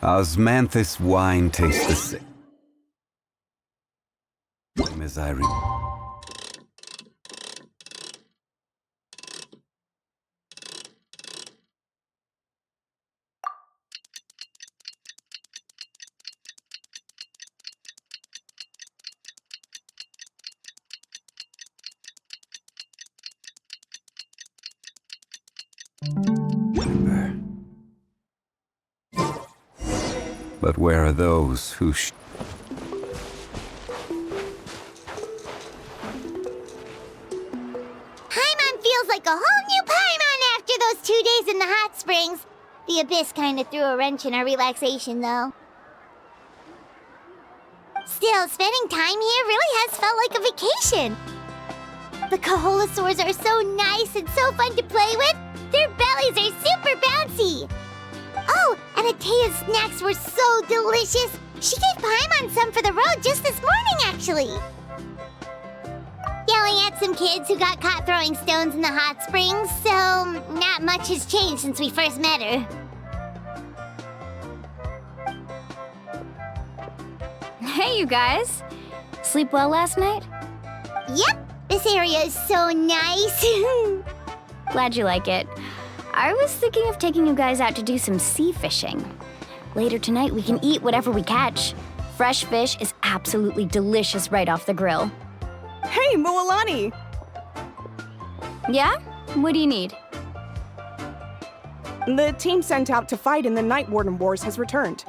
Osmanthus wine tastes the same as I remember. But where are those who Paimon feels like a whole new Paimon after those 2 days in the hot springs. The Abyss kind of threw a wrench in our relaxation, though. Still, spending time here really has felt like a vacation. The Kaholasaurs are so nice and so fun to play with. Their bellies are super bouncy. Oh, and Atea's snacks were so delicious. She gave Paimon some for the road just this morning, actually. Yelling at some kids who got caught throwing stones in the hot springs, so not much has changed since we first met her. Hey, you guys. Sleep well last night? Yep, this area is so nice. Glad you like it. I was thinking of taking you guys out to do some sea fishing. Later tonight, we can eat whatever we catch. Fresh fish is absolutely delicious right off the grill. Hey, Moalani! Yeah? What do you need? The team sent out to fight in the Night Warden Wars has returned.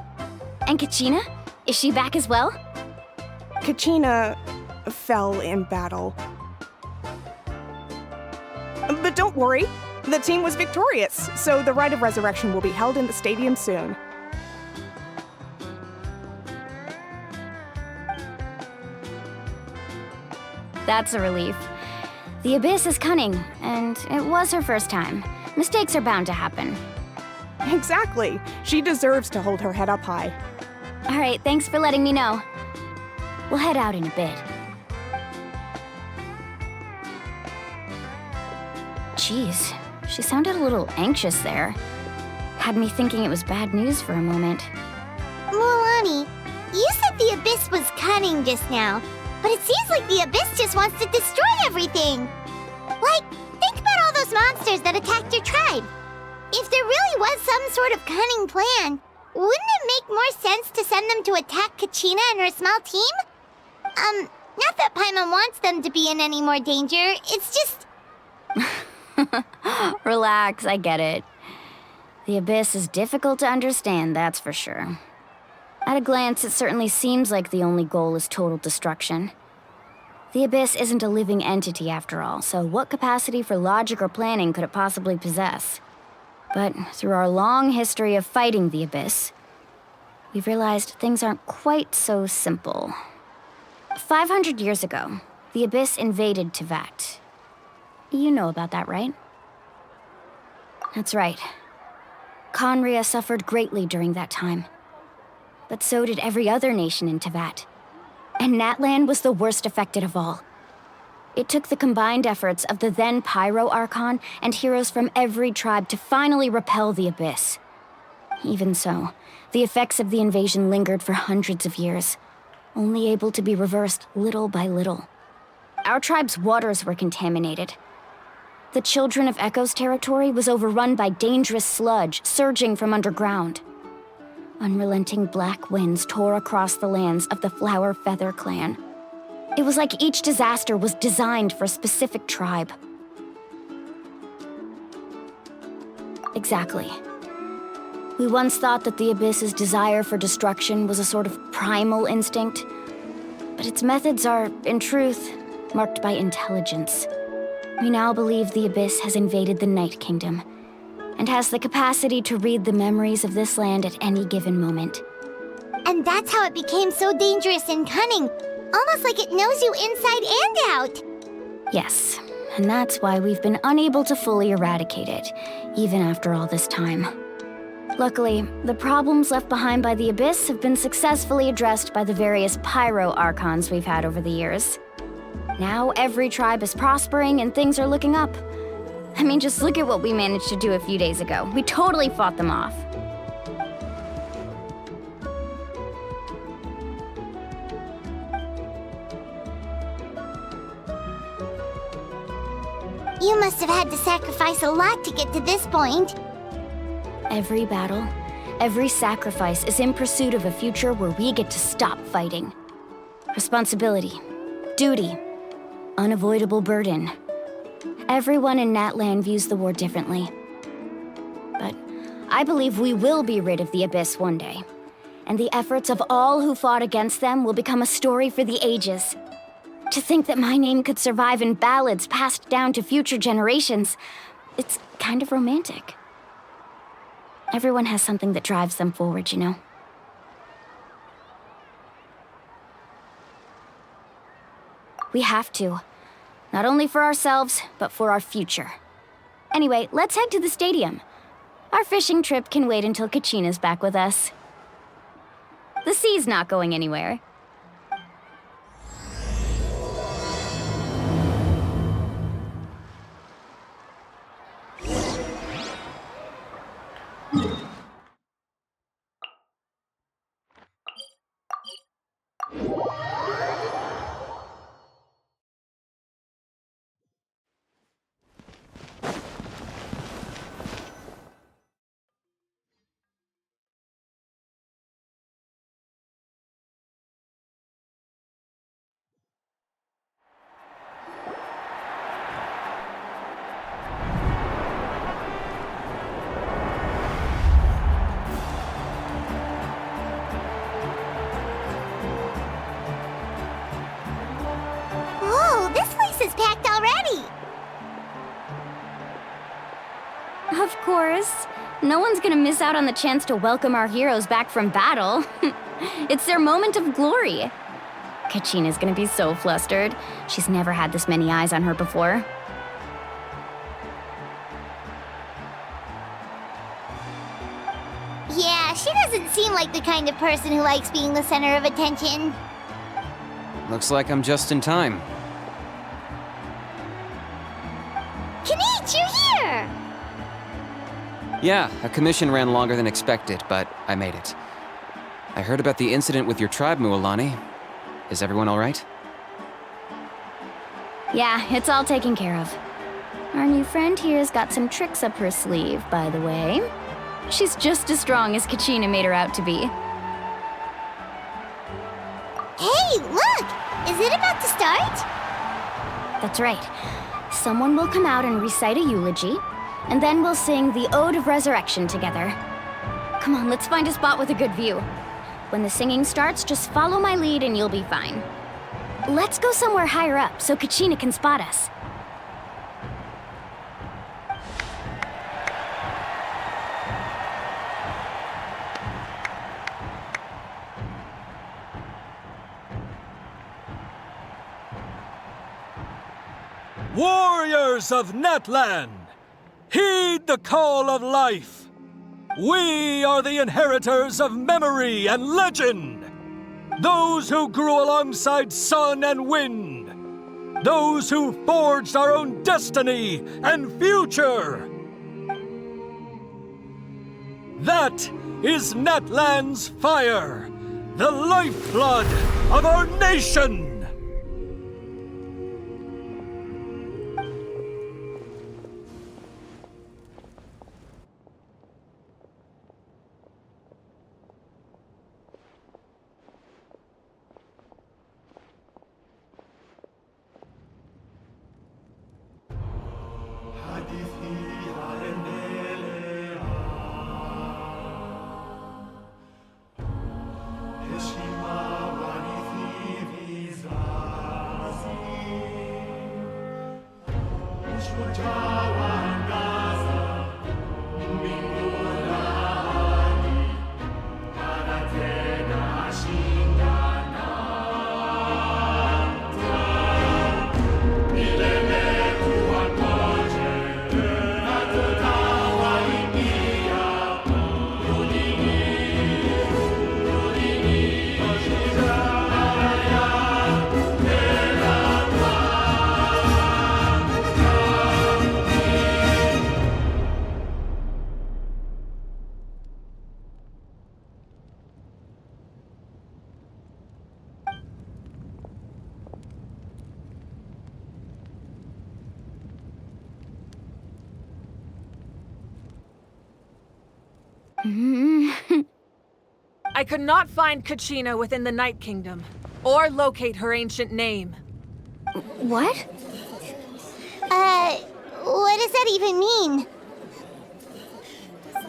And Kachina? Is she back as well? Kachina fell in battle. But don't worry, the team was victorious, so the Rite of Resurrection will be held in the stadium soon. That's a relief. The Abyss is cunning, and it was her first time. Mistakes are bound to happen. Exactly. She deserves to hold her head up high. All right, thanks for letting me know. We'll head out in a bit. Jeez, she sounded a little anxious there. Had me thinking it was bad news for a moment. Moalani, you said the Abyss was cunning just now, but it seems like the Abyss just wants to destroy everything. Like, think about all those monsters that attacked your tribe. If there really was some sort of cunning plan, wouldn't it make more sense to send them to attack Kachina and her small team? Not that Paimon wants them to be in any more danger, it's just... Relax, I get it. The Abyss is difficult to understand, that's for sure. At a glance, it certainly seems like the only goal is total destruction. The Abyss isn't a living entity after all, so what capacity for logic or planning could it possibly possess? But through our long history of fighting the Abyss, we've realized things aren't quite so simple. 500 years ago, the Abyss invaded Teyvat. You know about that, right? That's right. Khaenri'ah suffered greatly during that time. But so did every other nation in Teyvat. And Natlan was the worst affected of all. It took the combined efforts of the then Pyro Archon and heroes from every tribe to finally repel the Abyss. Even so, the effects of the invasion lingered for hundreds of years, only able to be reversed little by little. Our tribe's waters were contaminated. The Children of Echo's territory was overrun by dangerous sludge surging from underground. Unrelenting black winds tore across the lands of the Flower Feather clan. It was like each disaster was designed for a specific tribe. Exactly. We once thought that the Abyss's desire for destruction was a sort of primal instinct, but its methods are, in truth, marked by intelligence. We now believe the Abyss has invaded the Night Kingdom, and has the capacity to read the memories of this land at any given moment. And that's how it became so dangerous and cunning, almost like it knows you inside and out. Yes, and that's why we've been unable to fully eradicate it, even after all this time. Luckily, the problems left behind by the Abyss have been successfully addressed by the various Pyro Archons we've had over the years. Now every tribe is prospering and things are looking up. I mean, just look at what we managed to do a few days ago. We totally fought them off. You must have had to sacrifice a lot to get to this point. Every battle, every sacrifice is in pursuit of a future where we get to stop fighting. Responsibility, duty, unavoidable burden. Everyone in Natlan views the war differently. But I believe we will be rid of the Abyss one day. And the efforts of all who fought against them will become a story for the ages. To think that my name could survive in ballads passed down to future generations, it's kind of romantic. Everyone has something that drives them forward, you know? We have to. Not only for ourselves, but for our future. Anyway, let's head to the stadium. Our fishing trip can wait until Kachina's back with us. The sea's not going anywhere. Whoa, this place is packed already! Of course. No one's gonna miss out on the chance to welcome our heroes back from battle. It's their moment of glory. Kachina's gonna be so flustered. She's never had this many eyes on her before. Yeah, she doesn't seem like the kind of person who likes being the center of attention. Looks like I'm just in time. Kanich, you're here! Yeah, a commission ran longer than expected, but I made it. I heard about the incident with your tribe, Mualani. Is everyone all right? Yeah, it's all taken care of. Our new friend here's got some tricks up her sleeve, by the way. She's just as strong as Kachina made her out to be. Hey, look! Is it about to start? That's right. Someone will come out and recite a eulogy, and then we'll sing the Ode of Resurrection together. Come on, let's find a spot with a good view. When the singing starts, just follow my lead and you'll be fine. Let's go somewhere higher up so Kachina can spot us. Warriors of Natlan, heed the call of life. We are the inheritors of memory and legend. Those who grew alongside sun and wind. Those who forged our own destiny and future. That is Natlan's fire, the lifeblood of our nation. I could not find Kachina within the Night Kingdom, or locate her ancient name. What? What does that even mean?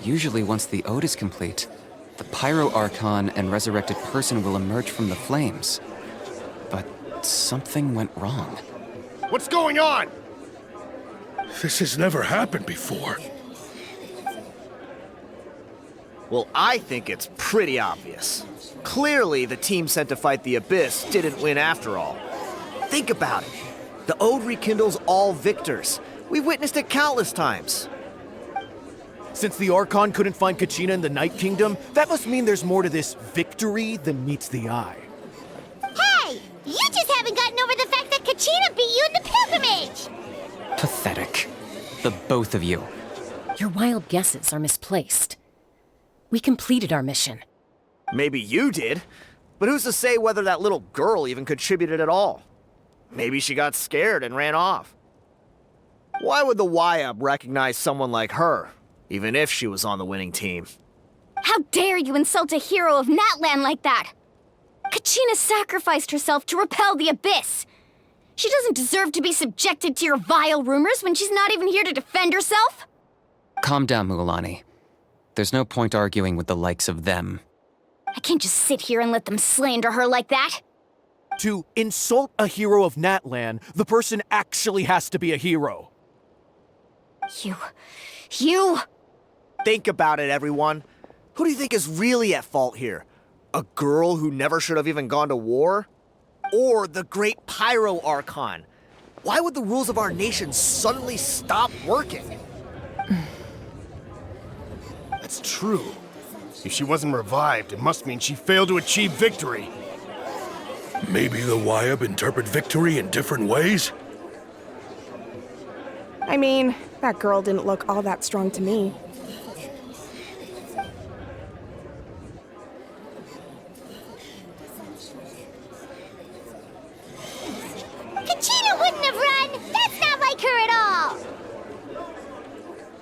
Usually once the ode is complete, the Pyro Archon and resurrected person will emerge from the flames. But something went wrong. What's going on? This has never happened before. Well, I think it's pretty obvious. Clearly, the team sent to fight the Abyss didn't win after all. Think about it. The Ode rekindles all victors. We've witnessed it countless times. Since the Archon couldn't find Kachina in the Night Kingdom, that must mean there's more to this victory than meets the eye. Hey! You just haven't gotten over the fact that Kachina beat you in the pilgrimage! Pathetic. The both of you. Your wild guesses are misplaced. We completed our mission. Maybe you did, but who's to say whether that little girl even contributed at all? Maybe she got scared and ran off. Why would the YUB recognize someone like her, even if she was on the winning team? How dare you insult a hero of Natlan like that? Kachina sacrificed herself to repel the Abyss. She doesn't deserve to be subjected to your vile rumors when she's not even here to defend herself. Calm down, Mualani. There's no point arguing with the likes of them. I can't just sit here and let them slander her like that. To insult a hero of Natlan, the person actually has to be a hero. You... Think about it, everyone. Who do you think is really at fault here? A girl who never should have even gone to war? Or the great Pyro Archon? Why would the rules of our nation suddenly stop working? That's true. If she wasn't revived, it must mean she failed to achieve victory. Maybe the YUB interpret victory in different ways? I mean, that girl didn't look all that strong to me. Kachina wouldn't have run! That's not like her at all!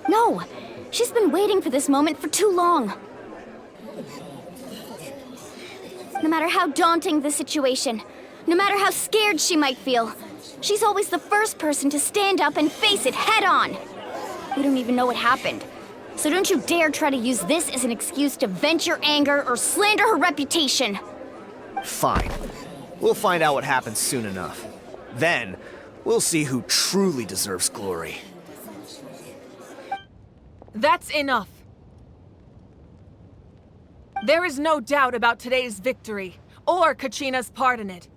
No, she's been waiting for this moment for too long. No matter how daunting the situation, no matter how scared she might feel, she's always the first person to stand up and face it head on. We don't even know what happened, so don't you dare try to use this as an excuse to vent your anger or slander her reputation. Fine. We'll find out what happens soon enough. Then, we'll see who truly deserves glory. That's enough. There is no doubt about today's victory, or Kachina's part in it.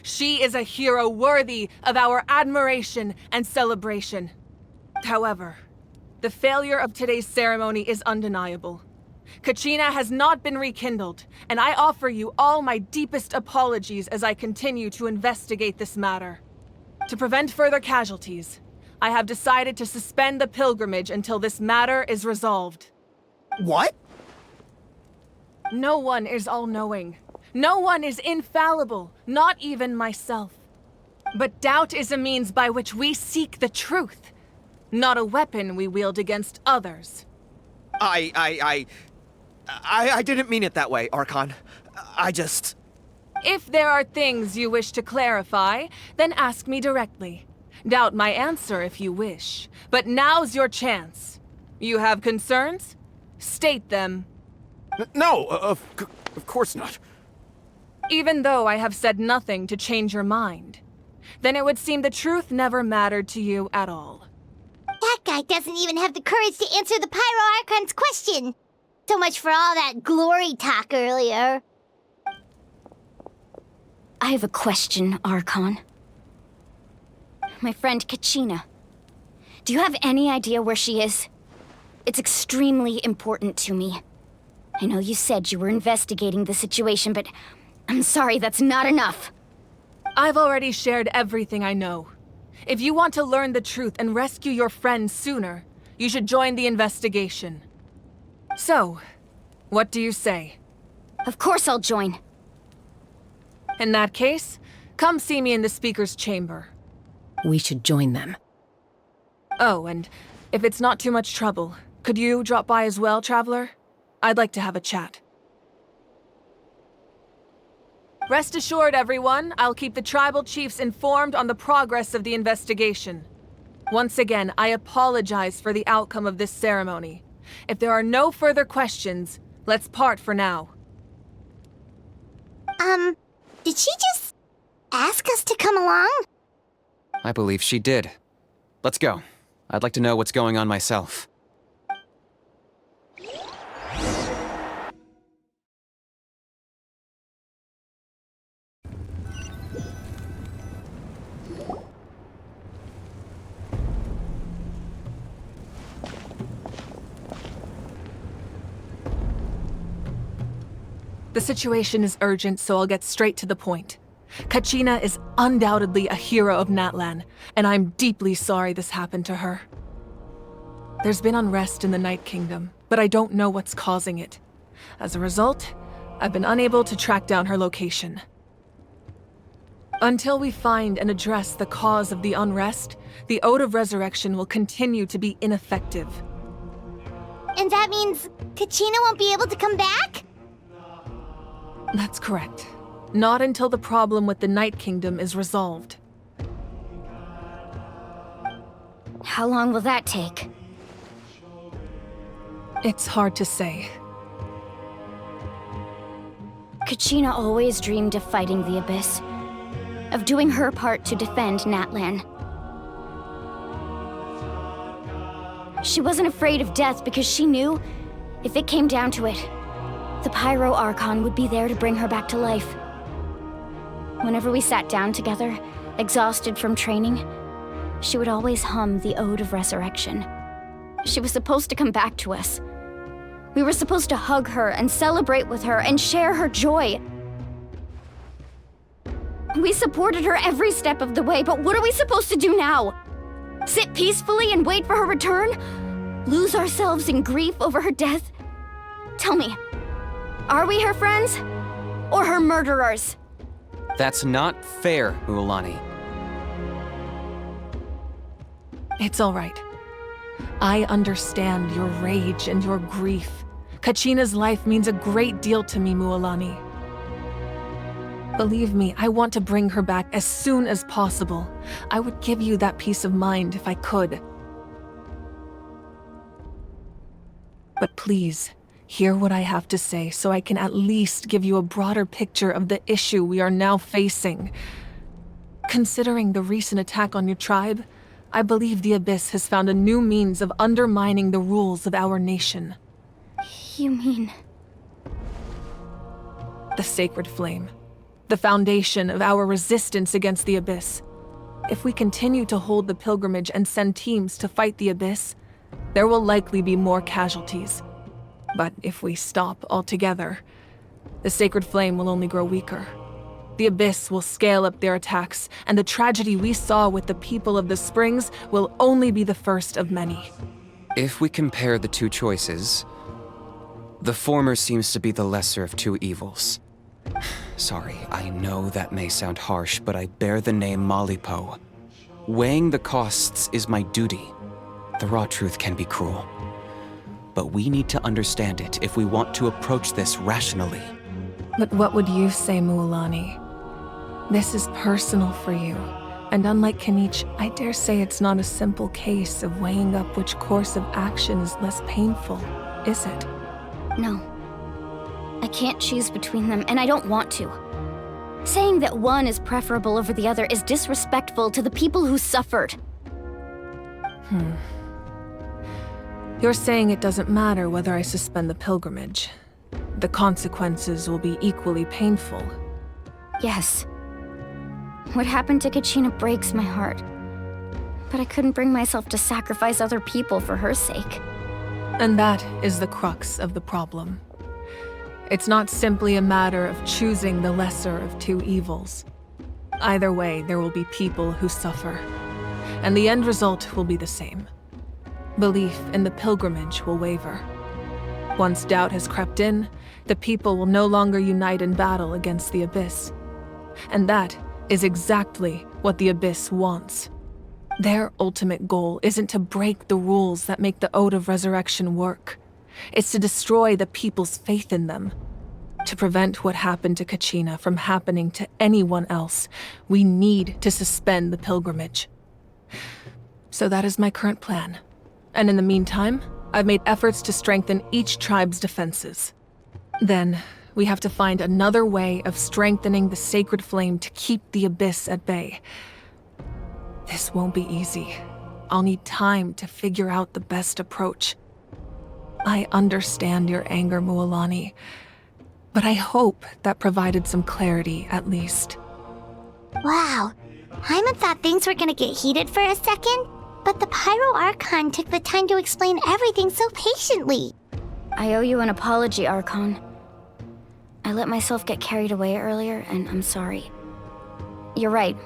She is a hero worthy of our admiration and celebration. However, the failure of today's ceremony is undeniable. Kachina has not been rekindled, and I offer you all my deepest apologies as I continue to investigate this matter. To prevent further casualties, I have decided to suspend the pilgrimage until this matter is resolved. What? No one is all-knowing. No one is infallible, not even myself. But doubt is a means by which we seek the truth, not a weapon we wield against others. I didn't mean it that way, Archon. I just... If there are things you wish to clarify, then ask me directly. Doubt my answer if you wish, but now's your chance. You have concerns? State them. No, of course not. Even though I have said nothing to change your mind, then it would seem the truth never mattered to you at all. That guy doesn't even have the courage to answer the Pyro Archon's question. So much for all that glory talk earlier. I have a question, Archon. My friend Kachina. Do you have any idea where she is? It's extremely important to me. I know you said you were investigating the situation, but I'm sorry, that's not enough. I've already shared everything I know. If you want to learn the truth and rescue your friend sooner, you should join the investigation. So, what do you say? Of course I'll join. In that case, come see me in the speaker's chamber. We should join them. Oh, and if it's not too much trouble, could you drop by as well, Traveler? I'd like to have a chat. Rest assured, everyone, I'll keep the tribal chiefs informed on the progress of the investigation. Once again, I apologize for the outcome of this ceremony. If there are no further questions, let's part for now. Did she just ask us to come along? I believe she did. Let's go. I'd like to know what's going on myself. The situation is urgent, so I'll get straight to the point. Kachina is undoubtedly a hero of Natlan, and I'm deeply sorry this happened to her. There's been unrest in the Night Kingdom, but I don't know what's causing it. As a result, I've been unable to track down her location. Until we find and address the cause of the unrest, the Ode of Resurrection will continue to be ineffective. And that means Kachina won't be able to come back? That's correct. Not until the problem with the Night Kingdom is resolved. How long will that take? It's hard to say. Kachina always dreamed of fighting the Abyss, of doing her part to defend Natlan. She wasn't afraid of death because she knew, if it came down to it, the Pyro Archon would be there to bring her back to life. Whenever we sat down together, exhausted from training, she would always hum the Ode of Resurrection. She was supposed to come back to us. We were supposed to hug her and celebrate with her and share her joy. We supported her every step of the way, but what are we supposed to do now? Sit peacefully and wait for her return? Lose ourselves in grief over her death? Tell me, are we her friends? Or her murderers? That's not fair, Mualani. It's all right. I understand your rage and your grief. Kachina's life means a great deal to me, Mualani. Believe me, I want to bring her back as soon as possible. I would give you that peace of mind if I could. But please, hear what I have to say so I can at least give you a broader picture of the issue we are now facing. Considering the recent attack on your tribe, I believe the Abyss has found a new means of undermining the rules of our nation. You mean... The Sacred Flame. The foundation of our resistance against the Abyss. If we continue to hold the pilgrimage and send teams to fight the Abyss, there will likely be more casualties. But if we stop altogether, the Sacred Flame will only grow weaker. The Abyss will scale up their attacks, and the tragedy we saw with the people of the Springs will only be the first of many. If we compare the two choices, the former seems to be the lesser of two evils. Sorry, I know that may sound harsh, but I bear the name Malipo. Weighing the costs is my duty. The raw truth can be cruel. But we need to understand it if we want to approach this rationally. But what would you say, Mualani? This is personal for you, and unlike Kanich, I dare say it's not a simple case of weighing up which course of action is less painful, is it? No. I can't choose between them, and I don't want to. Saying that one is preferable over the other is disrespectful to the people who suffered. You're saying it doesn't matter whether I suspend the pilgrimage. The consequences will be equally painful. Yes. What happened to Kachina breaks my heart. But I couldn't bring myself to sacrifice other people for her sake. And that is the crux of the problem. It's not simply a matter of choosing the lesser of two evils. Either way, there will be people who suffer. And the end result will be the same. Belief in the pilgrimage will waver. Once doubt has crept in, the people will no longer unite in battle against the Abyss. And that is exactly what the Abyss wants. Their ultimate goal isn't to break the rules that make the Ode of Resurrection work. is to destroy the people's faith in them. To prevent what happened to Kachina from happening to anyone else, we need to suspend the pilgrimage. So that is my current plan. And in the meantime, I've made efforts to strengthen each tribe's defenses. Then, we have to find another way of strengthening the sacred flame to keep the Abyss at bay. This won't be easy. I'll need time to figure out the best approach. I understand your anger, Mualani, but I hope that provided some clarity at least. Wow. Hyman thought things were gonna get heated for a second, but the Pyro Archon took the time to explain everything so patiently. I owe you an apology, Archon. I let myself get carried away earlier, and I'm sorry. You're right.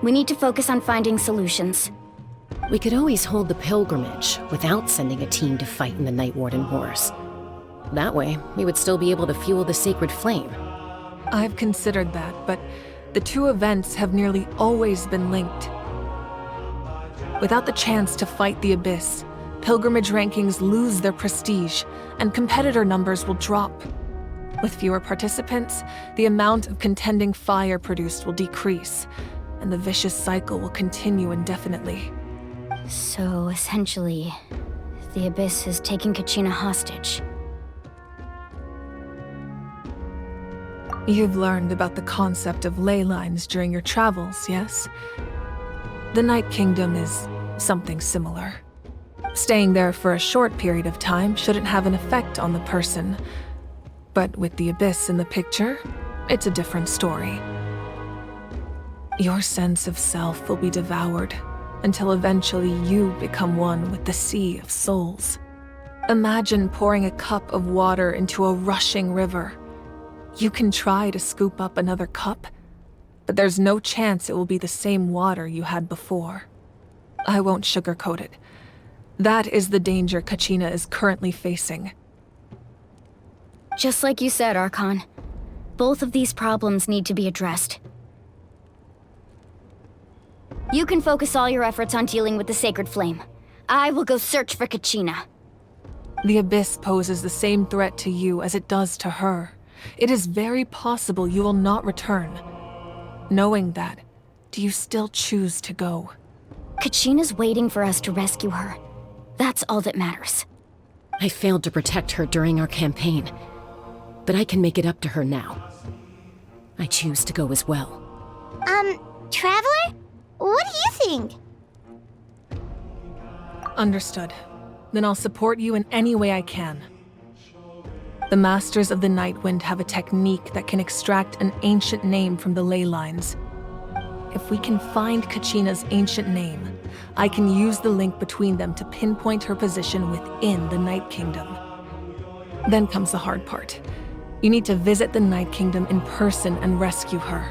We need to focus on finding solutions. We could always hold the pilgrimage without sending a team to fight in the Night Warden Wars. That way, we would still be able to fuel the sacred flame. I've considered that, but the two events have nearly always been linked. Without the chance to fight the Abyss, pilgrimage rankings lose their prestige, and competitor numbers will drop. With fewer participants, the amount of contending fire produced will decrease, and the vicious cycle will continue indefinitely. So, essentially, the Abyss has taken Kachina hostage. You've learned about the concept of ley lines during your travels, yes? The Night Kingdom is something similar. Staying there for a short period of time shouldn't have an effect on the person. But with the Abyss in the picture, it's a different story. Your sense of self will be devoured until eventually you become one with the sea of souls. Imagine pouring a cup of water into a rushing river. You can try to scoop up another cup, but there's no chance it will be the same water you had before. I won't sugarcoat it. That is the danger Kachina is currently facing. Just like you said, Archon. Both of these problems need to be addressed. You can focus all your efforts on dealing with the sacred flame. I will go search for Kachina. The Abyss poses the same threat to you as it does to her. It is very possible you will not return. Knowing that, do you still choose to go? Kachina's waiting for us to rescue her. That's all that matters. I failed to protect her during our campaign, but I can make it up to her now. I choose to go as well. Traveler? What do you think? Understood. Then I'll support you in any way I can. The Masters of the Nightwind have a technique that can extract an ancient name from the ley lines. If we can find Kachina's ancient name, I can use the link between them to pinpoint her position within the Night Kingdom. Then comes the hard part. You need to visit the Night Kingdom in person and rescue her.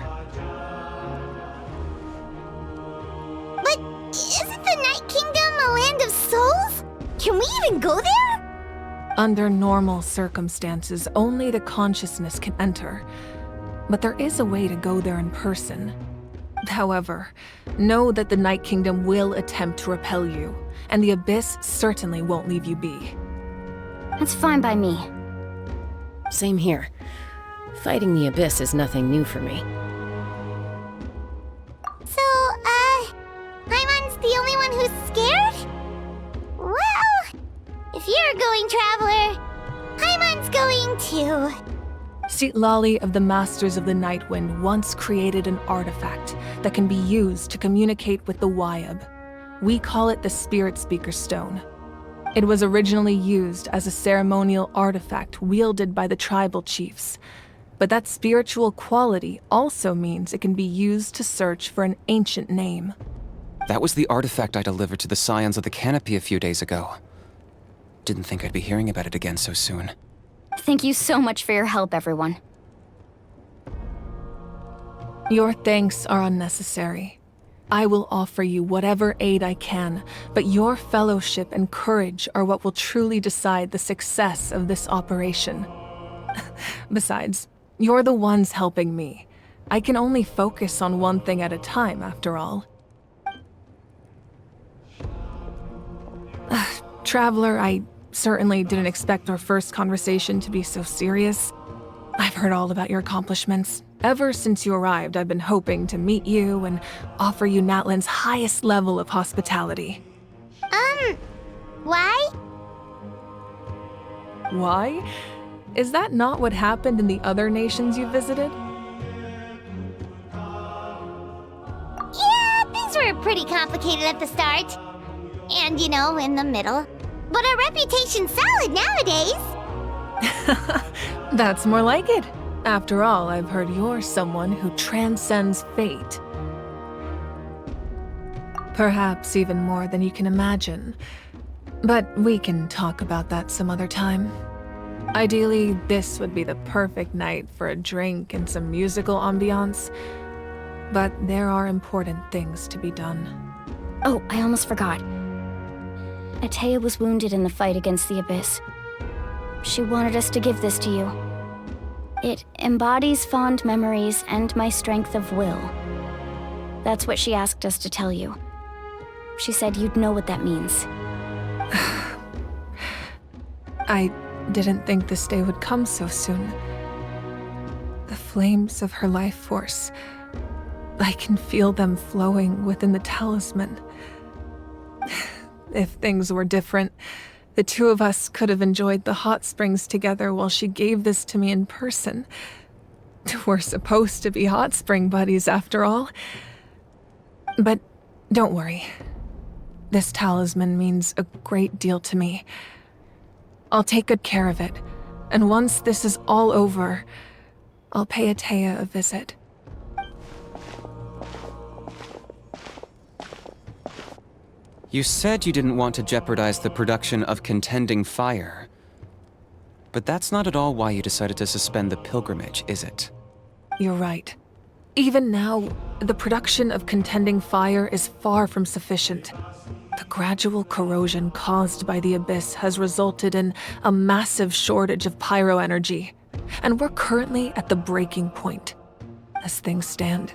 But isn't the Night Kingdom a land of souls? Can we even go there? Under normal circumstances, only the consciousness can enter. But there is a way to go there in person. However, know that the Night Kingdom will attempt to repel you, and the Abyss certainly won't leave you be. That's fine by me. Same here. Fighting the Abyss is nothing new for me. So, Hyman's the only one who's scared? Well, if you're going, Traveler, Hyman's going too. Lali of the Masters of the Nightwind once created an artifact that can be used to communicate with the Wayab. We call it the Spirit Speaker Stone. It was originally used as a ceremonial artifact wielded by the tribal chiefs, but that spiritual quality also means it can be used to search for an ancient name. That was the artifact I delivered to the Scions of the Canopy a few days ago. Didn't think I'd be hearing about it again so soon. Thank you so much for your help, everyone. Your thanks are unnecessary. I will offer you whatever aid I can, but your fellowship and courage are what will truly decide the success of this operation. Besides, you're the ones helping me. I can only focus on one thing at a time, after all. Traveler, I certainly didn't expect our first conversation to be so serious. I've heard all about your accomplishments. Ever since you arrived, I've been hoping to meet you and offer you Natlan's highest level of hospitality. Why? Why? Is that not what happened in the other nations you visited? Yeah, things were pretty complicated at the start. And, in the middle. But our reputation's solid nowadays. That's more like it. After all, I've heard you're someone who transcends fate. Perhaps even more than you can imagine. But we can talk about that some other time. Ideally, this would be the perfect night for a drink and some musical ambiance. But there are important things to be done. Oh, I almost forgot. Atea was wounded in the fight against the Abyss. She wanted us to give this to you. It embodies fond memories and my strength of will. That's what she asked us to tell you. She said you'd know what that means. I didn't think this day would come so soon. The flames of her life force. I can feel them flowing within the talisman. If things were different, the two of us could have enjoyed the hot springs together while she gave this to me in person. We're supposed to be hot spring buddies after all. But don't worry. This talisman means a great deal to me. I'll take good care of it, and once this is all over, I'll pay Atea a visit. You said you didn't want to jeopardize the production of Contending Fire. But that's not at all why you decided to suspend the pilgrimage, is it? You're right. Even now, the production of Contending Fire is far from sufficient. The gradual corrosion caused by the Abyss has resulted in a massive shortage of pyro energy, and we're currently at the breaking point. As things stand,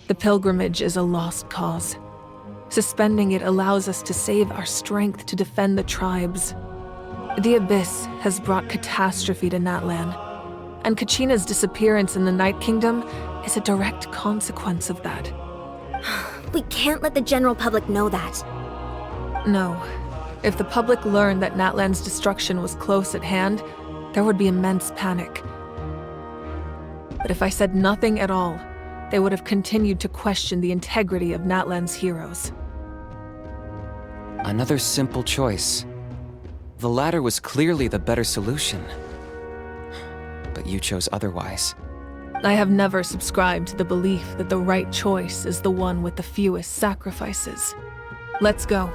the pilgrimage is a lost cause. Suspending it allows us to save our strength to defend the tribes. The Abyss has brought catastrophe to Natlan, and Kachina's disappearance in the Night Kingdom is a direct consequence of that. We can't let the general public know that. No. If the public learned that Natlan's destruction was close at hand, there would be immense panic. But if I said nothing at all, they would have continued to question the integrity of Natlan's heroes. Another simple choice. The latter was clearly the better solution. But you chose otherwise. I have never subscribed to the belief that the right choice is the one with the fewest sacrifices. Let's go.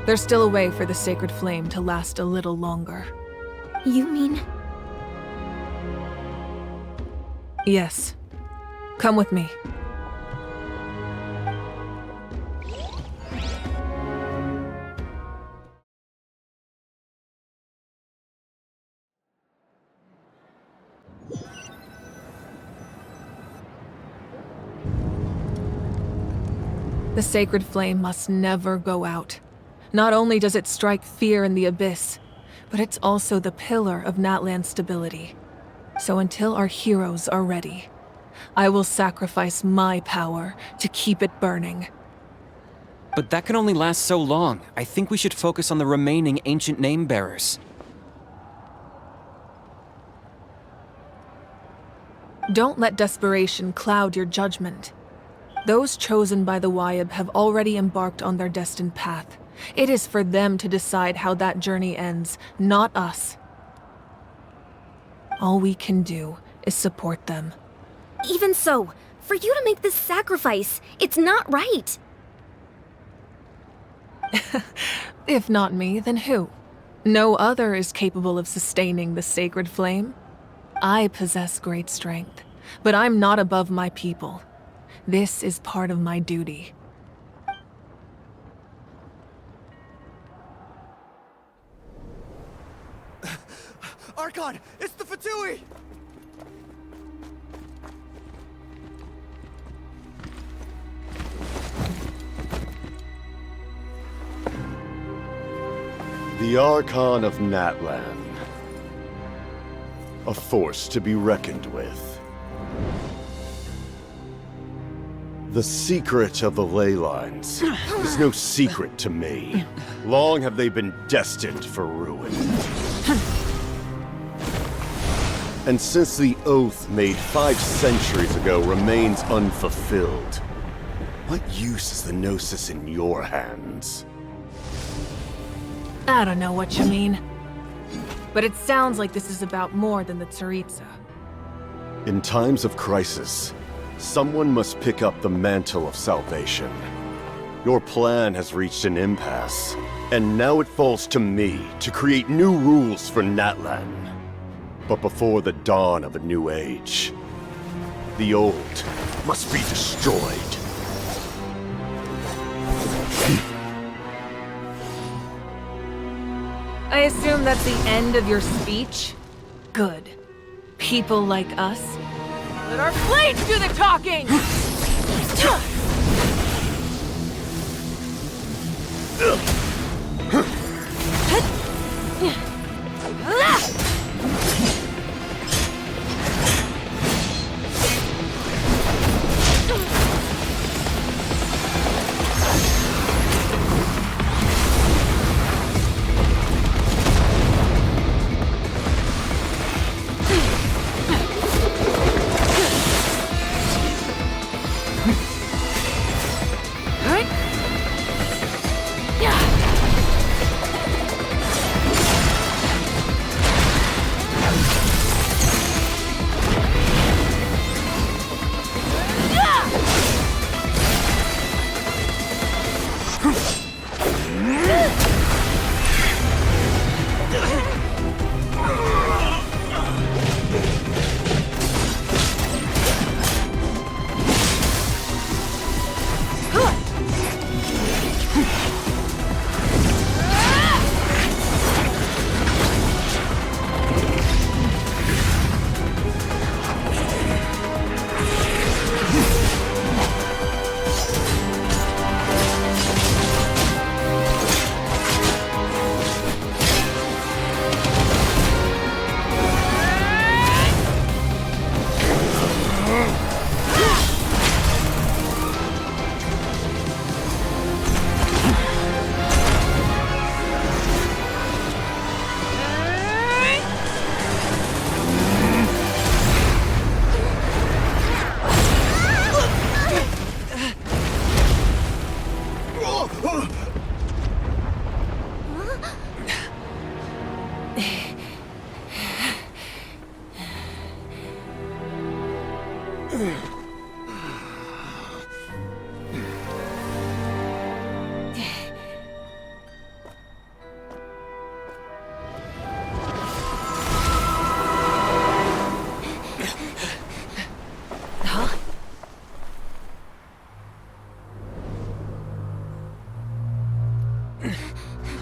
There's still a way for the sacred flame to last a little longer. You mean? Yes. Come with me. The sacred flame must never go out. Not only does it strike fear in the Abyss, but it's also the pillar of Natlan's stability. So until our heroes are ready, I will sacrifice my power to keep it burning. But that can only last so long. I think we should focus on the remaining ancient name-bearers. Don't let desperation cloud your judgment. Those chosen by the Wyab have already embarked on their destined path. It is for them to decide how that journey ends, not us. All we can do is support them. Even so, for you to make this sacrifice, it's not right. If not me, then who? No other is capable of sustaining the sacred flame. I possess great strength, but I'm not above my people. This is part of my duty. Archon, it's the Fatui! The Archon of Natlan. A force to be reckoned with. The secret of the ley lines is no secret to me. Long have they been destined for ruin. And since the oath made 5 centuries ago remains unfulfilled, what use is the Gnosis in your hands? I don't know what you mean. But it sounds like this is about more than the Tsaritsa. In times of crisis, someone must pick up the mantle of salvation. Your plan has reached an impasse, and now it falls to me to create new rules for Natlan. But before the dawn of a new age, the old must be destroyed. I assume that's the end of your speech? Good. People like us? Let our blades do the talking!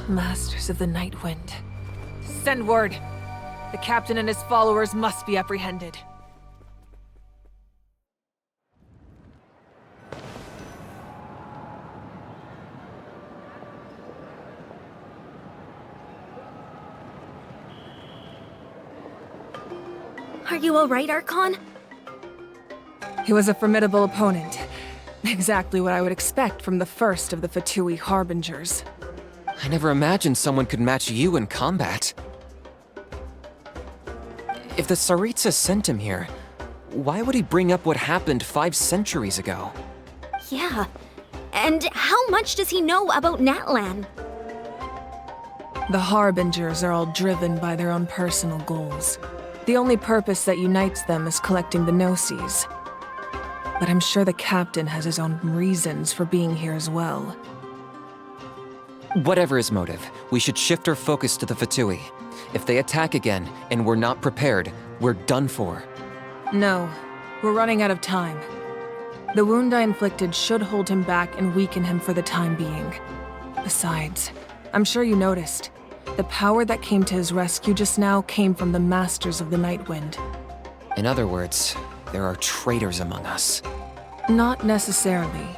Masters of the Night Wind. Send word. The captain and his followers must be apprehended. Are you alright, Archon? He was a formidable opponent. Exactly what I would expect from the first of the Fatui Harbingers. I never imagined someone could match you in combat. If the Tsaritsa sent him here, why would he bring up what happened 5 centuries ago? Yeah. And how much does he know about Natlan? The Harbingers are all driven by their own personal goals. The only purpose that unites them is collecting the Gnosis. But I'm sure the captain has his own reasons for being here as well. Whatever his motive, we should shift our focus to the Fatui. If they attack again, and we're not prepared, we're done for. No, we're running out of time. The wound I inflicted should hold him back and weaken him for the time being. Besides, I'm sure you noticed, the power that came to his rescue just now came from the Masters of the Night Wind. In other words, there are traitors among us. Not necessarily.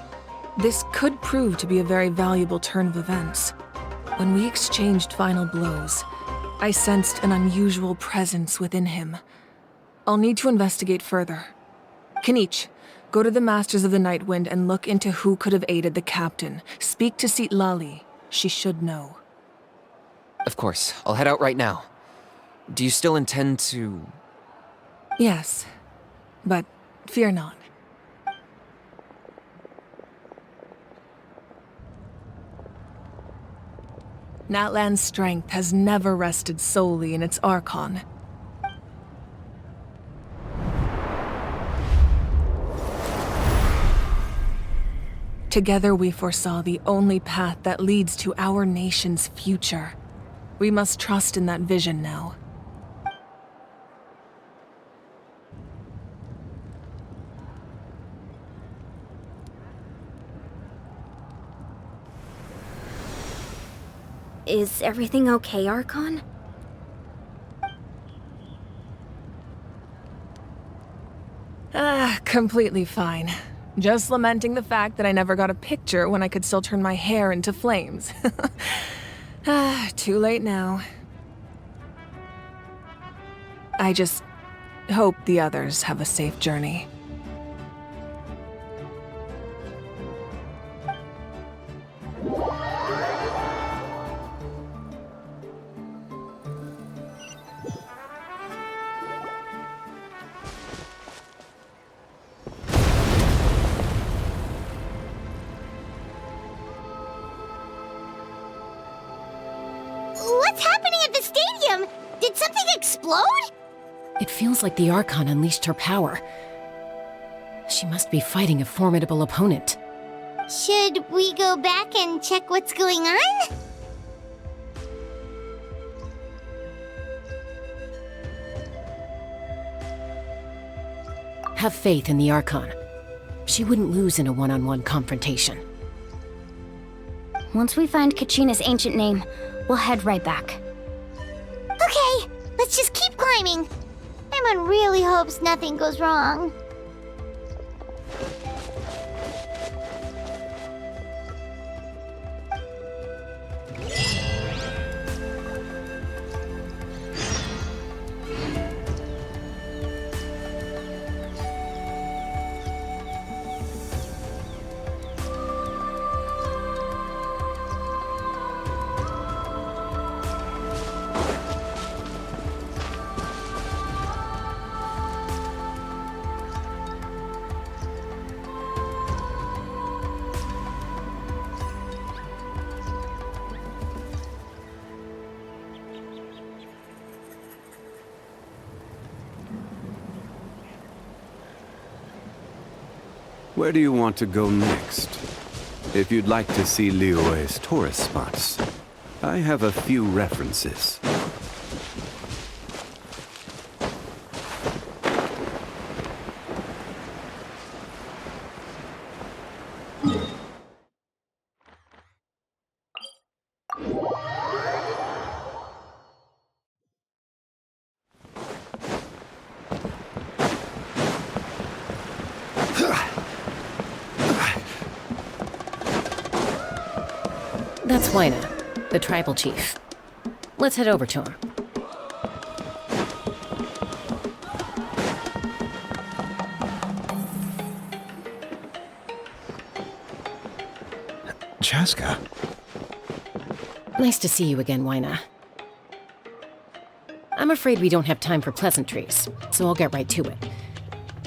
This could prove to be a very valuable turn of events. When we exchanged final blows, I sensed an unusual presence within him. I'll need to investigate further. Kenichi, go to the Masters of the Night Wind and look into who could have aided the captain. Speak to Lali. She should know. Of course, I'll head out right now. Do you still intend to... Yes, but fear not. Natlan's strength has never rested solely in its Archon. Together we foresaw the only path that leads to our nation's future. We must trust in that vision now. Is everything okay, Archon? Completely fine. Just lamenting the fact that I never got a picture when I could still turn my hair into flames. Too late now. I just hope the others have a safe journey. What's happening at the stadium? Did something explode? It feels like the Archon unleashed her power. She must be fighting a formidable opponent. Should we go back and check what's going on? Have faith in the Archon. She wouldn't lose in a one-on-one confrontation. Once we find Kachina's ancient name, we'll head right back. Okay, let's just keep climbing. Emon really hopes nothing goes wrong. Where do you want to go next? If you'd like to see Liyue's tourist spots, I have a few references. That's Waina, the tribal chief. Let's head over to him. Chaska. Nice to see you again, Waina. I'm afraid we don't have time for pleasantries, so I'll get right to it.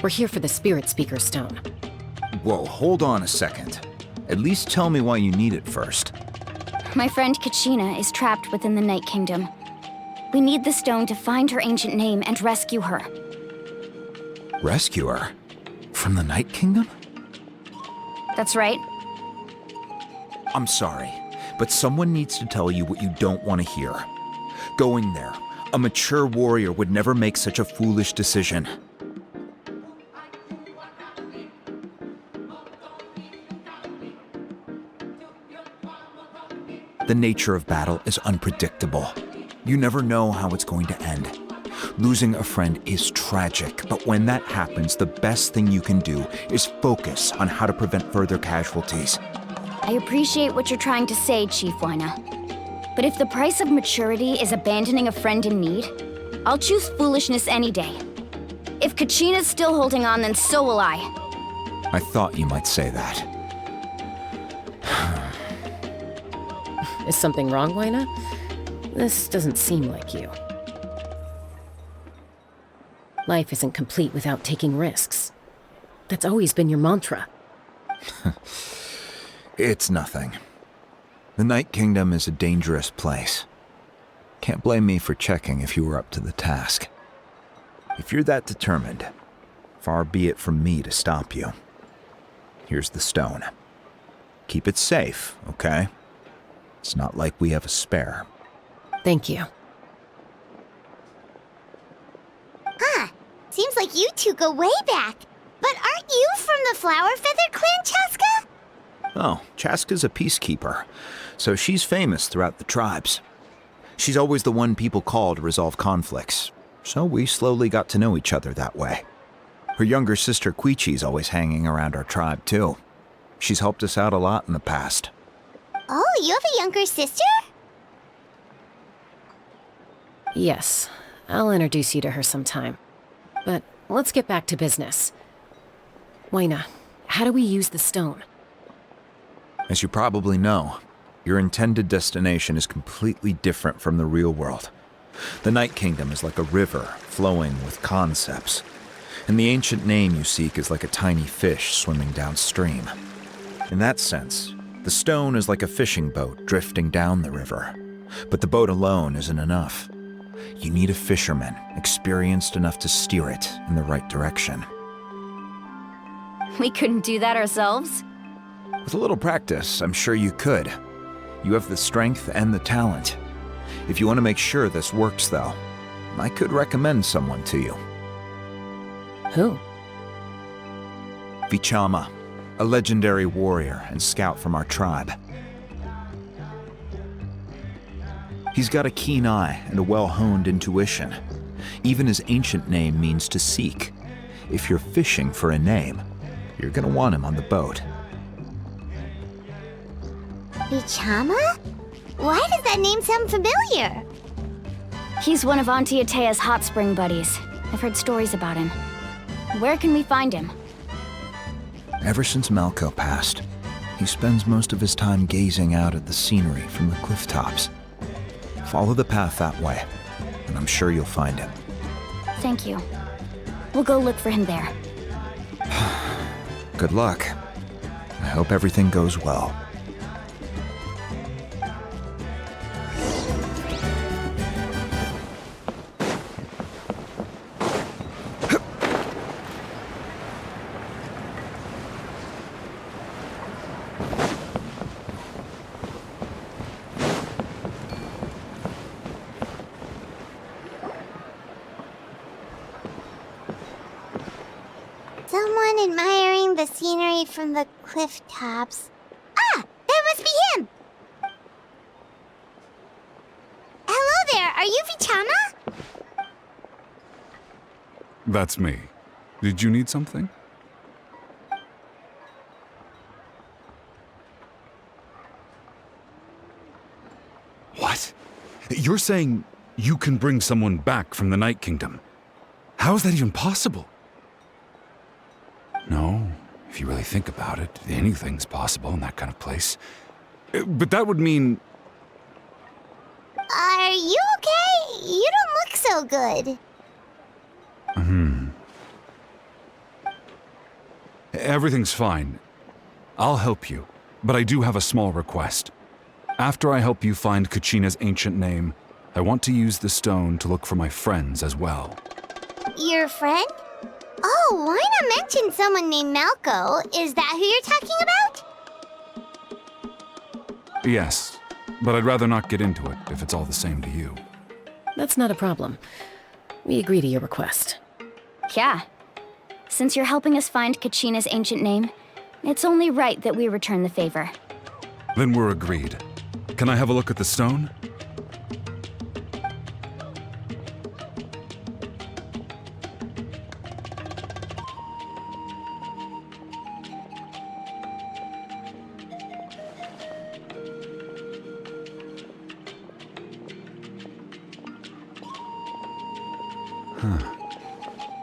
We're here for the Spirit Speaker Stone. Whoa, hold on a second. At least tell me why you need it first. My friend Kachina is trapped within the Night Kingdom. We need the stone to find her ancient name and rescue her. Rescue her? From the Night Kingdom? That's right. I'm sorry, but someone needs to tell you what you don't want to hear. Going there, a mature warrior would never make such a foolish decision. The nature of battle is unpredictable. You never know how it's going to end. Losing a friend is tragic, but when that happens, the best thing you can do is focus on how to prevent further casualties. I appreciate what you're trying to say, Chief Waina. But if the price of maturity is abandoning a friend in need, I'll choose foolishness any day. If Kachina's still holding on, then so will I. I thought you might say that. Is something wrong, Lena? This doesn't seem like you. Life isn't complete without taking risks. That's always been your mantra. It's nothing. The Night Kingdom is a dangerous place. Can't blame me for checking if you were up to the task. If you're that determined, far be it from me to stop you. Here's the stone. Keep it safe, okay? It's not like we have a spare. Thank you. Huh. Seems like you two go way back. But aren't you from the Flower Feather Clan, Chaska? Oh, Chaska's a peacekeeper, so she's famous throughout the tribes. She's always the one people call to resolve conflicts, so we slowly got to know each other that way. Her younger sister Quichi's always hanging around our tribe, too. She's helped us out a lot in the past. Oh, you have a younger sister? Yes, I'll introduce you to her sometime. But let's get back to business. Waina, how do we use the stone? As you probably know, your intended destination is completely different from the real world. The Night Kingdom is like a river flowing with concepts, and the ancient name you seek is like a tiny fish swimming downstream. In that sense, the stone is like a fishing boat drifting down the river, but the boat alone isn't enough. You need a fisherman experienced enough to steer it in the right direction. We couldn't do that ourselves? With a little practice, I'm sure you could. You have the strength and the talent. If you want to make sure this works, though, I could recommend someone to you. Who? Vichama, a legendary warrior and scout from our tribe. He's got a keen eye and a well-honed intuition. Even his ancient name means to seek. If you're fishing for a name, you're gonna want him on the boat. Vichama? Why does that name sound familiar? He's one of Auntie Atea's hot spring buddies. I've heard stories about him. Where can we find him? Ever since Malco passed, he spends most of his time gazing out at the scenery from the cliff tops. Follow the path that way, and I'm sure you'll find him. Thank you. We'll go look for him there. Good luck. I hope everything goes well. Someone admiring the scenery from the cliff tops. Ah! That must be him! Hello there, are you Vichama? That's me. Did you need something? What? You're saying you can bring someone back from the Night Kingdom? How is that even possible? No, if you really think about it, anything's possible in that kind of place. But that would mean... Are you okay? You don't look so good. Everything's fine. I'll help you, but I do have a small request. After I help you find Kachina's ancient name, I want to use the stone to look for my friends as well. Your friend? Oh, why not mention someone named Malco? Is that who you're talking about? Yes, but I'd rather not get into it if it's all the same to you. That's not a problem. We agree to your request. Yeah. Since you're helping us find Kachina's ancient name, it's only right that we return the favor. Then we're agreed. Can I have a look at the stone?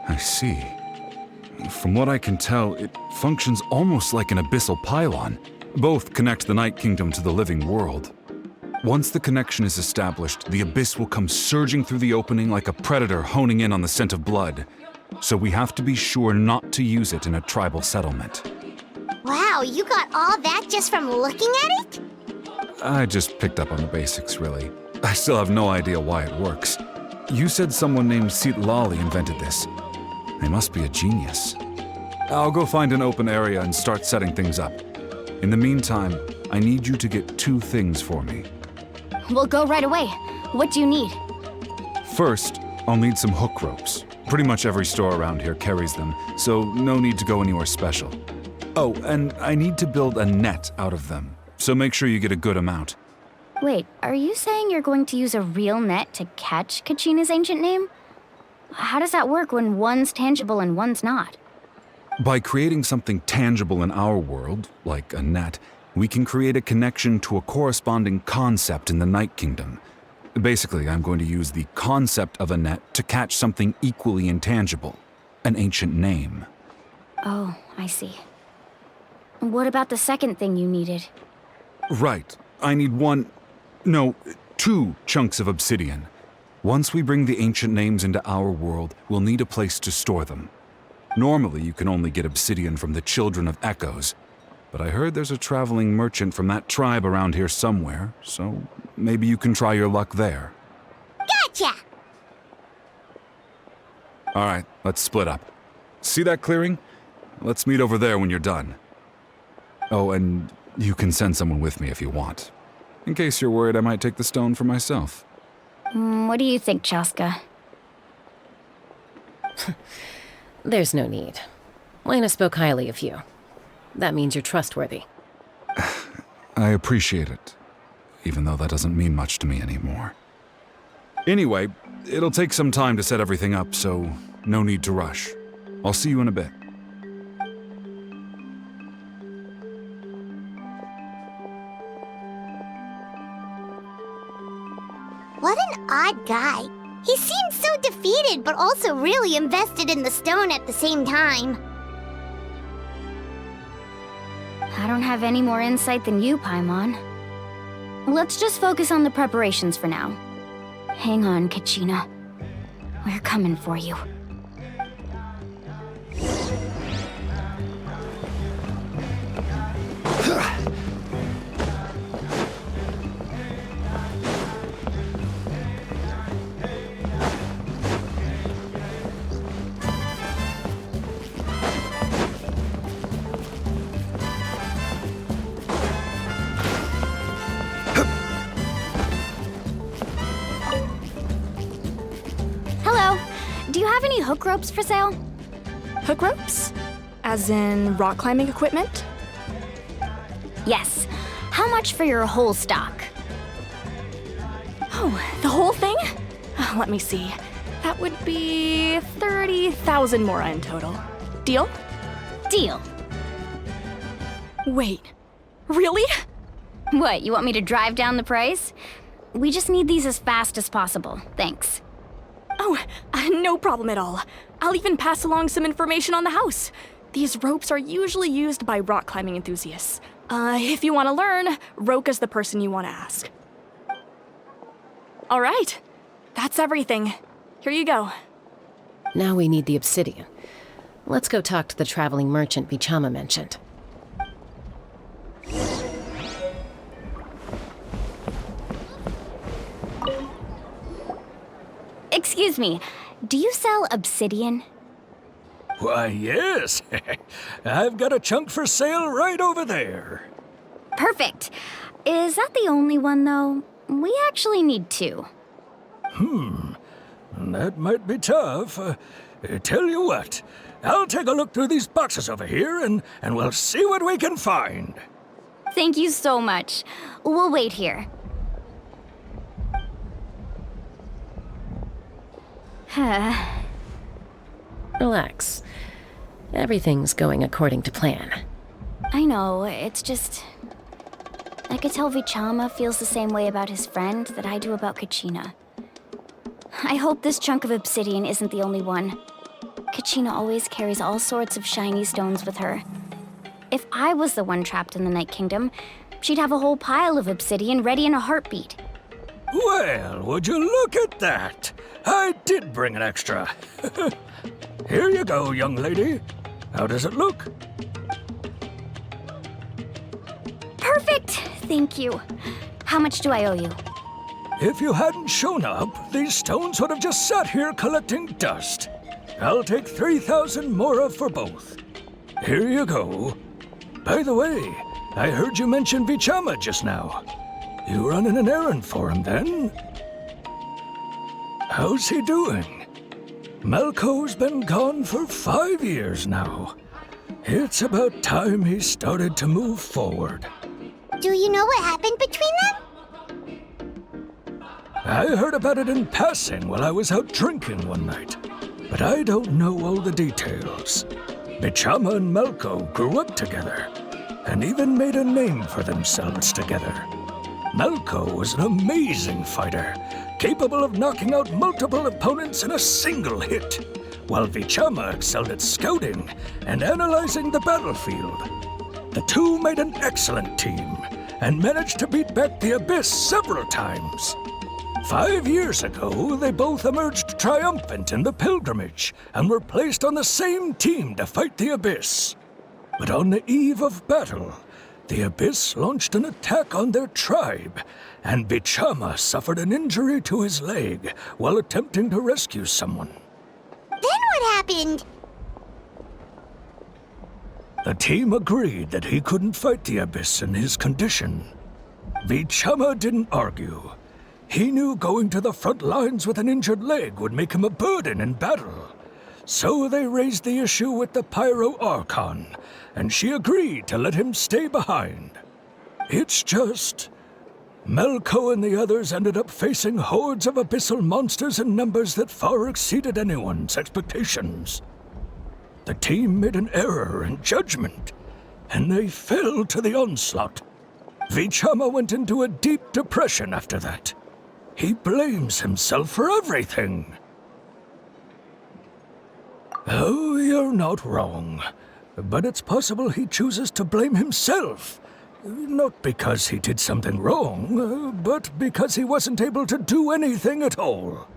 I see. From what I can tell, it functions almost like an abyssal pylon. Both connect the Night Kingdom to the living world. Once the connection is established, the abyss will come surging through the opening like a predator honing in on the scent of blood. So we have to be sure not to use it in a tribal settlement. Wow, you got all that just from looking at it? I just picked up on the basics, really. I still have no idea why it works. You said someone named Lali invented this. They must be a genius. I'll go find an open area and start setting things up. In the meantime, I need you to get 2 things for me. We'll go right away. What do you need? First, I'll need some hook ropes. Pretty much every store around here carries them, so no need to go anywhere special. Oh, and I need to build a net out of them, so make sure you get a good amount. Wait, are you saying you're going to use a real net to catch Kachina's ancient name? How does that work when one's tangible and one's not? By creating something tangible in our world, like a net, we can create a connection to a corresponding concept in the Night Kingdom. Basically, I'm going to use the concept of a net to catch something equally intangible, an ancient name. Oh, I see. What about the second thing you needed? Right. I need 2 chunks of obsidian. Once we bring the ancient names into our world, we'll need a place to store them. Normally, you can only get obsidian from the Children of Echoes, but I heard there's a traveling merchant from that tribe around here somewhere, so maybe you can try your luck there. Gotcha! All right, let's split up. See that clearing? Let's meet over there when you're done. Oh, and you can send someone with me if you want. In case you're worried I might take the stone for myself. What do you think, Chaska? There's no need. Lena spoke highly of you. That means you're trustworthy. I appreciate it, even though that doesn't mean much to me anymore. Anyway, it'll take some time to set everything up, so no need to rush. I'll see you in a bit. What an odd guy. He seemed so defeated, but also really invested in the stone at the same time. I don't have any more insight than you, Paimon. Let's just focus on the preparations for now. Hang on, Kachina. We're coming for you. Do you have any hook ropes for sale? Hook ropes? As in rock climbing equipment? Yes. How much for your whole stock? Oh, the whole thing? Let me see. That would be 30,000 more in total. Deal? Deal. Wait, really? What, you want me to drive down the price? We just need these as fast as possible. Thanks. Oh, no problem at all. I'll even pass along some information on the house. These ropes are usually used by rock climbing enthusiasts. If you want to learn, Roka's the person you want to ask. All right, that's everything. Here you go. Now we need the obsidian. Let's go talk to the traveling merchant Bichama mentioned. Excuse me, do you sell obsidian? Why, yes. I've got a chunk for sale right over there. Perfect. Is that the only one, though? We actually need 2. That might be tough. Tell you what, I'll take a look through these boxes over here, and we'll see what we can find. Thank you so much. We'll wait here. Relax. Everything's going according to plan. I know, it's just... I could tell Vichama feels the same way about his friend that I do about Kachina. I hope this chunk of obsidian isn't the only one. Kachina always carries all sorts of shiny stones with her. If I was the one trapped in the Night Kingdom, she'd have a whole pile of obsidian ready in a heartbeat. Well, would you look at that? I did bring an extra. Here you go, young lady. How does it look? Perfect! Thank you. How much do I owe you? If you hadn't shown up, these stones would have just sat here collecting dust. I'll take 3,000 mora for both. Here you go. By the way, I heard you mention Vichama just now. You running an errand for him, then? How's he doing? Malco's been gone for 5 years now. It's about time he started to move forward. Do you know what happened between them? I heard about it in passing while I was out drinking one night, but I don't know all the details. Vichama and Malco grew up together, and even made a name for themselves together. Malco was an amazing fighter, capable of knocking out multiple opponents in a single hit, while Vichama excelled at scouting and analyzing the battlefield. The two made an excellent team, and managed to beat back the Abyss several times. 5 years ago, they both emerged triumphant in the pilgrimage, and were placed on the same team to fight the Abyss. But on the eve of battle, the Abyss launched an attack on their tribe, and Vichama suffered an injury to his leg while attempting to rescue someone. Then what happened? The team agreed that he couldn't fight the Abyss in his condition. Vichama didn't argue. He knew going to the front lines with an injured leg would make him a burden in battle. So they raised the issue with the Pyro Archon, and she agreed to let him stay behind. It's just, Malco and the others ended up facing hordes of abyssal monsters in numbers that far exceeded anyone's expectations. The team made an error in judgment, and they fell to the onslaught. Vichama went into a deep depression after that. He blames himself for everything. Oh, you're not wrong. But it's possible he chooses to blame himself. Not because he did something wrong, but because he wasn't able to do anything at all.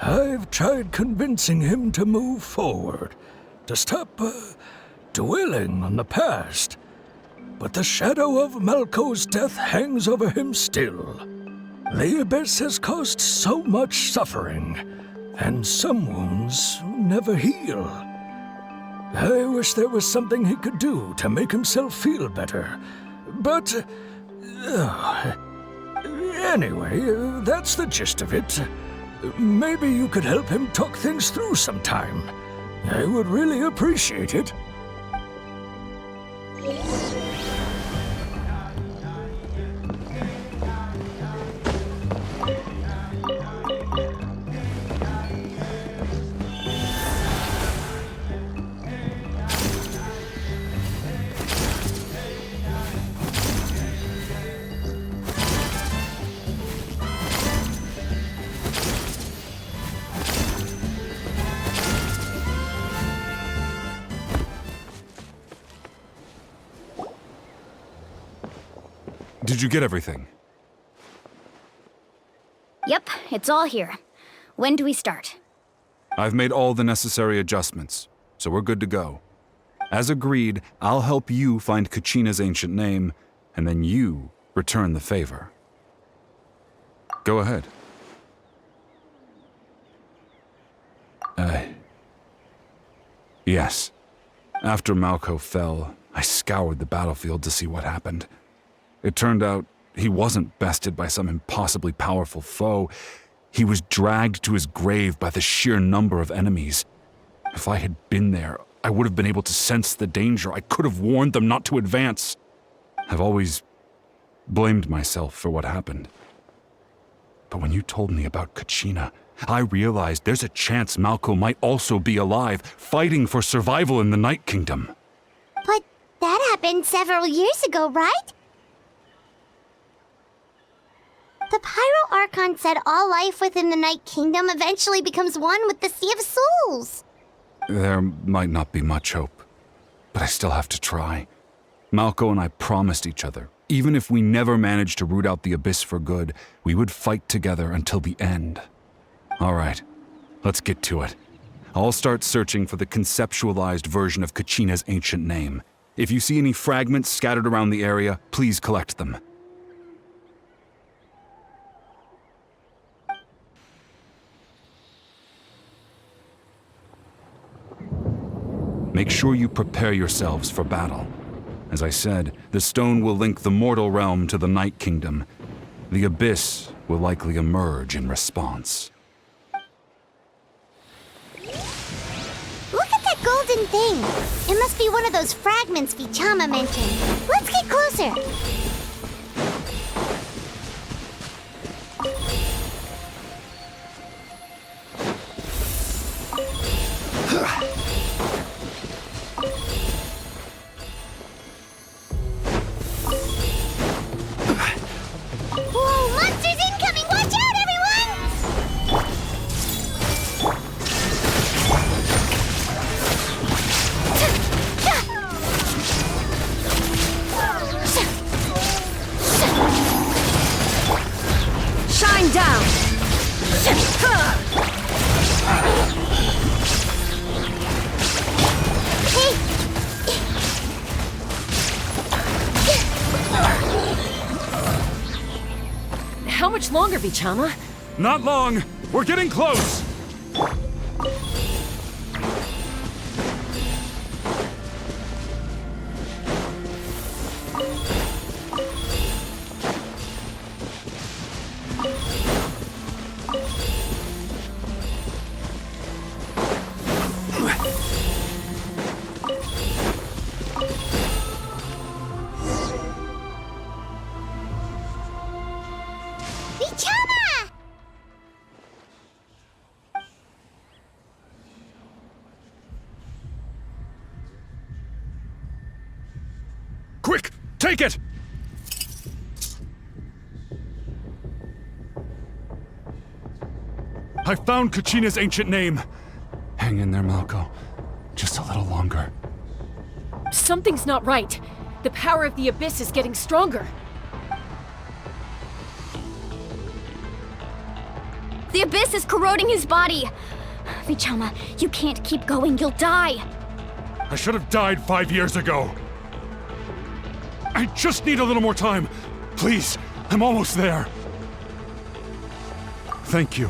I've tried convincing him to move forward, to stop dwelling on the past. But the shadow of Malco's death hangs over him still. The Abyss has caused so much suffering, and some wounds never heal. I wish there was something he could do to make himself feel better, but... anyway, that's the gist of it. Maybe you could help him talk things through sometime. I would really appreciate it. Did you get everything? Yep, it's all here. When do we start? I've made all the necessary adjustments, so we're good to go. As agreed, I'll help you find Kachina's ancient name, and then you return the favor. Go ahead. Yes. After Malco fell, I scoured the battlefield to see what happened. It turned out he wasn't bested by some impossibly powerful foe. He was dragged to his grave by the sheer number of enemies. If I had been there, I would have been able to sense the danger. I could have warned them not to advance. I've always blamed myself for what happened. But when you told me about Kachina, I realized there's a chance Malco might also be alive, fighting for survival in the Night Kingdom. But that happened several years ago, right? The Pyro Archon said all life within the Night Kingdom eventually becomes one with the Sea of Souls. There might not be much hope, but I still have to try. Malco and I promised each other, even if we never managed to root out the Abyss for good, we would fight together until the end. All right, let's get to it. I'll start searching for the conceptualized version of Kachina's ancient name. If you see any fragments scattered around the area, please collect them. Make sure you prepare yourselves for battle. As I said, the stone will link the mortal realm to the Night Kingdom. The Abyss will likely emerge in response. Look at that golden thing. It must be one of those fragments Vichama mentioned. Let's get closer. Whoa, monsters incoming! Watch out, everyone! Shine down! How much longer, Vichama? Not long! We're getting close! Vichama! Quick! Take it! I found Kachina's ancient name. Hang in there, Malco. Just a little longer. Something's not right. The power of the Abyss is getting stronger. The Abyss is corroding his body. Vichama, you can't keep going. You'll die. I should have died 5 years ago. I just need a little more time. Please, I'm almost there. Thank you.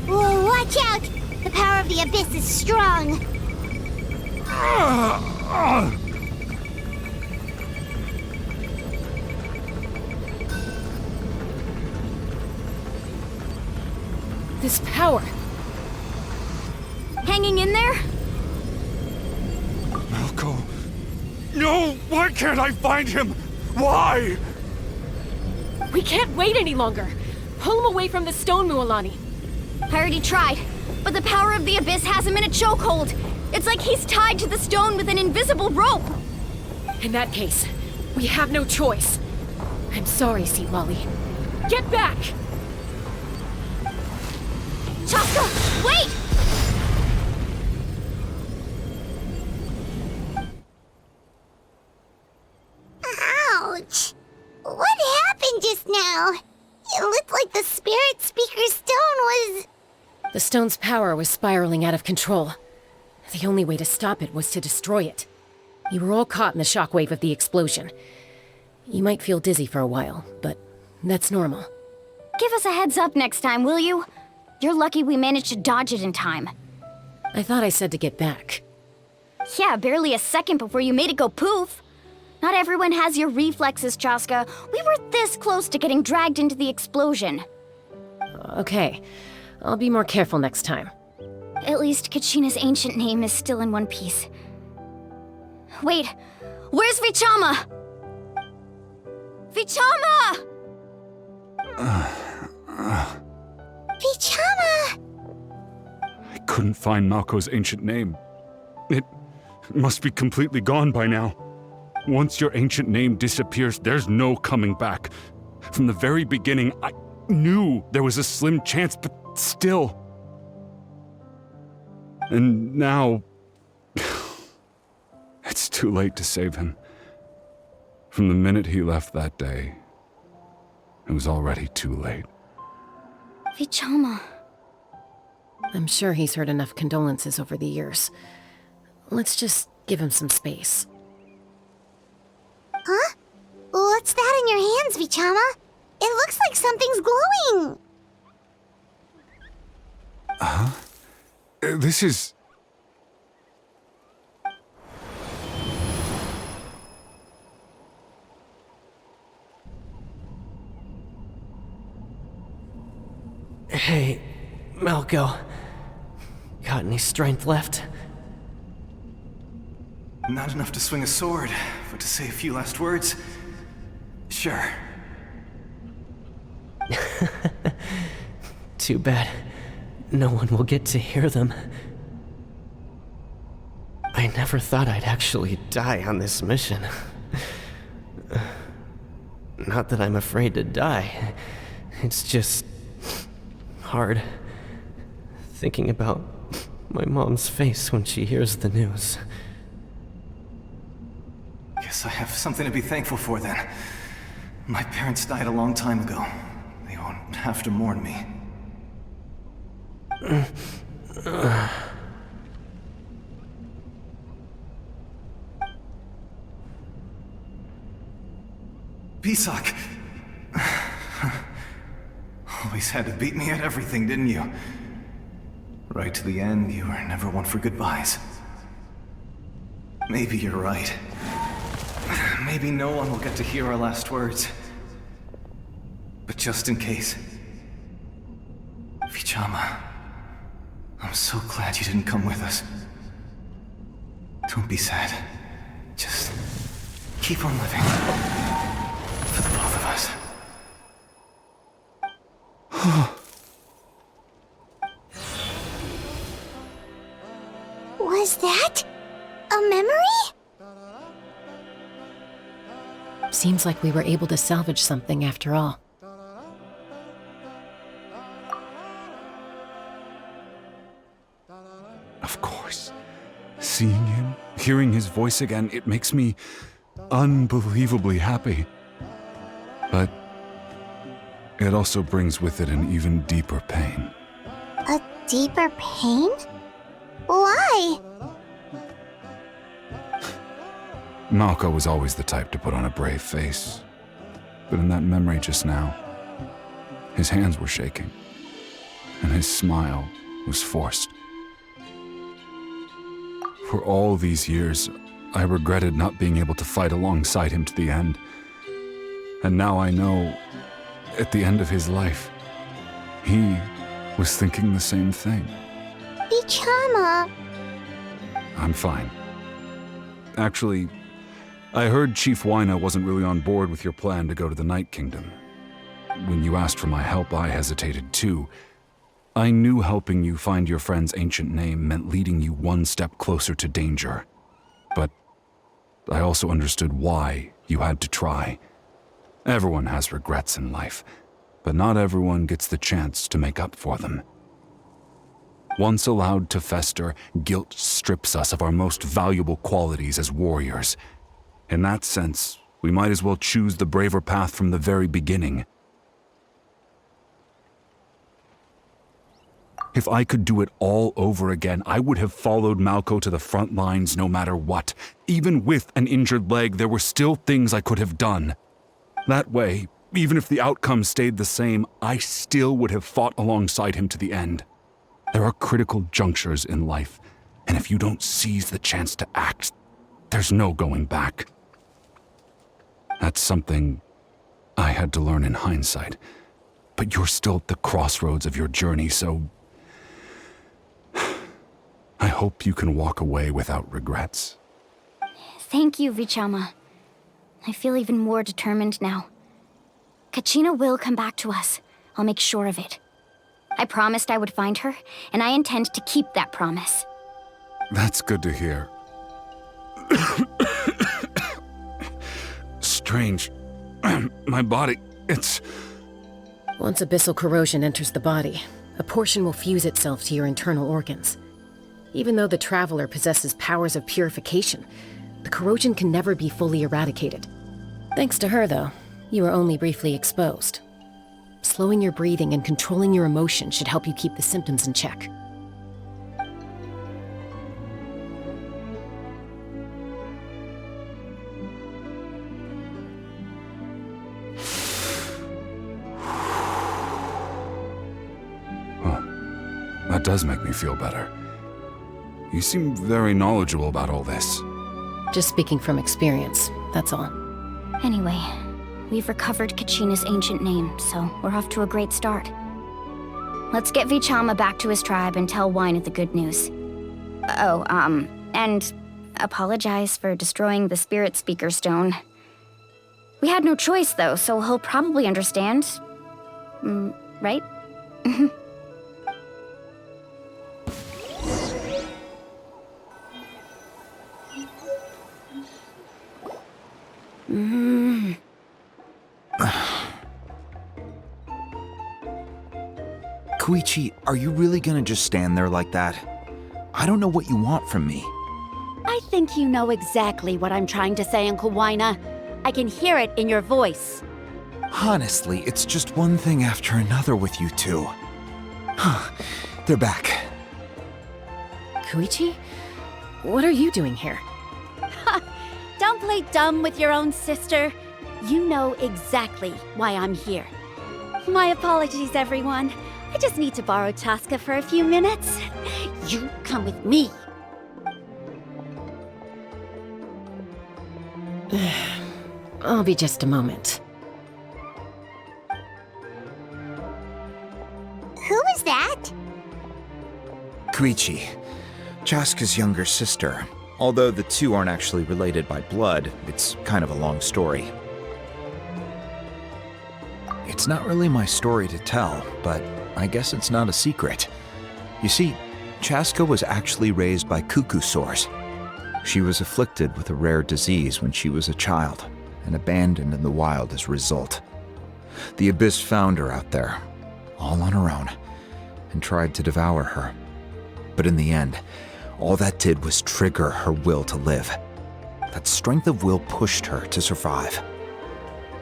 Whoa, watch out! The power of the Abyss is strong. This power. Hanging in there? Malco. No! Why can't I find him? Why? We can't wait any longer. Pull him away from the stone, Mualani. I already tried, but the power of the Abyss has him in a chokehold. It's like he's tied to the stone with an invisible rope. In that case, we have no choice. I'm sorry, Sea Wally. Get back! Chaska, wait! Ouch! What happened just now? It looked like the Spirit Speaker's stone was... The stone's power was spiraling out of control. The only way to stop it was to destroy it. You were all caught in the shockwave of the explosion. You might feel dizzy for a while, but that's normal. Give us a heads up next time, will you? You're lucky we managed to dodge it in time. I thought I said to get back. Yeah, barely a second before you made it go poof. Not everyone has your reflexes, Chaska. We were this close to getting dragged into the explosion. Okay, I'll be more careful next time. At least Kachina's ancient name is still in one piece. Wait, where's Vichama? Vichama! Vichama! I couldn't find Malco's ancient name. It must be completely gone by now. Once your ancient name disappears, there's no coming back. From the very beginning, I knew there was a slim chance, but still. And now, it's too late to save him. From the minute he left that day, it was already too late. Vichama. I'm sure he's heard enough condolences over the years. Let's just give him some space. Huh? What's that in your hands, Vichama? It looks like something's glowing! This is... Hey, Malco. Got any strength left? Not enough to swing a sword, but to say a few last words? Sure. Too bad. No one will get to hear them. I never thought I'd actually die on this mission. Not that I'm afraid to die. It's just... hard. Thinking about my mom's face when she hears the news. Guess I have something to be thankful for then. My parents died a long time ago. They won't have to mourn me. Pisak! Always had to beat me at everything, didn't you? Right to the end, you were never one for goodbyes. Maybe you're right. Maybe no one will get to hear our last words. But just in case... Vichama, I'm so glad you didn't come with us. Don't be sad. Just keep on living. For the both of us. Was that a memory? Seems like we were able to salvage something after all. Of course. Seeing him, hearing his voice again, it makes me unbelievably happy. But it also brings with it an even deeper pain. A deeper pain? Why? Malco was always the type to put on a brave face. But in that memory just now, his hands were shaking, and his smile was forced. For all these years, I regretted not being able to fight alongside him to the end. And now I know, at the end of his life, he was thinking the same thing. Vichama. I'm fine. Actually, I heard Chief Wyna wasn't really on board with your plan to go to the Night Kingdom. When you asked for my help, I hesitated too. I knew helping you find your friend's ancient name meant leading you one step closer to danger. But I also understood why you had to try. Everyone has regrets in life, but not everyone gets the chance to make up for them. Once allowed to fester, guilt strips us of our most valuable qualities as warriors. In that sense, we might as well choose the braver path from the very beginning. If I could do it all over again, I would have followed Malco to the front lines no matter what. Even with an injured leg, there were still things I could have done. That way, even if the outcome stayed the same, I still would have fought alongside him to the end. There are critical junctures in life, and if you don't seize the chance to act, there's no going back. That's something I had to learn in hindsight, but you're still at the crossroads of your journey, so I hope you can walk away without regrets. Thank you, Vichama. I feel even more determined now. Kachina will come back to us. I'll make sure of it. I promised I would find her, and I intend to keep that promise. That's good to hear. Strange. My body, it's... Once abyssal corrosion enters the body, a portion will fuse itself to your internal organs. Even though the Traveler possesses powers of purification, the corrosion can never be fully eradicated. Thanks to her, though, you are only briefly exposed. Slowing your breathing and controlling your emotions should help you keep the symptoms in check. That does make me feel better. You seem very knowledgeable about all this. Just speaking from experience, that's all. Anyway, we've recovered Kachina's ancient name, so we're off to a great start. Let's get Vichama back to his tribe and tell Wyneth the good news. And apologize for destroying the Spirit Speaker Stone. We had no choice, though, so he'll probably understand. Right? Koichi, are you really gonna just stand there like that? I don't know what you want from me. I think you know exactly what I'm trying to say, Uncle Wyna. I can hear it in your voice. Honestly, it's just one thing after another with you two. They're back. Koichi? What are you doing here? Don't play dumb with your own sister. You know exactly why I'm here. My apologies, everyone. I just need to borrow Chaska for a few minutes. You come with me. I'll be just a moment. Who was that? Koichi, Chaska's younger sister. Although the two aren't actually related by blood, it's kind of a long story. It's not really my story to tell, but I guess it's not a secret. You see, Chaska was actually raised by cuckoo-sores. She was afflicted with a rare disease when she was a child, and abandoned in the wild as a result. The Abyss found her out there, all on her own, and tried to devour her. But in the end, all that did was trigger her will to live. That strength of will pushed her to survive.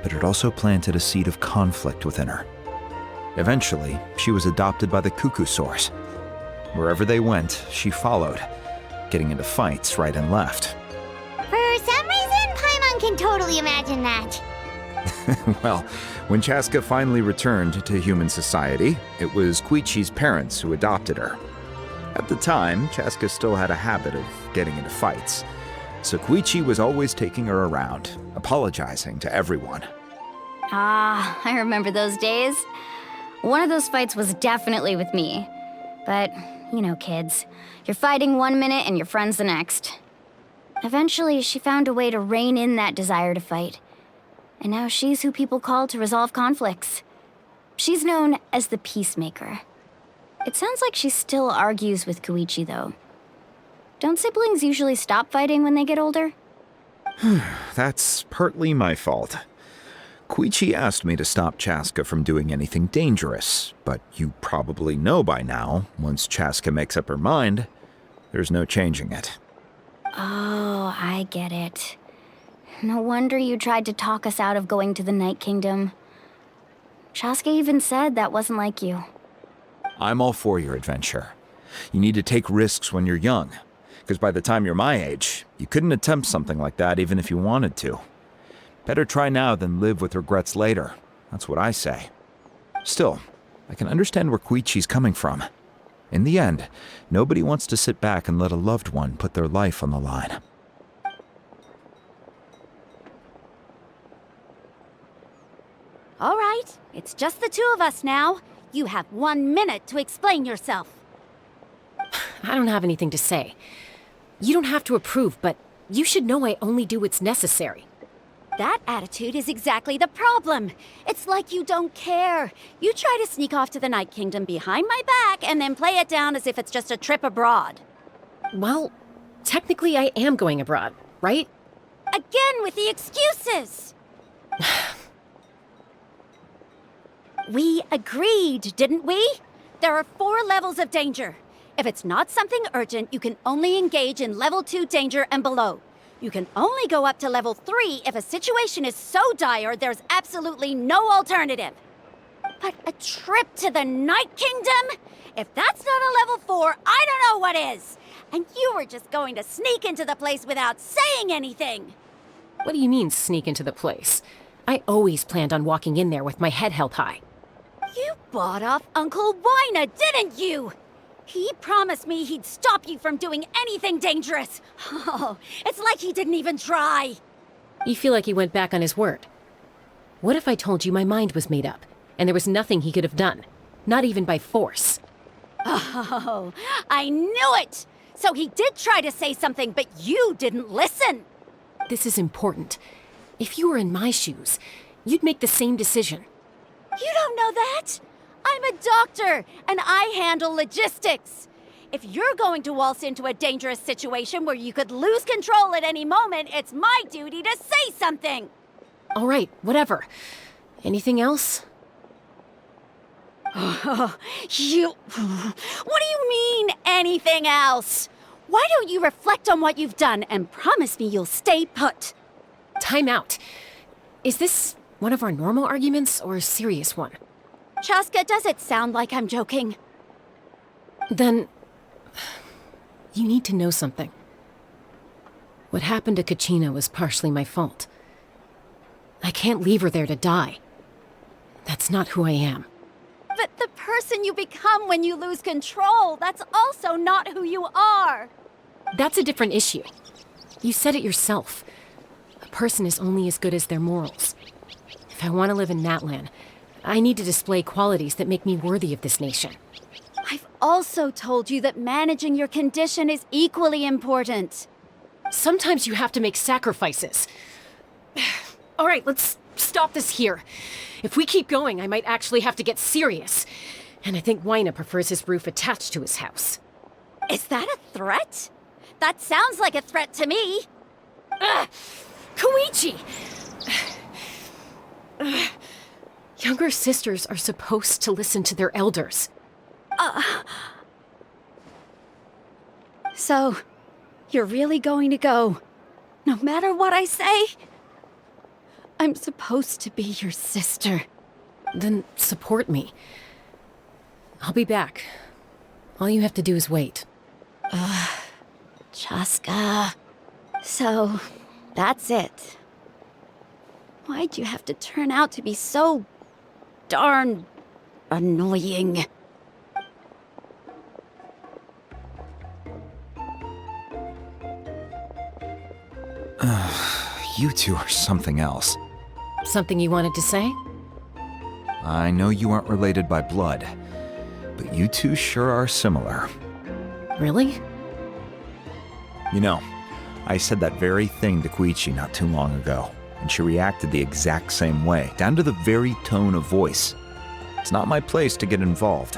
But it also planted a seed of conflict within her. Eventually, she was adopted by the cuckoo-sores. Wherever they went, she followed, getting into fights right and left. For some reason, Paimon can totally imagine that. Well, when Chaska finally returned to human society, it was Koichi's parents who adopted her. At the time, Chaska still had a habit of getting into fights, so Koichi was always taking her around, apologizing to everyone. Ah, I remember those days. One of those fights was definitely with me. But, you know, kids. You're fighting one minute and your friend's the next. Eventually, she found a way to rein in that desire to fight. And now she's who people call to resolve conflicts. She's known as the Peacemaker. It sounds like she still argues with Koichi, though. Don't siblings usually stop fighting when they get older? That's partly my fault. Koichi asked me to stop Chaska from doing anything dangerous, but you probably know by now, once Chaska makes up her mind, there's no changing it. Oh, I get it. No wonder you tried to talk us out of going to the Night Kingdom. Chaska even said that wasn't like you. I'm all for your adventure. You need to take risks when you're young, because by the time you're my age, you couldn't attempt something like that even if you wanted to. Better try now than live with regrets later. That's what I say. Still, I can understand where Koichi's coming from. In the end, nobody wants to sit back and let a loved one put their life on the line. All right, it's just the two of us now. You have 1 minute to explain yourself. I don't have anything to say. You don't have to approve, but you should know I only do what's necessary. That attitude is exactly the problem. It's like you don't care. You try to sneak off to the Night Kingdom behind my back and then play it down as if it's just a trip abroad. Well, technically I am going abroad. right? Again with the excuses! We agreed, didn't we? There are 4 levels of danger. If it's not something urgent, you can only engage in level 2 danger and below. You can only go up to level 3 if a situation is so dire there's absolutely no alternative. But a trip to the Night Kingdom? If that's not a level 4, I don't know what is! And you were just going to sneak into the place without saying anything! What do you mean, sneak into the place? I always planned on walking in there with my head held high. You bought off Uncle Wina, didn't you? He promised me he'd stop you from doing anything dangerous. Oh, it's like he didn't even try. You feel like he went back on his word. What if I told you my mind was made up, and there was nothing he could have done? Not even by force. Oh, I knew it! So he did try to say something, but you didn't listen. This is important. If you were in my shoes, you'd make the same decision. You don't know that? I'm a doctor, and I handle logistics. If you're going to waltz into a dangerous situation where you could lose control at any moment, it's my duty to say something. All right, whatever. Anything else? What do you mean, anything else? Why don't you reflect on what you've done and promise me you'll stay put? Time out. Is this one of our normal arguments or a serious one? Chaska, does it sound like I'm joking? Then, you need to know something. What happened to Kachina was partially my fault. I can't leave her there to die. That's not who I am. But the person you become when you lose control, that's also not who you are. That's a different issue. You said it yourself. A person is only as good as their morals. If I want to live in Natlan, I need to display qualities that make me worthy of this nation. I've also told you that managing your condition is equally important. Sometimes you have to make sacrifices. All right, let's stop this here. If we keep going, I might actually have to get serious. And I think Wina prefers his roof attached to his house. Is that a threat? That sounds like a threat to me. Koichi! Younger sisters are supposed to listen to their elders. So, you're really going to go, no matter what I say? I'm supposed to be your sister. Then support me. I'll be back. All you have to do is wait. Chaska. So, that's it. Why'd you have to turn out to be so darn annoying? You two are something else. Something you wanted to say? I know you aren't related by blood, but you two sure are similar. Really? You know, I said that very thing to Koichi not too long ago, and she reacted the exact same way, down to the very tone of voice. It's not my place to get involved,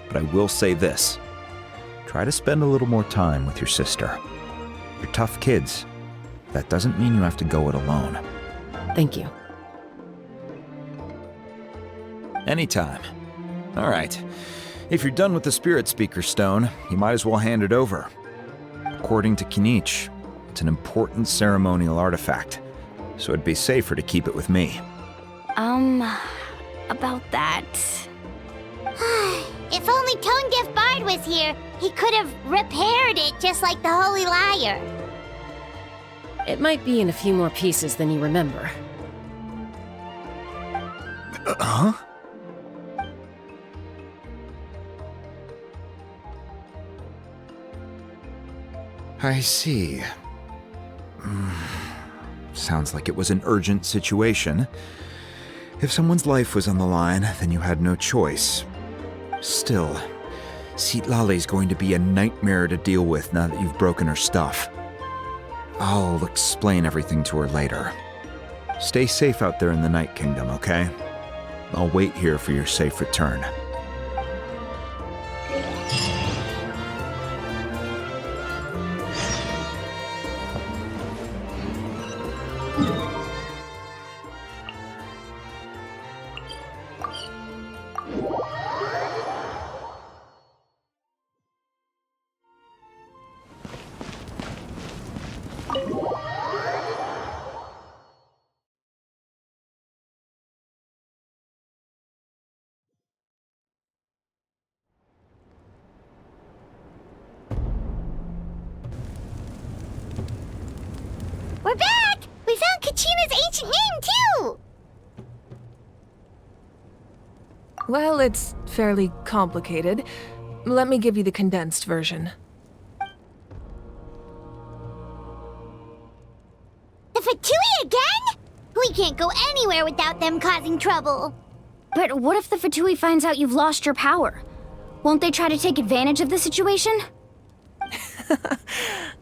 but I will say this. Try to spend a little more time with your sister. You're tough kids. That doesn't mean you have to go it alone. Thank you. Anytime. All right. If you're done with the Spirit Speaker Stone, you might as well hand it over. According to Kinich, it's an important ceremonial artifact, so it'd be safer to keep it with me. About that. If only Tone Bard was here, he could have repaired it just like the Holy Liar. It might be in a few more pieces than you remember. Huh? I see. Sounds like it was an urgent situation. If someone's life was on the line, then you had no choice. Still, Citlali's going to be a nightmare to deal with now that you've broken her stuff. I'll explain everything to her later. Stay safe out there in the Night Kingdom, okay? I'll wait here for your safe return. We're back! We found Kachina's ancient name, too! Well, it's fairly complicated. Let me give you the condensed version. The Fatui again? We can't go anywhere without them causing trouble. But what if the Fatui finds out you've lost your power? Won't they try to take advantage of the situation?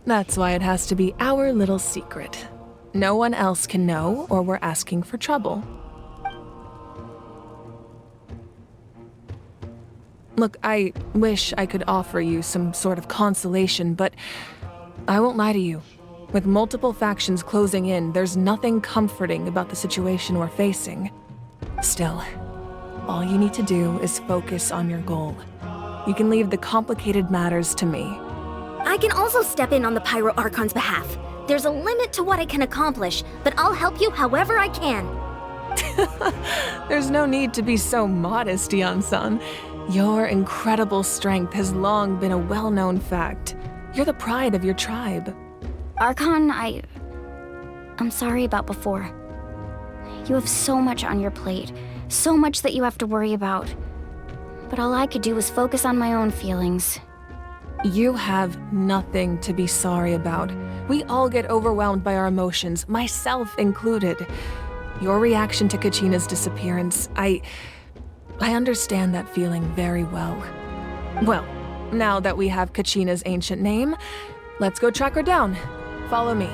That's why it has to be our little secret. No one else can know, or we're asking for trouble. Look, I wish I could offer you some sort of consolation, but I won't lie to you. With multiple factions closing in, there's nothing comforting about the situation we're facing. Still, all you need to do is focus on your goal. You can leave the complicated matters to me. I can also step in on the Pyro Archon's behalf. There's a limit to what I can accomplish, but I'll help you however I can. There's no need to be so modest, Yan-san. Your incredible strength has long been a well-known fact. You're the pride of your tribe. Archon, I'm sorry about before. You have so much on your plate, so much that you have to worry about. But all I could do was focus on my own feelings. You have nothing to be sorry about. We all get overwhelmed by our emotions, myself included. Your reaction to Kachina's disappearance, I understand that feeling very well. Well, now that we have Kachina's ancient name, let's go track her down. Follow me.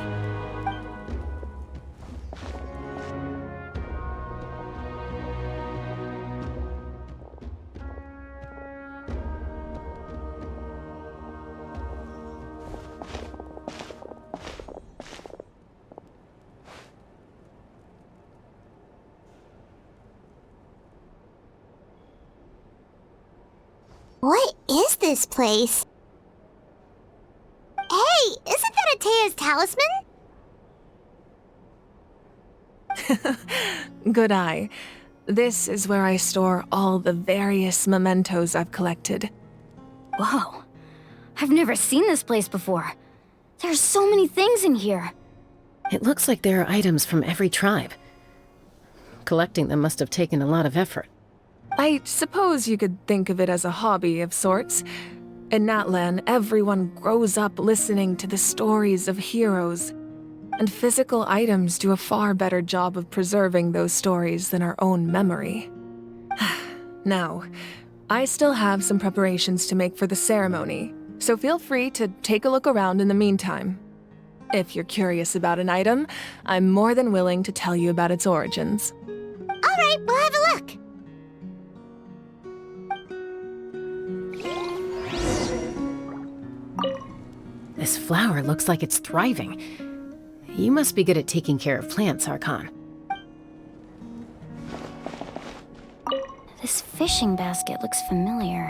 What is this place? Hey, isn't that Atea's talisman? Good eye. This is where I store all the various mementos I've collected. Whoa. I've never seen this place before. There's so many things in here. It looks like there are items from every tribe. Collecting them must have taken a lot of effort. I suppose you could think of it as a hobby of sorts. In Natlan, everyone grows up listening to the stories of heroes, and physical items do a far better job of preserving those stories than our own memory. Now, I still have some preparations to make for the ceremony, so feel free to take a look around in the meantime. If you're curious about an item, I'm more than willing to tell you about its origins. All right, we'll have a look. This flower looks like it's thriving. You must be good at taking care of plants, Archon. This fishing basket looks familiar.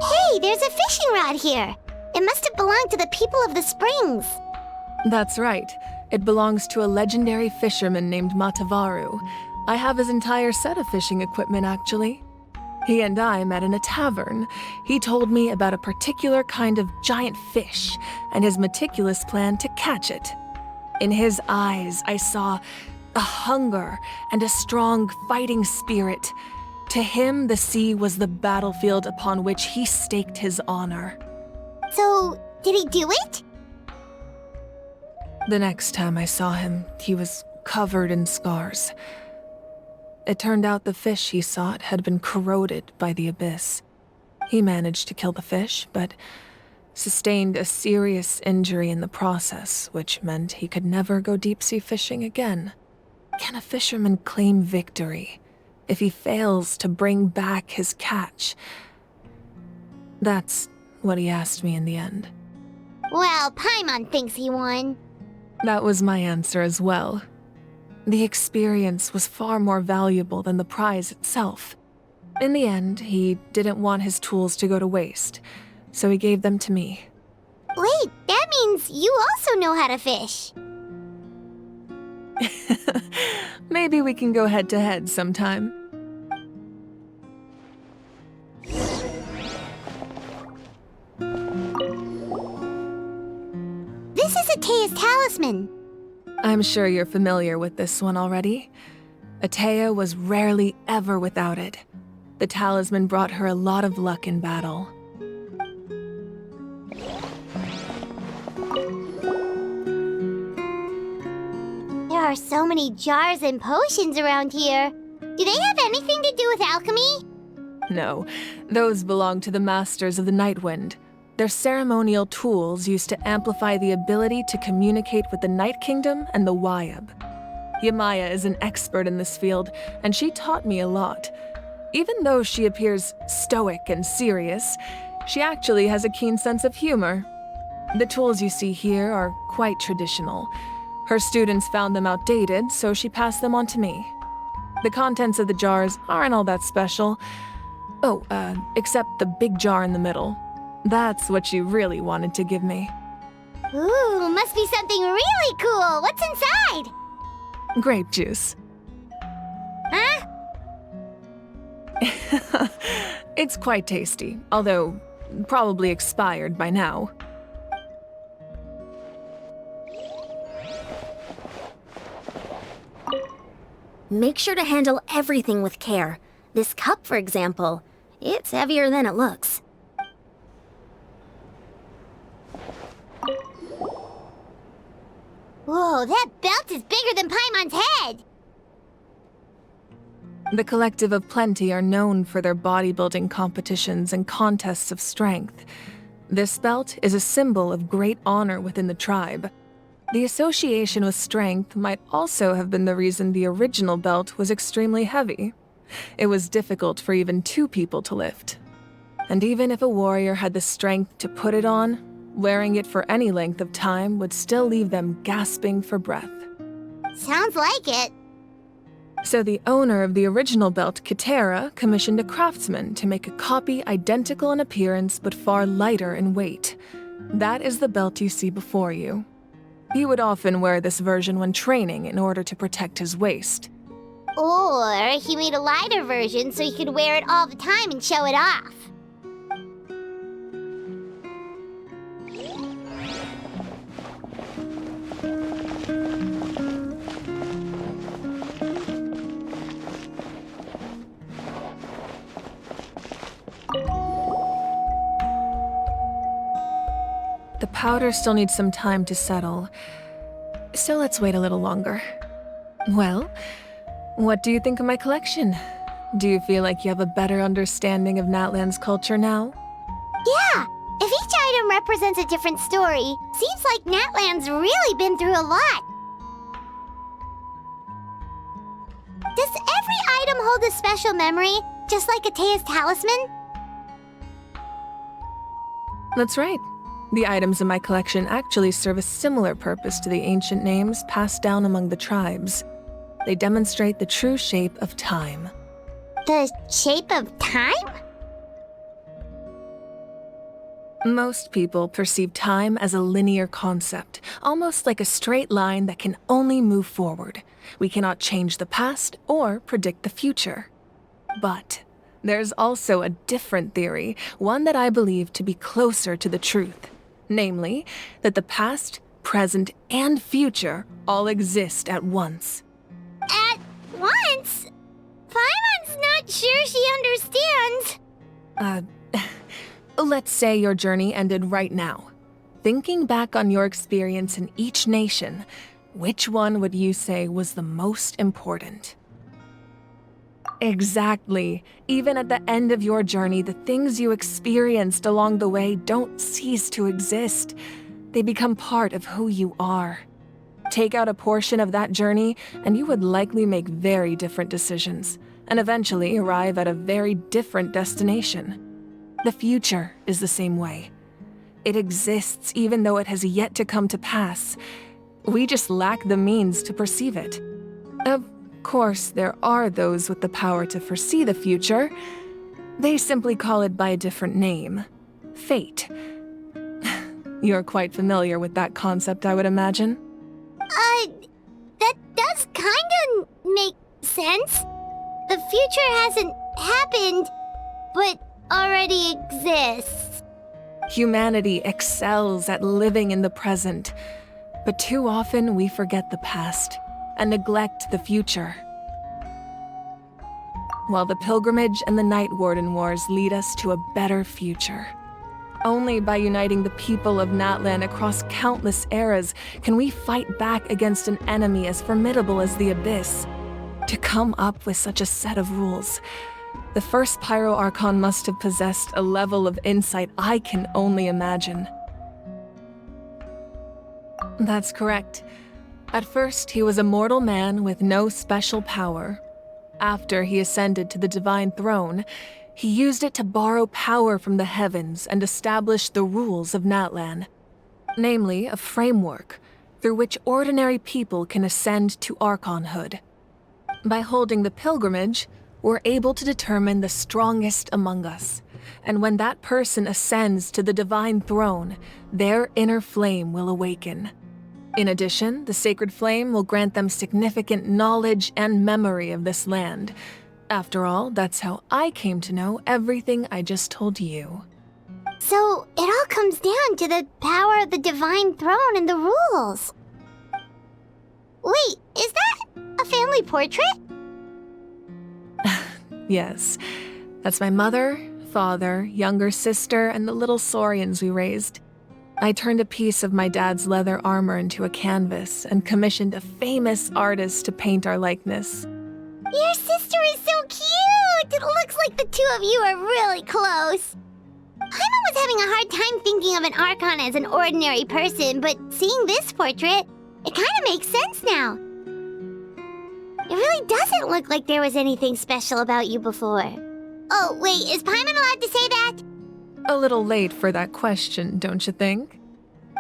Hey, there's a fishing rod here. It must have belonged to the people of the springs. That's right. It belongs to a legendary fisherman named Matavaru. I have his entire set of fishing equipment, actually. He and I met in a tavern. He told me about a particular kind of giant fish and his meticulous plan to catch it. In his eyes, I saw a hunger and a strong fighting spirit. To him, the sea was the battlefield upon which he staked his honor. So, did he do it? The next time I saw him, he was covered in scars. It turned out the fish he sought had been corroded by the abyss. He managed to kill the fish, but sustained a serious injury in the process, which meant he could never go deep-sea fishing again. Can a fisherman claim victory if he fails to bring back his catch? That's what he asked me in the end. Well, Paimon thinks he won. That was my answer as well. The experience was far more valuable than the prize itself. In the end, he didn't want his tools to go to waste, so he gave them to me. Wait, that means you also know how to fish. Maybe we can go head-to-head sometime. This is Atea's talisman. I'm sure you're familiar with this one already. Atea was rarely ever without it. The talisman brought her a lot of luck in battle. There are so many jars and potions around here. Do they have anything to do with alchemy? No, those belong to the Masters of the Nightwind. They're ceremonial tools used to amplify the ability to communicate with the Night Kingdom and the Wayab. Yamaya is an expert in this field, and she taught me a lot. Even though she appears stoic and serious, she actually has a keen sense of humor. The tools you see here are quite traditional. Her students found them outdated, so she passed them on to me. The contents of the jars aren't all that special. Oh, except the big jar in the middle. That's what she really wanted to give me. Ooh, must be something really cool. What's inside? Grape juice. Huh? It's quite tasty, although probably expired by now. Make sure to handle everything with care. This cup, for example, it's heavier than it looks. Whoa, that belt is bigger than Paimon's head! The Collective of Plenty are known for their bodybuilding competitions and contests of strength. This belt is a symbol of great honor within the tribe. The association with strength might also have been the reason the original belt was extremely heavy. It was difficult for even 2 people to lift. And even if a warrior had the strength to put it on, wearing it for any length of time would still leave them gasping for breath. Sounds like it. So the owner of the original belt, Kitera, commissioned a craftsman to make a copy identical in appearance but far lighter in weight. That is the belt you see before you. He would often wear this version when training in order to protect his waist. Or he made a lighter version so he could wear it all the time and show it off. The powder still needs some time to settle, so let's wait a little longer. Well, what do you think of my collection? Do you feel like you have a better understanding of Natlan's culture now? Yeah! If each item represents a different story, seems like Natlan's really been through a lot. Does every item hold a special memory, just like Atea's talisman? That's right. The items in my collection actually serve a similar purpose to the ancient names passed down among the tribes. They demonstrate the true shape of time. The shape of time? Most people perceive time as a linear concept, almost like a straight line that can only move forward. We cannot change the past or predict the future. But there's also a different theory, one that I believe to be closer to the truth. Namely, that the past, present, and future all exist at once. At once? Paimon's not sure she understands. Let's say your journey ended right now. Thinking back on your experience in each nation, which one would you say was the most important? Exactly. Even at the end of your journey, the things you experienced along the way don't cease to exist. They become part of who you are. Take out a portion of that journey, and you would likely make very different decisions, and eventually arrive at a very different destination. The future is the same way. It exists even though it has yet to come to pass. We just lack the means to perceive it. Of course, there are those with the power to foresee the future. They simply call it by a different name. fate. You're quite familiar with that concept, I would imagine. That does kinda make sense. The future hasn't happened, but already exists. Humanity excels at living in the present, but too often we forget the past and neglect the future. While the pilgrimage and the Night Warden Wars lead us to a better future. Only by uniting the people of Natlan across countless eras can we fight back against an enemy as formidable as the Abyss. To come up with such a set of rules, the first Pyro Archon must have possessed a level of insight I can only imagine. That's correct. At first, he was a mortal man with no special power. After he ascended to the Divine Throne, he used it to borrow power from the heavens and establish the rules of Natlan. Namely, a framework through which ordinary people can ascend to Archonhood. By holding the pilgrimage, we're able to determine the strongest among us. And when that person ascends to the Divine Throne, their inner flame will awaken. In addition, the sacred flame will grant them significant knowledge and memory of this land. After all, that's how I came to know everything I just told you. So, it all comes down to the power of the Divine Throne and the rules. Wait, is that a family portrait? Yes, that's my mother, father, younger sister, and the little saurians we raised. I turned a piece of my dad's leather armor into a canvas and commissioned a famous artist to paint our likeness. Your sister is so cute! It looks like the two of you are really close. I'm always having a hard time thinking of an Archon as an ordinary person, but seeing this portrait, it kind of makes sense now. It really doesn't look like there was anything special about you before. Oh, wait, is Paimon allowed to say that? A little late for that question, don't you think?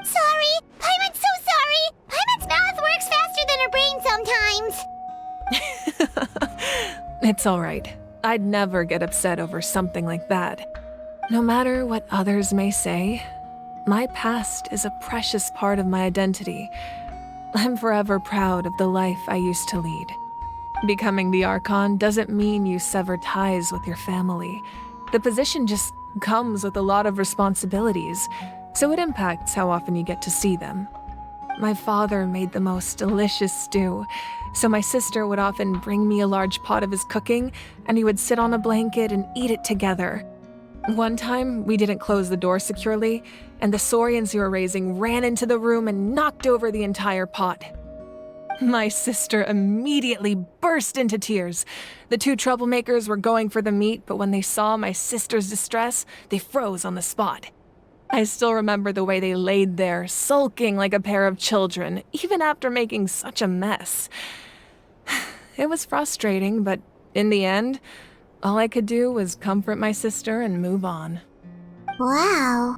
Sorry! Paimon's so sorry! Paimon's mouth works faster than her brain sometimes! It's all right. I'd never get upset over something like that. No matter what others may say, my past is a precious part of my identity. I'm forever proud of the life I used to lead. Becoming the Archon doesn't mean you sever ties with your family. The position just comes with a lot of responsibilities, so it impacts how often you get to see them. My father made the most delicious stew, so my sister would often bring me a large pot of his cooking, and we would sit on a blanket and eat it together. One time, we didn't close the door securely, and the saurians we were raising ran into the room and knocked over the entire pot. My sister immediately burst into tears. The two troublemakers were going for the meat, but when they saw my sister's distress, they froze on the spot. I still remember the way they laid there, sulking like a pair of children, even after making such a mess. It was frustrating, but in the end, all I could do was comfort my sister and move on. Wow.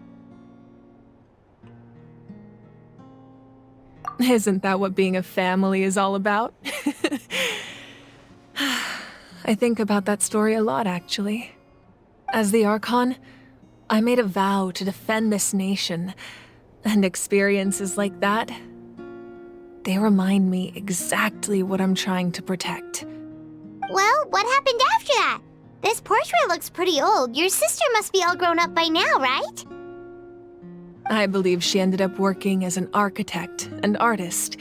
Isn't that what being a family is all about? I think about that story a lot, actually. As the Archon, I made a vow to defend this nation, and experiences like that, they remind me exactly what I'm trying to protect. Well, what happened after that? This portrait looks pretty old. Your sister must be all grown up by now, right? I believe she ended up working as an architect and artist.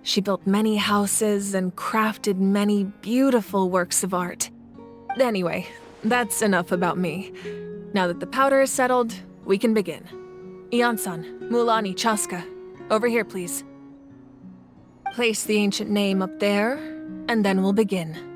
She built many houses and crafted many beautiful works of art. Anyway, that's enough about me. Now that the powder is settled, we can begin. Ian-san, Mulani, Chaska, over here, please. Place the ancient name up there, and then we'll begin.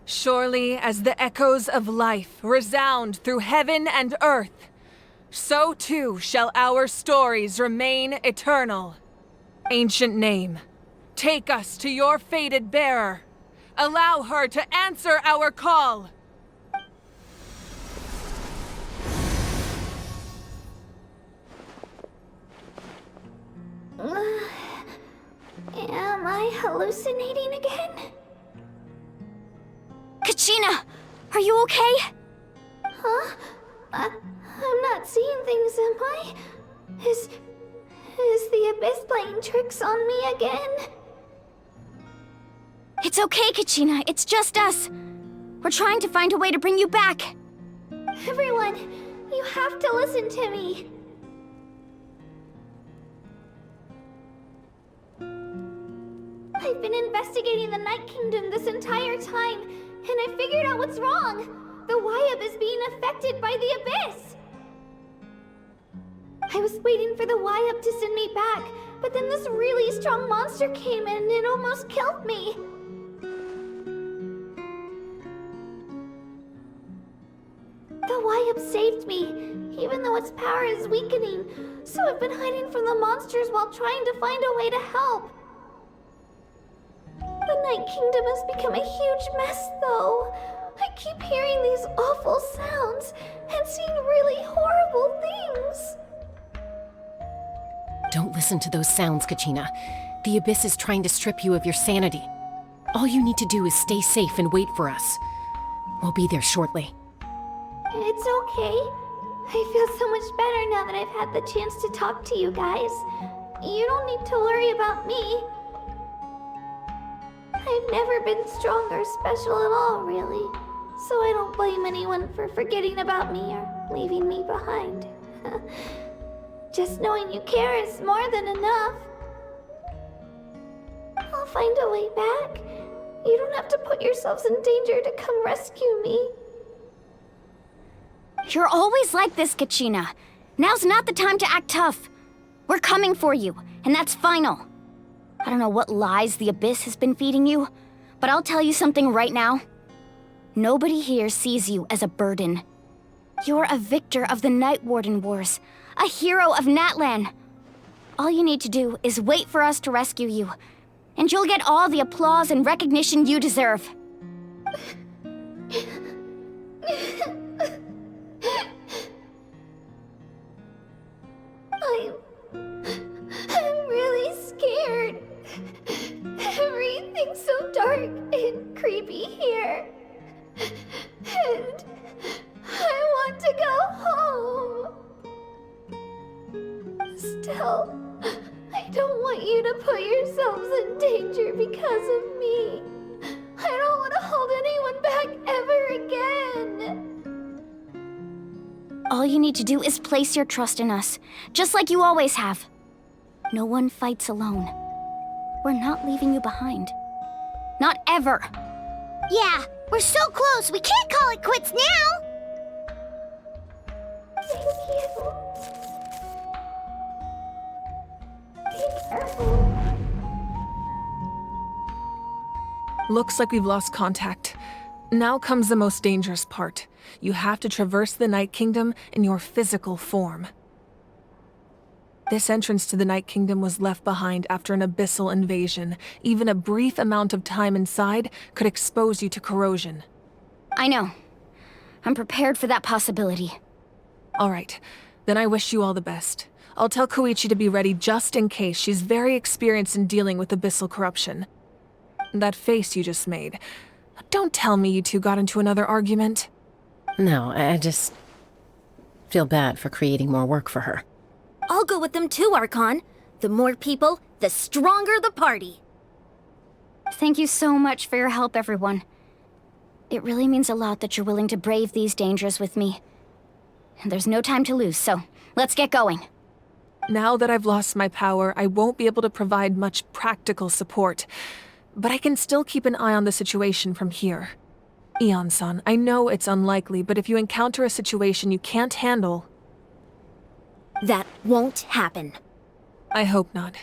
Surely as the echoes of life resound through heaven and earth, so too shall our stories remain eternal. Ancient name, take us to your fated bearer. Allow her to answer our call! Am I hallucinating again? Kachina! Are you okay? Huh? I'm not seeing things, am I? Is the Abyss playing tricks on me again? It's okay, Kachina. It's just us. We're trying to find a way to bring you back. Everyone, you have to listen to me. I've been investigating the Night Kingdom this entire time, and I figured out what's wrong. The Wyab is being affected by the Abyss. I was waiting for the Wyab to send me back, but then this really strong monster came in and it almost killed me. The Wyab saved me, even though its power is weakening, so I've been hiding from the monsters while trying to find a way to help. The Night Kingdom has become a huge mess, though. I keep hearing these awful sounds and seeing really horrible things. Don't listen to those sounds, Kachina. The Abyss is trying to strip you of your sanity. All you need to do is stay safe and wait for us. We'll be there shortly. It's okay. I feel so much better now that I've had the chance to talk to you guys. You don't need to worry about me. I've never been strong or special at all, really. So I don't blame anyone for forgetting about me or leaving me behind. Just knowing you care is more than enough. I'll find a way back. You don't have to put yourselves in danger to come rescue me. You're always like this, Kachina. Now's not the time to act tough. We're coming for you, and that's final. I don't know what lies the Abyss has been feeding you, but I'll tell you something right now. Nobody here sees you as a burden. You're a victor of the Night Warden Wars, a hero of Natlan. All you need to do is wait for us to rescue you, and you'll get all the applause and recognition you deserve. I'm really scared. Everything's so dark and creepy here. And I want to go home. Still, I don't want you to put yourselves in danger because of me. I don't want to hold anyone back ever again. All you need to do is place your trust in us, just like you always have. No one fights alone. We're not leaving you behind. Not ever. Yeah, we're so close. We can't call it quits now. Thank you. Be careful. Looks like we've lost contact. Now comes the most dangerous part. You have to traverse the Night Kingdom in your physical form. This entrance to the Night Kingdom was left behind after an abyssal invasion. Even a brief amount of time inside could expose you to corrosion. I know. I'm prepared for that possibility. All right, then I wish you all the best. I'll tell Koichi to be ready just in case. She's very experienced in dealing with abyssal corruption. That face you just made. Don't tell me you two got into another argument. No, I just feel bad for creating more work for her. I'll go with them too, Archon. The more people, the stronger the party. Thank you so much for your help, everyone. It really means a lot that you're willing to brave these dangers with me. And there's no time to lose, so let's get going. Now that I've lost my power, I won't be able to provide much practical support. But I can still keep an eye on the situation from here. Eon-san, I know it's unlikely, but if you encounter a situation you can't handle... That won't happen. I hope not.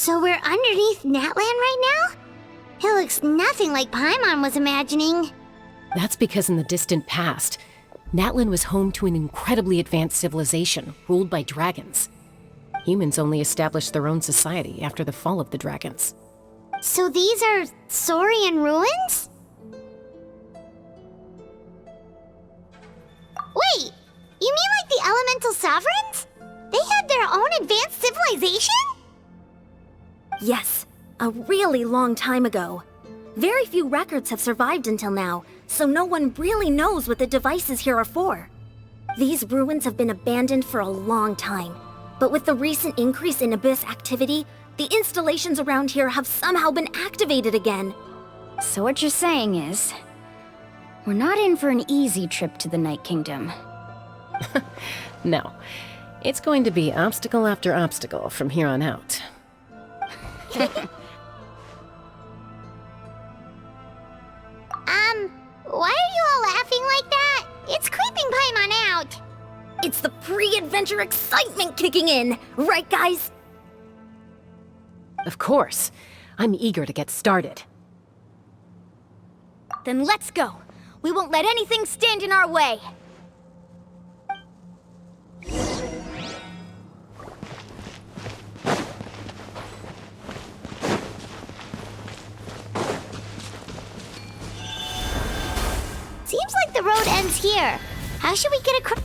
So we're underneath Natlan right now? It looks nothing like Paimon was imagining. That's because in the distant past, Natlan was home to an incredibly advanced civilization ruled by dragons. Humans only established their own society after the fall of the dragons. So these are Saurian ruins? Wait, you mean like the elemental sovereigns? They had their own advanced civilization? Yes, a really long time ago. Very few records have survived until now, so no one really knows what the devices here are for. These ruins have been abandoned for a long time, but with the recent increase in Abyss activity, the installations around here have somehow been activated again. So what you're saying is, we're not in for an easy trip to the Night Kingdom. No. It's going to be obstacle after obstacle from here on out. Why are you all laughing like that? It's creeping Paimon out. It's the pre-adventure excitement kicking in, right guys? Of course. I'm eager to get started. Then let's go. We won't let anything stand in our way. Seems like the road ends here. How should we get across?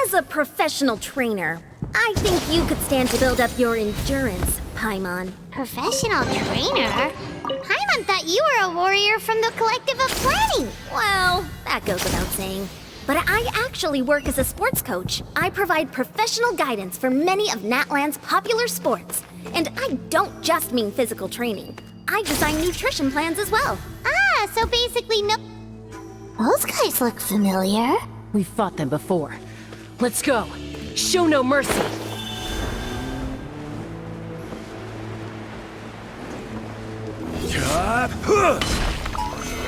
As a professional trainer, I think you could stand to build up your endurance, Paimon. Professional trainer? Paimon thought you were a warrior from the Collective of Planning. Well, that goes without saying. But I actually work as a sports coach. I provide professional guidance for many of Natlan's popular sports. And I don't just mean physical training. I design nutrition plans as well. Ah, so basically no... Those guys look familiar. We've fought them before. Let's go. Show no mercy.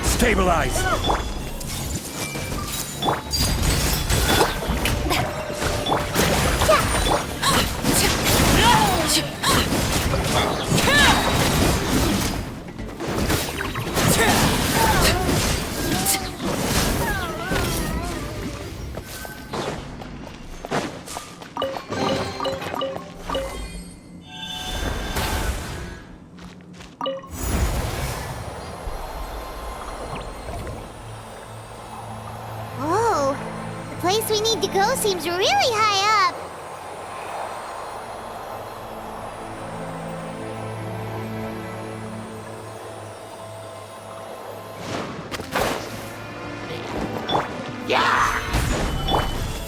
Stabilize! Whoa, the place we need to go seems really high up.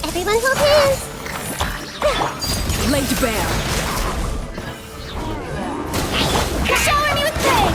Everyone hold hands! Laid bare. Shower me with pain!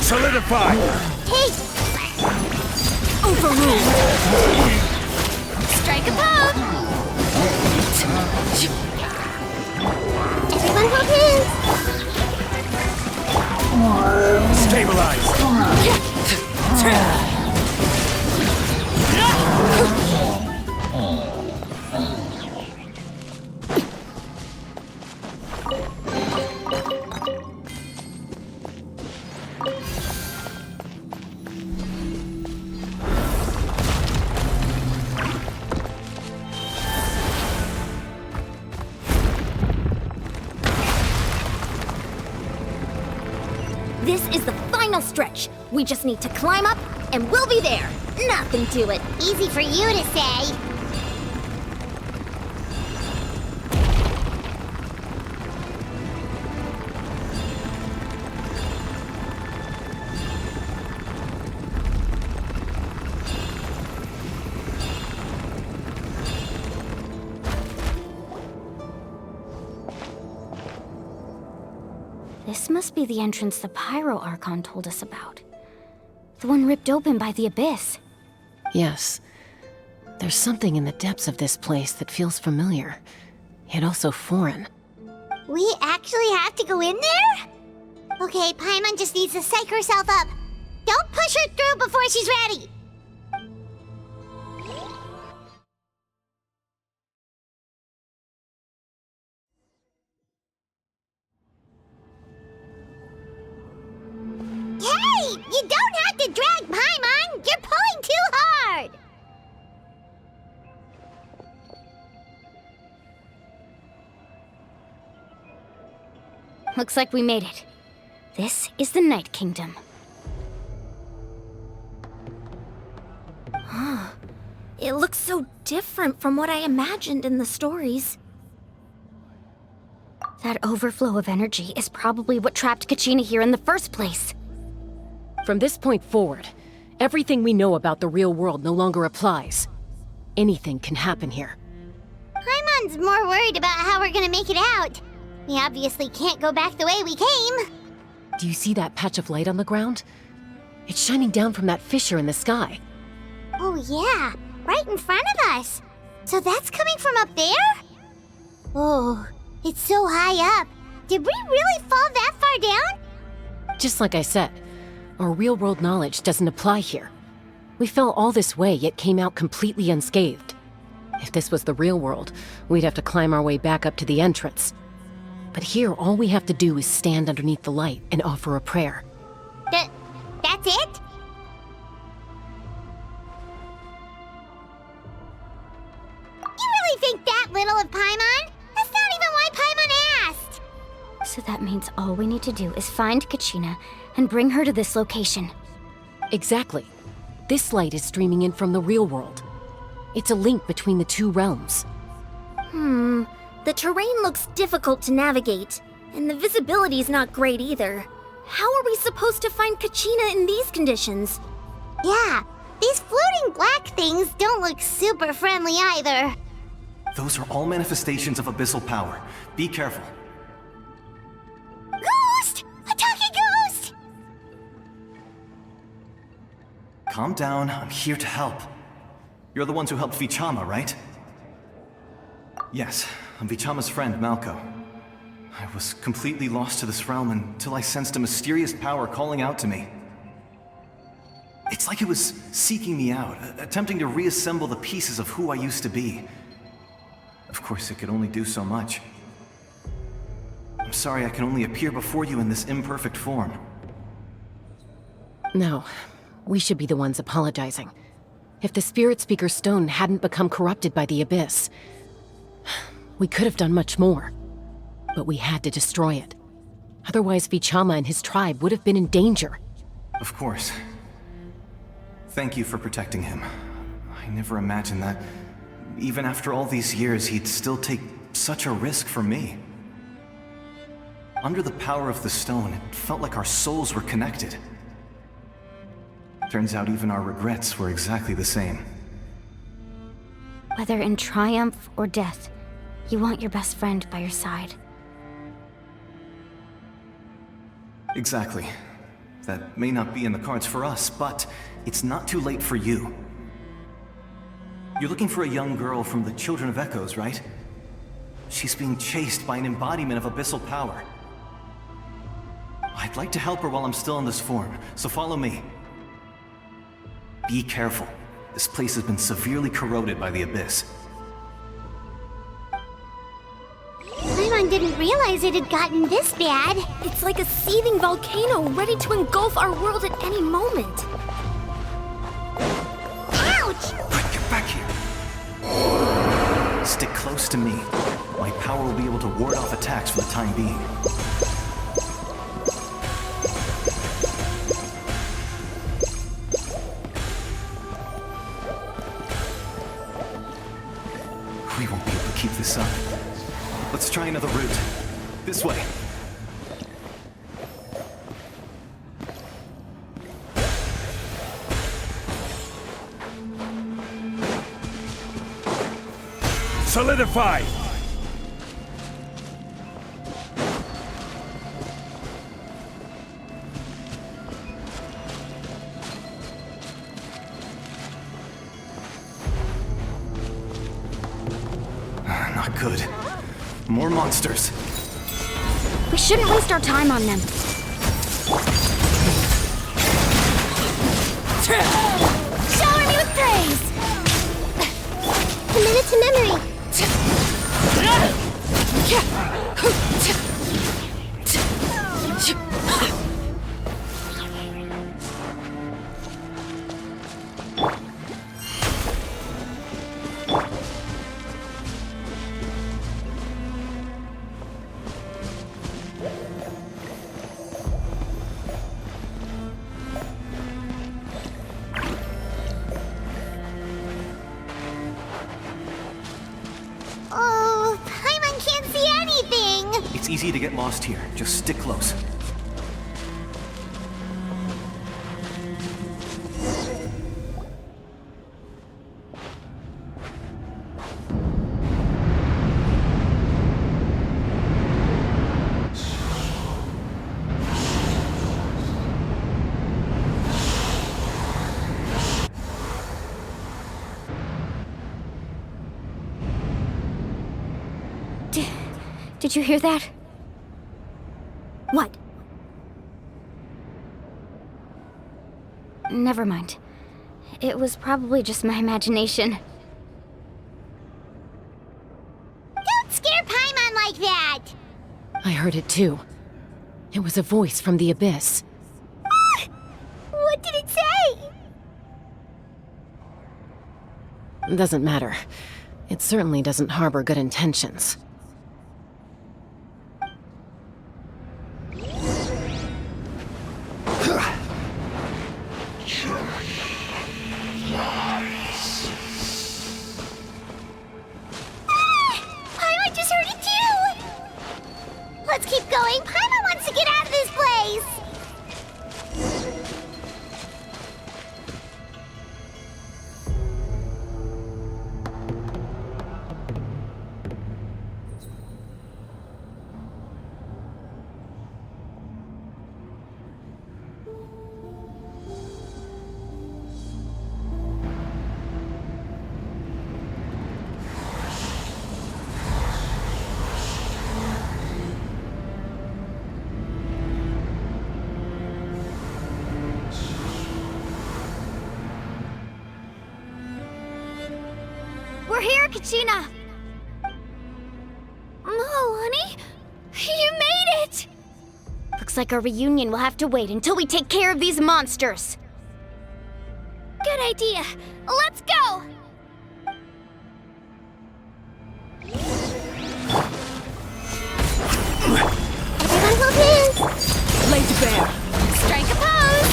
Solidify! Hey! Overruled! Strike a pose! Everyone hold hands! Stabilize! This is the final stretch. We just need to climb up, and we'll be there. Nothing to it. Easy for you to say. This must be the entrance the Pyro Archon told us about. The one ripped open by the Abyss. Yes. There's something in the depths of this place that feels familiar, yet also foreign. We actually have to go in there? Okay, Paimon just needs to psych herself up. Don't push her through before she's ready. Hey! You don't have to drag Paimon! You're pulling too hard! Looks like we made it. This is the Night Kingdom. It looks so different from what I imagined in the stories. That overflow of energy is probably what trapped Kachina here in the first place. From this point forward, everything we know about the real world no longer applies. Anything can happen here. Paimon's more worried about how we're gonna make it out. We obviously can't go back the way we came. Do you see that patch of light on the ground? It's shining down from that fissure in the sky. Oh yeah, right in front of us. So that's coming from up there? Oh, it's so high up. Did we really fall that far down? Just like I said, our real-world knowledge doesn't apply here. We fell all this way, yet came out completely unscathed. If this was the real world, we'd have to climb our way back up to the entrance. But here, all we have to do is stand underneath the light and offer a prayer. That's it? You really think that little of Paimon? That's not even why Paimon asked! So that means all we need to do is find Kachina and bring her to this location. Exactly. This light is streaming in from the real world. It's a link between the two realms. The terrain looks difficult to navigate, and the visibility's not great either. How are we supposed to find Kachina in these conditions? Yeah, these floating black things don't look super friendly either. Those are all manifestations of abyssal power. Be careful. Ghost! A talking ghost! Calm down, I'm here to help. You're the ones who helped Vichama, right? Yes, I'm Vichama's friend, Malko. I was completely lost to this realm until I sensed a mysterious power calling out to me. It's like it was seeking me out, attempting to reassemble the pieces of who I used to be. Of course, it could only do so much. I'm sorry I can only appear before you in this imperfect form. No, we should be the ones apologizing. If the Spirit Speaker Stone hadn't become corrupted by the Abyss, we could have done much more. But we had to destroy it. Otherwise, Vichama and his tribe would have been in danger. Of course. Thank you for protecting him. I never imagined that, even after all these years, he'd still take such a risk for me. Under the power of the stone, it felt like our souls were connected. Turns out even our regrets were exactly the same. Whether in triumph or death, you want your best friend by your side. Exactly. That may not be in the cards for us, but it's not too late for you. You're looking for a young girl from the Children of Echoes, right? She's being chased by an embodiment of abyssal power. I'd like to help her while I'm still in this form, so follow me. Be careful. This place has been severely corroded by the Abyss. Paimon didn't realize it had gotten this bad. It's like a seething volcano ready to engulf our world at any moment. Ouch! Quick, get back here! Stick close to me. My power will be able to ward off attacks for the time being. We won't be able to keep this up. Let's try another route. This way. Solidify! could. More monsters. We shouldn't waste our time on them. Shower me with praise! Commit it to memory. Oh, Paimon can't see anything! It's easy to get lost here. Just stick close. Did you hear that? What? Never mind. It was probably just my imagination. Don't scare Paimon like that! I heard it too. It was a voice from the abyss. Ah! What did it say? Doesn't matter. It certainly doesn't harbor good intentions. Paimon just heard it too! Let's keep going. Paimon wants to get out of this place! We're here, Kachina! Honey, you made it! Looks like our reunion will have to wait until we take care of these monsters. Good idea. Let's go! Everyone hold hands! Lay to bear. Strike a pose!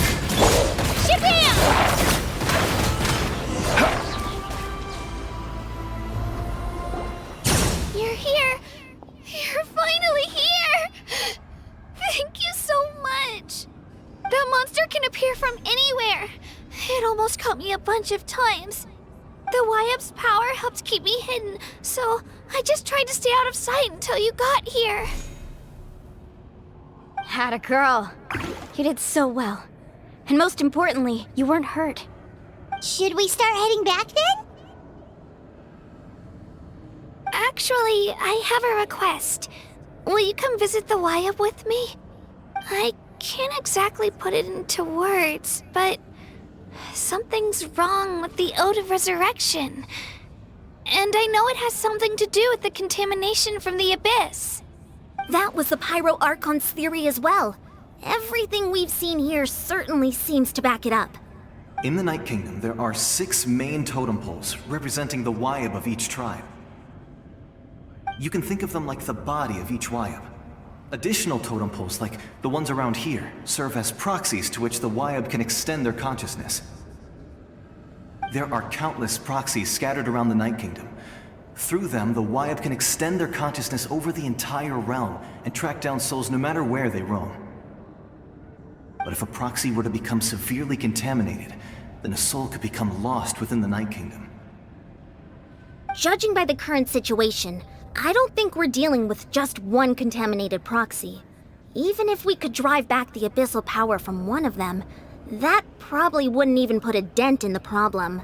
Shabam! You're here! You're finally here! Thank you so much! That monster can appear from anywhere. It almost caught me a bunch of times. The Wyab's power helped keep me hidden, so I just tried to stay out of sight until you got here. Atta girl. You did so well. And most importantly, you weren't hurt. Should we start heading back then? Actually, I have a request. Will you come visit the Wyab with me? I can't exactly put it into words, but something's wrong with the Ode of Resurrection. And I know it has something to do with the contamination from the Abyss. That was the Pyro Archon's theory as well. Everything we've seen here certainly seems to back it up. In the Night Kingdom, there are 6 main totem poles representing the Wyab of each tribe. You can think of them like the body of each Wyab. Additional totem poles, like the ones around here, serve as proxies to which the Wyab can extend their consciousness. There are countless proxies scattered around the Night Kingdom. Through them, the Wyab can extend their consciousness over the entire realm and track down souls no matter where they roam. But if a proxy were to become severely contaminated, then a soul could become lost within the Night Kingdom. Judging by the current situation, I don't think we're dealing with just one contaminated proxy. Even if we could drive back the abyssal power from one of them, that probably wouldn't even put a dent in the problem.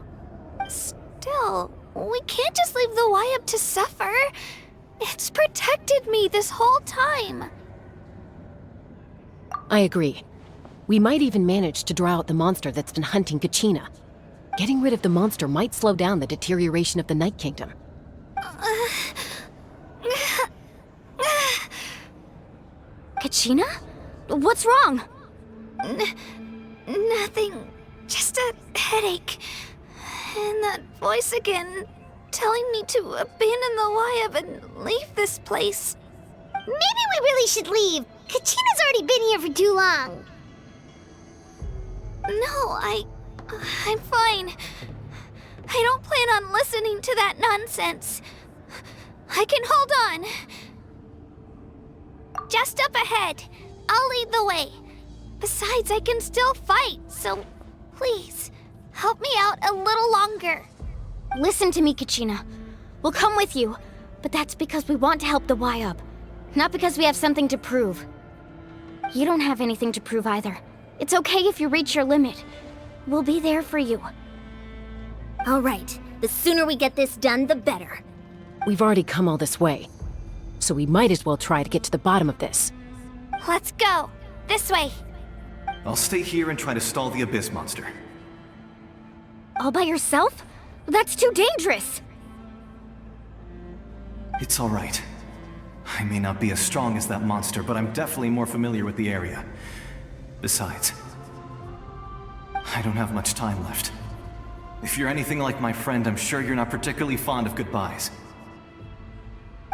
Still, we can't just leave the Wyab to suffer. It's protected me this whole time. I agree. We might even manage to draw out the monster that's been hunting Kachina. Getting rid of the monster might slow down the deterioration of the Night Kingdom. Kachina? What's wrong? Nothing. Just a headache. And that voice again, telling me to abandon the Wayab and leave this place. Maybe we really should leave. Kachina's already been here for too long. No, I'm fine. I don't plan on listening to that nonsense. I can hold on. Just up ahead. I'll lead the way. Besides, I can still fight, so please, help me out a little longer. Listen to me, Kachina. We'll come with you, but that's because we want to help the Wayab, not because we have something to prove. You don't have anything to prove either. It's okay if you reach your limit. We'll be there for you. All right. The sooner we get this done, the better. We've already come all this way, so we might as well try to get to the bottom of this. Let's go. This way. I'll stay here and try to stall the Abyss monster. All by yourself? That's too dangerous. It's all right. I may not be as strong as that monster, but I'm definitely more familiar with the area. Besides, I don't have much time left. If you're anything like my friend, I'm sure you're not particularly fond of goodbyes.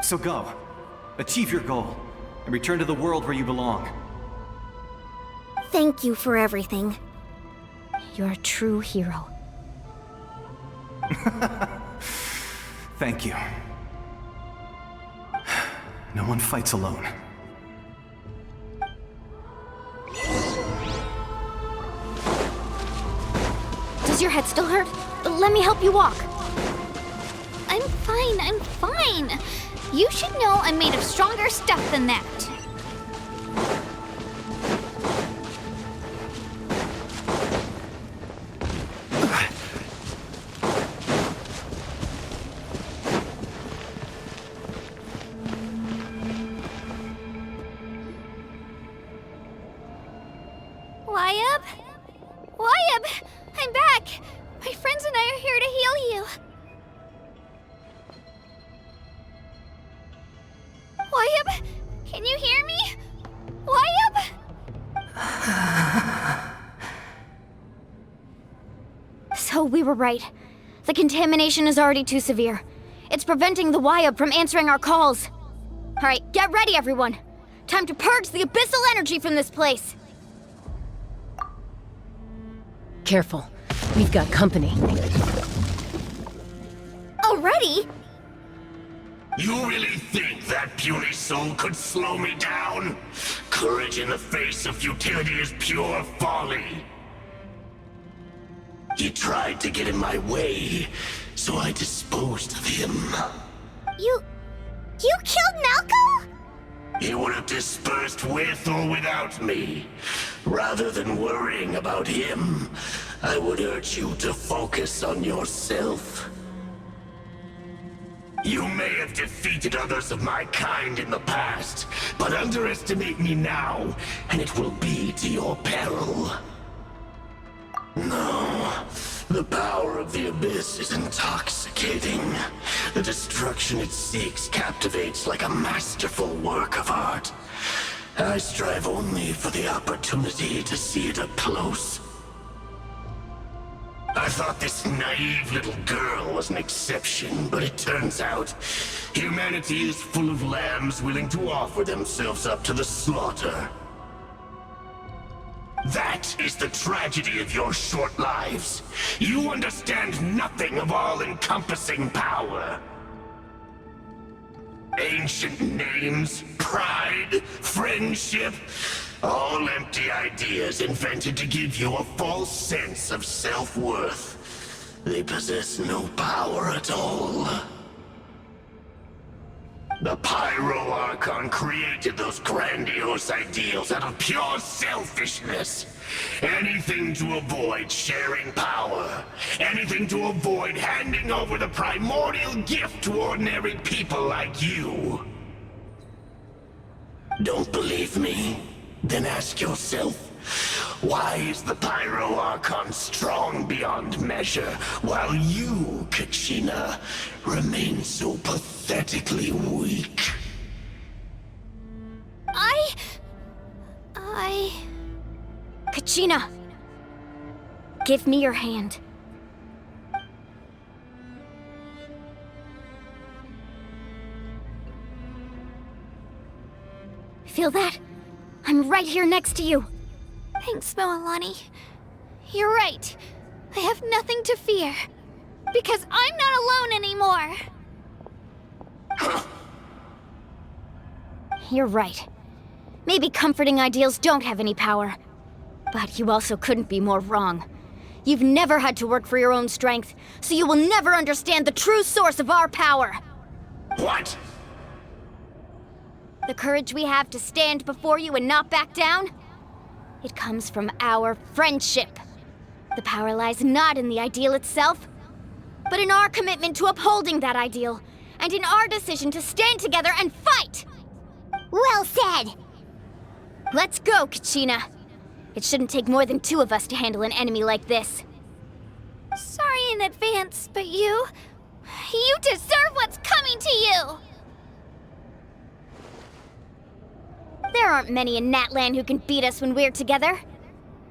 So go. Achieve your goal, and return to the world where you belong. Thank you for everything. You're a true hero. Thank you. No one fights alone. Does your head still hurt? Let me help you walk. I'm fine. You should know I'm made of stronger stuff than that. Wayab! I'm back! My friends and I are here to heal you. Wayab! Can you hear me? Wayab! So we were right. The contamination is already too severe. It's preventing the Wayab from answering our calls. All right, get ready, everyone. Time to purge the abyssal energy from this place. Careful. We've got company. Already? You really think that puny soul could slow me down? Courage in the face of futility is pure folly. He tried to get in my way, so I disposed of him. You killed Malco? He would have dispersed with or without me. Rather than worrying about him, I would urge you to focus on yourself. You may have defeated others of my kind in the past, but underestimate me now, and it will be to your peril. No, the power of the Abyss is intoxicating. The destruction it seeks captivates like a masterful work of art. I strive only for the opportunity to see it up close. I thought this naive little girl was an exception, but it turns out humanity is full of lambs willing to offer themselves up to the slaughter. That is the tragedy of your short lives. You understand nothing of all-encompassing power. Ancient names, pride, friendship, all empty ideas invented to give you a false sense of self-worth. They possess no power at all. The Pyro Archon created those grandiose ideals out of pure selfishness. Anything to avoid sharing power. Anything to avoid handing over the primordial gift to ordinary people like you. Don't believe me? Then ask yourself, why is the Pyro Archon strong beyond measure, while you, Kachina, remain so pathetically weak? Kachina! Give me your hand. Feel that? I'm right here next to you. Thanks, Moalani. You're right. I have nothing to fear. Because I'm not alone anymore. You're right. Maybe comforting ideals don't have any power. But you also couldn't be more wrong. You've never had to work for your own strength, so you will never understand the true source of our power. What? The courage we have to stand before you and not back down? It comes from our friendship. The power lies not in the ideal itself, but in our commitment to upholding that ideal, and in our decision to stand together and fight! Well said! Let's go, Kachina. It shouldn't take more than 2 of us to handle an enemy like this. Sorry in advance, but you deserve what's coming to you! There aren't many in Natlan who can beat us when we're together.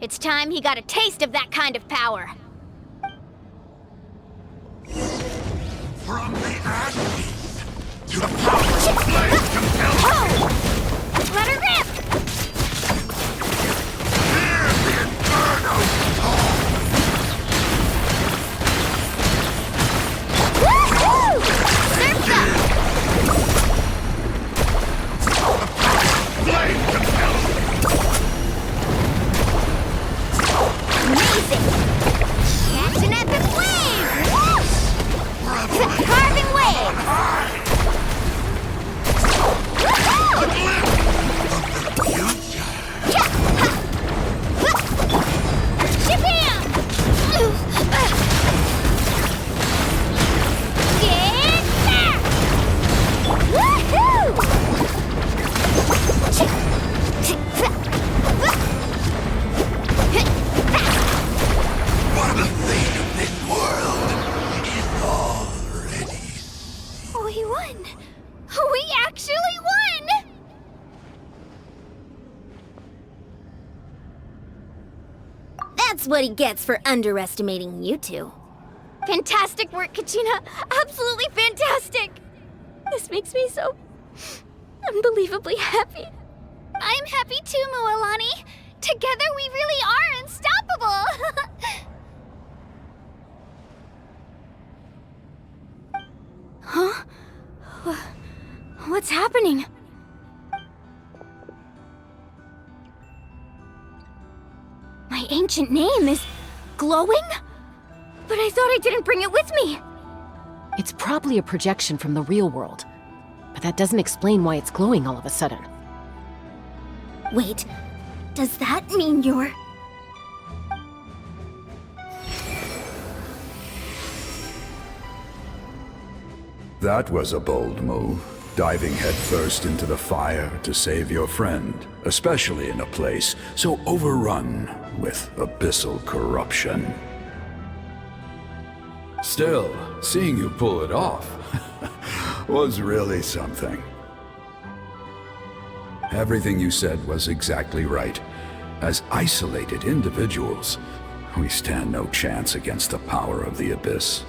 It's time he got a taste of that kind of power. From the ashes to the power of flame compels me! Let her rip! Hear the inferno storm! Woohoo! Surf's up! Flame compels me! Amazing! Catch an epic wave! Whoosh! Carving waves! Woohoo! A glimpse of the future! Shabam! Get back! Woohoo! What the fate of this world is already... We won! We actually won! That's what he gets for underestimating you two. Fantastic work, Kachina! Absolutely fantastic! This makes me so unbelievably happy. I'm happy too, Moalani. Together we really are unstoppable. Huh? What's happening? My ancient name is glowing? But I thought I didn't bring it with me. It's probably a projection from the real world. But that doesn't explain why it's glowing all of a sudden. Wait, does that mean you're... That was a bold move, diving headfirst into the fire to save your friend, especially in a place so overrun with abyssal corruption. Still, seeing you pull it off was really something. Everything you said was exactly right. As isolated individuals, we stand no chance against the power of the Abyss.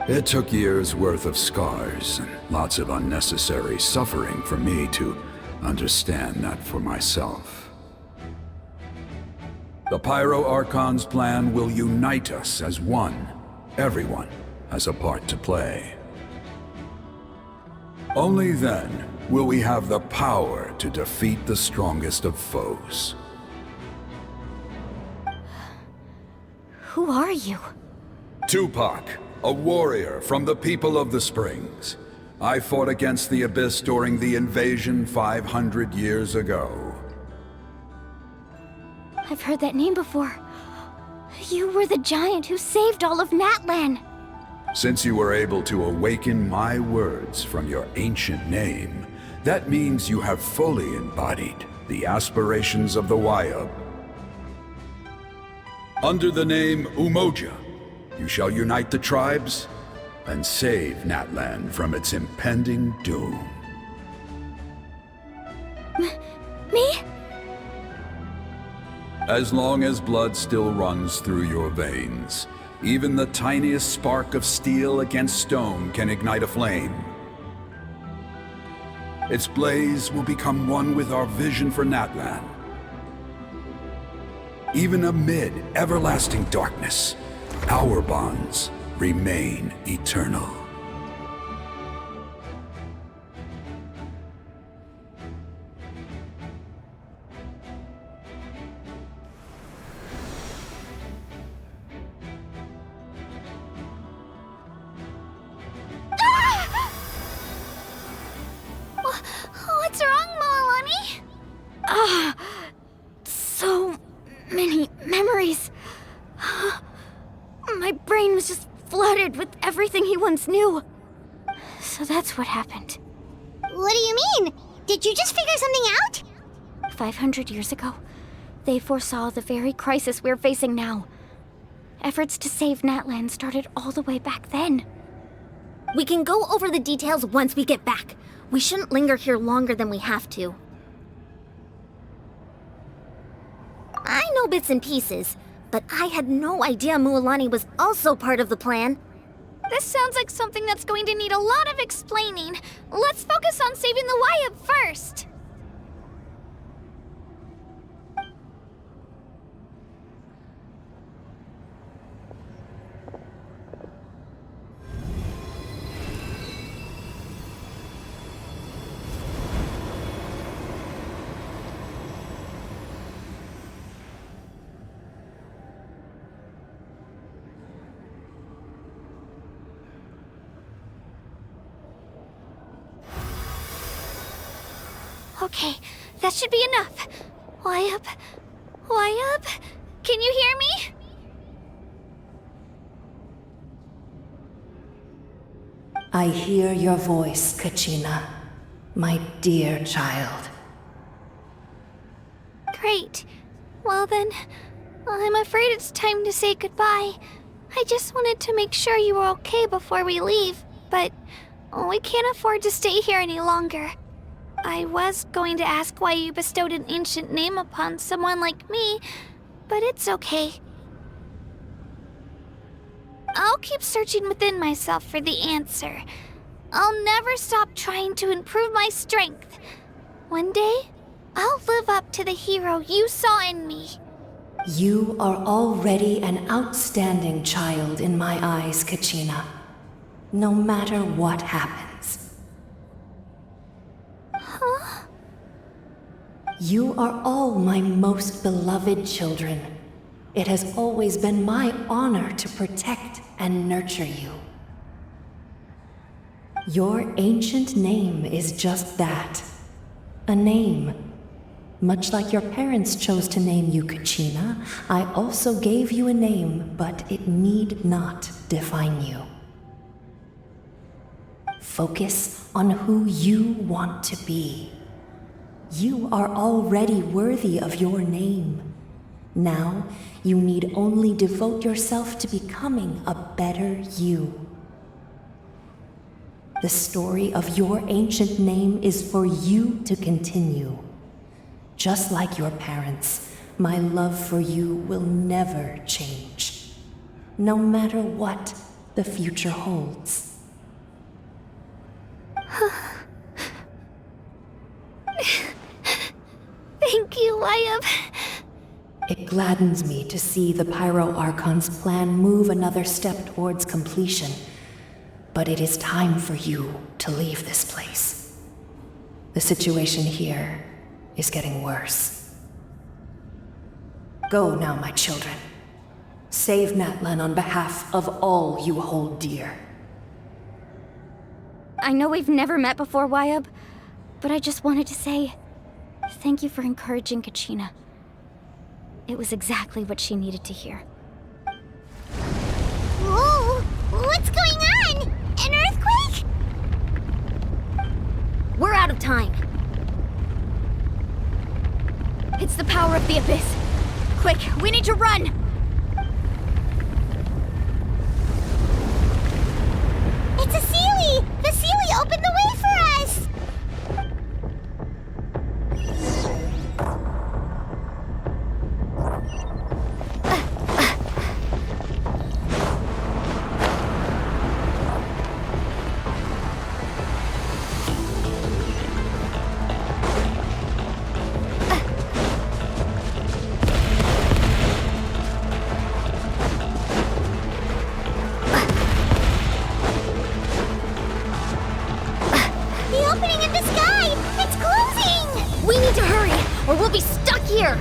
It took years' worth of scars and lots of unnecessary suffering for me to understand that for myself. The Pyro Archon's plan will unite us as one. Everyone has a part to play. Only then will we have the power to defeat the strongest of foes. Who are you? Tupac, a warrior from the people of the Springs. I fought against the Abyss during the invasion 500 years ago. I've heard that name before. You were the giant who saved all of Natlan. Since you were able to awaken my words from your ancient name, that means you have fully embodied the aspirations of the Wayub. Under the name Umoja, you shall unite the tribes and save Natlan from its impending doom. Me? As long as blood still runs through your veins, even the tiniest spark of steel against stone can ignite a flame. Its blaze will become one with our vision for Natlan. Even amid everlasting darkness, our bonds remain eternal. What's wrong, Moalani? So many memories. My brain was just flooded with everything he once knew. So that's what happened. What do you mean? Did you just figure something out? 500 years ago, they foresaw the very crisis we're facing now. Efforts to save Natlan started all the way back then. We can go over the details once we get back. We shouldn't linger here longer than we have to. I know bits and pieces, but I had no idea Mualani was also part of the plan. This sounds like something that's going to need a lot of explaining. Let's focus on saving the Wayub first. Okay, that should be enough. Wayub? Wayub? Can you hear me? I hear your voice, Kachina, my dear child. Great. Well then, I'm afraid it's time to say goodbye. I just wanted to make sure you were okay before we leave, but we can't afford to stay here any longer. I was going to ask why you bestowed an ancient name upon someone like me, but it's okay. I'll keep searching within myself for the answer. I'll never stop trying to improve my strength. One day, I'll live up to the hero you saw in me. You are already an outstanding child in my eyes, Kachina. No matter what happens. Huh? You are all my most beloved children. It has always been my honor to protect and nurture you. Your ancient name is just that. A name. Much like your parents chose to name you Kachina, I also gave you a name, but it need not define you. Focus on who you want to be. You are already worthy of your name. Now, you need only devote yourself to becoming a better you. The story of your ancient name is for you to continue. Just like your parents, my love for you will never change, no matter what the future holds. Thank you, Wayub. It gladdens me to see the Pyro Archon's plan move another step towards completion. But it is time for you to leave this place. The situation here is getting worse. Go now, my children. Save Natlan on behalf of all you hold dear. I know we've never met before, Wyub, but I just wanted to say thank you for encouraging Kachina. It was exactly what she needed to hear. Whoa! What's going on? An earthquake? We're out of time. It's the power of the Abyss. Quick, we need to run! It's a Seelie! The Seelie opened the way for us! Or we'll be stuck here!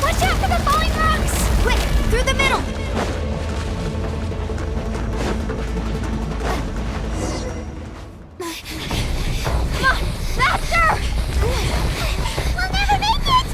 Watch out for the falling rocks! Quick, through the middle! Come on, faster! We'll never make it!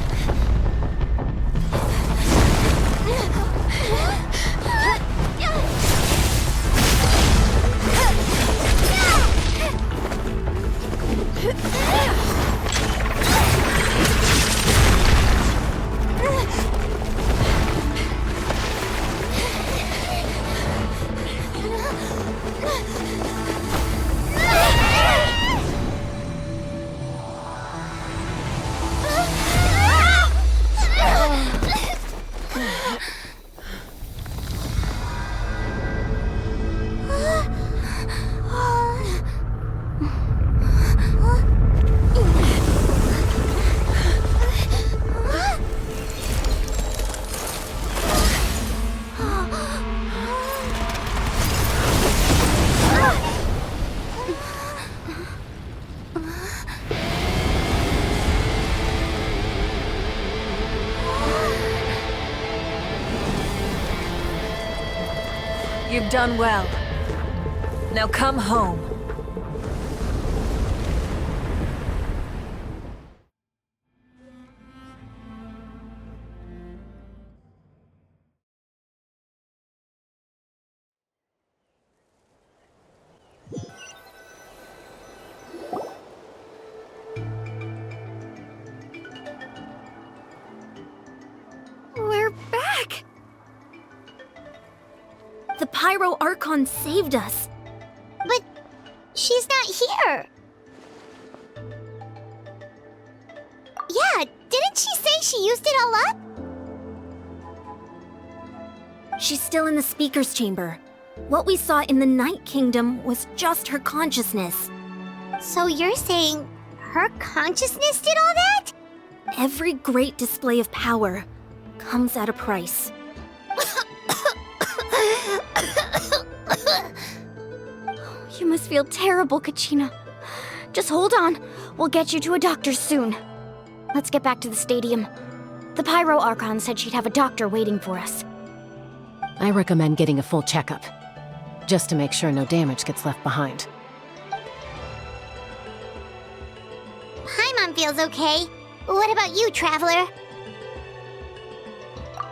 You've done well. Now come home. We're back! The Pyro Archon saved us. But she's not here. Yeah, didn't she say she used it all up? She's still in the speaker's chamber. What we saw in the Night Kingdom was just her consciousness. So you're saying her consciousness did all that? Every great display of power comes at a price. You must feel terrible, Kachina. Just hold on. We'll get you to a doctor soon. Let's get back to the stadium. The Pyro Archon said she'd have a doctor waiting for us. I recommend getting a full checkup, just to make sure no damage gets left behind. Paimon feels okay. What about you, Traveler?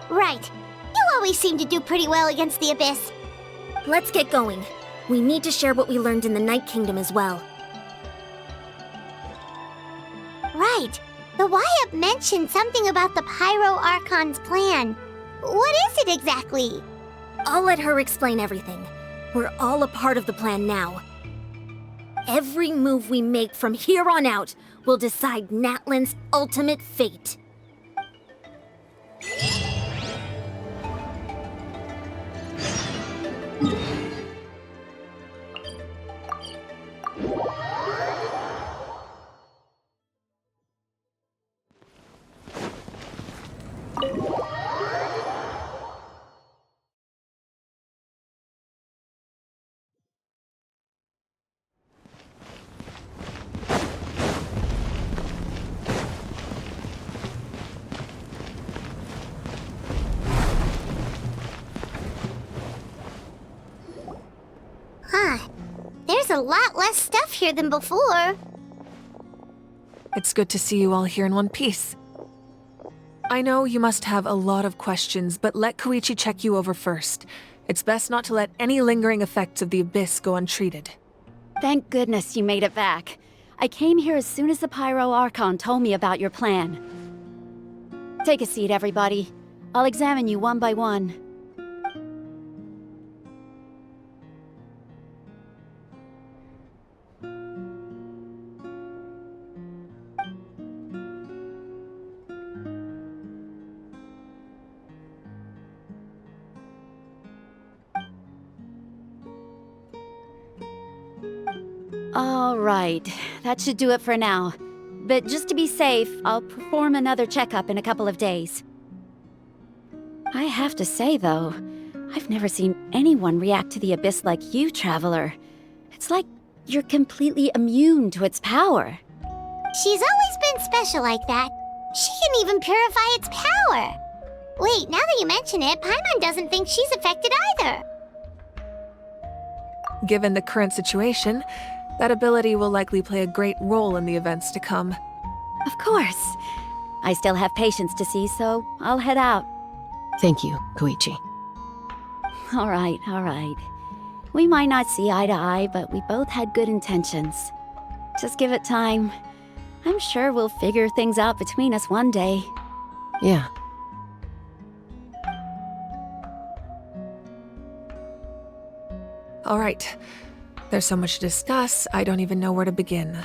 Right. You always seem to do pretty well against the Abyss. Let's get going. We need to share what we learned in the Night Kingdom as well. Right. The Wyup mentioned something about the Pyro Archon's plan. What is it exactly? I'll let her explain everything. We're all a part of the plan now. Every move we make from here on out will decide Natlan's ultimate fate. a lot less stuff here than before. It's good to see you all here in one piece. I know you must have a lot of questions, but let Koichi check you over first. It's best not to let any lingering effects of the Abyss go untreated. Thank goodness you made it back. I came here as soon as the Pyro Archon told me about your plan. Take a seat, everybody. I'll examine you one by one. All right, that should do it for now. But just to be safe, I'll perform another checkup in a couple of days. I have to say, though, I've never seen anyone react to the Abyss like you, Traveler. It's like you're completely immune to its power. She's always been special like that. She can even purify its power. Wait, now that you mention it, Paimon doesn't think she's affected either. Given the current situation, that ability will likely play a great role in the events to come. Of course. I still have patients to see, so I'll head out. Thank you, Koichi. All right. We might not see eye to eye, but we both had good intentions. Just give it time. I'm sure we'll figure things out between us one day. Yeah. All right. There's so much to discuss, I don't even know where to begin.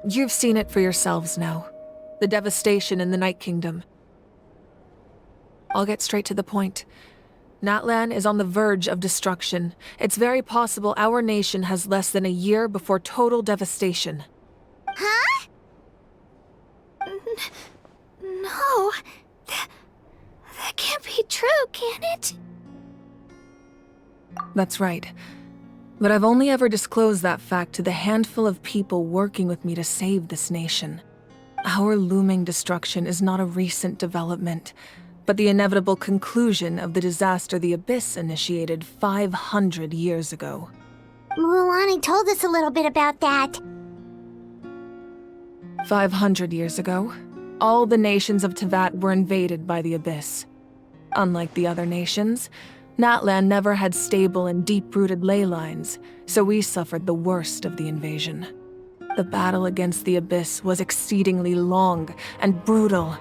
You've seen it for yourselves now. The devastation in the Night Kingdom. I'll get straight to the point. Natlan is on the verge of destruction. It's very possible our nation has less than a year before total devastation. Huh? No. That can't be true, can it? That's right. But I've only ever disclosed that fact to the handful of people working with me to save this nation. Our looming destruction is not a recent development, but the inevitable conclusion of the disaster the Abyss initiated 500 years ago. Mualani told us a little bit about that. 500 years ago, all the nations of Tevat were invaded by the Abyss. Unlike the other nations, Natlan never had stable and deep-rooted ley lines, so we suffered the worst of the invasion. The battle against the Abyss was exceedingly long and brutal.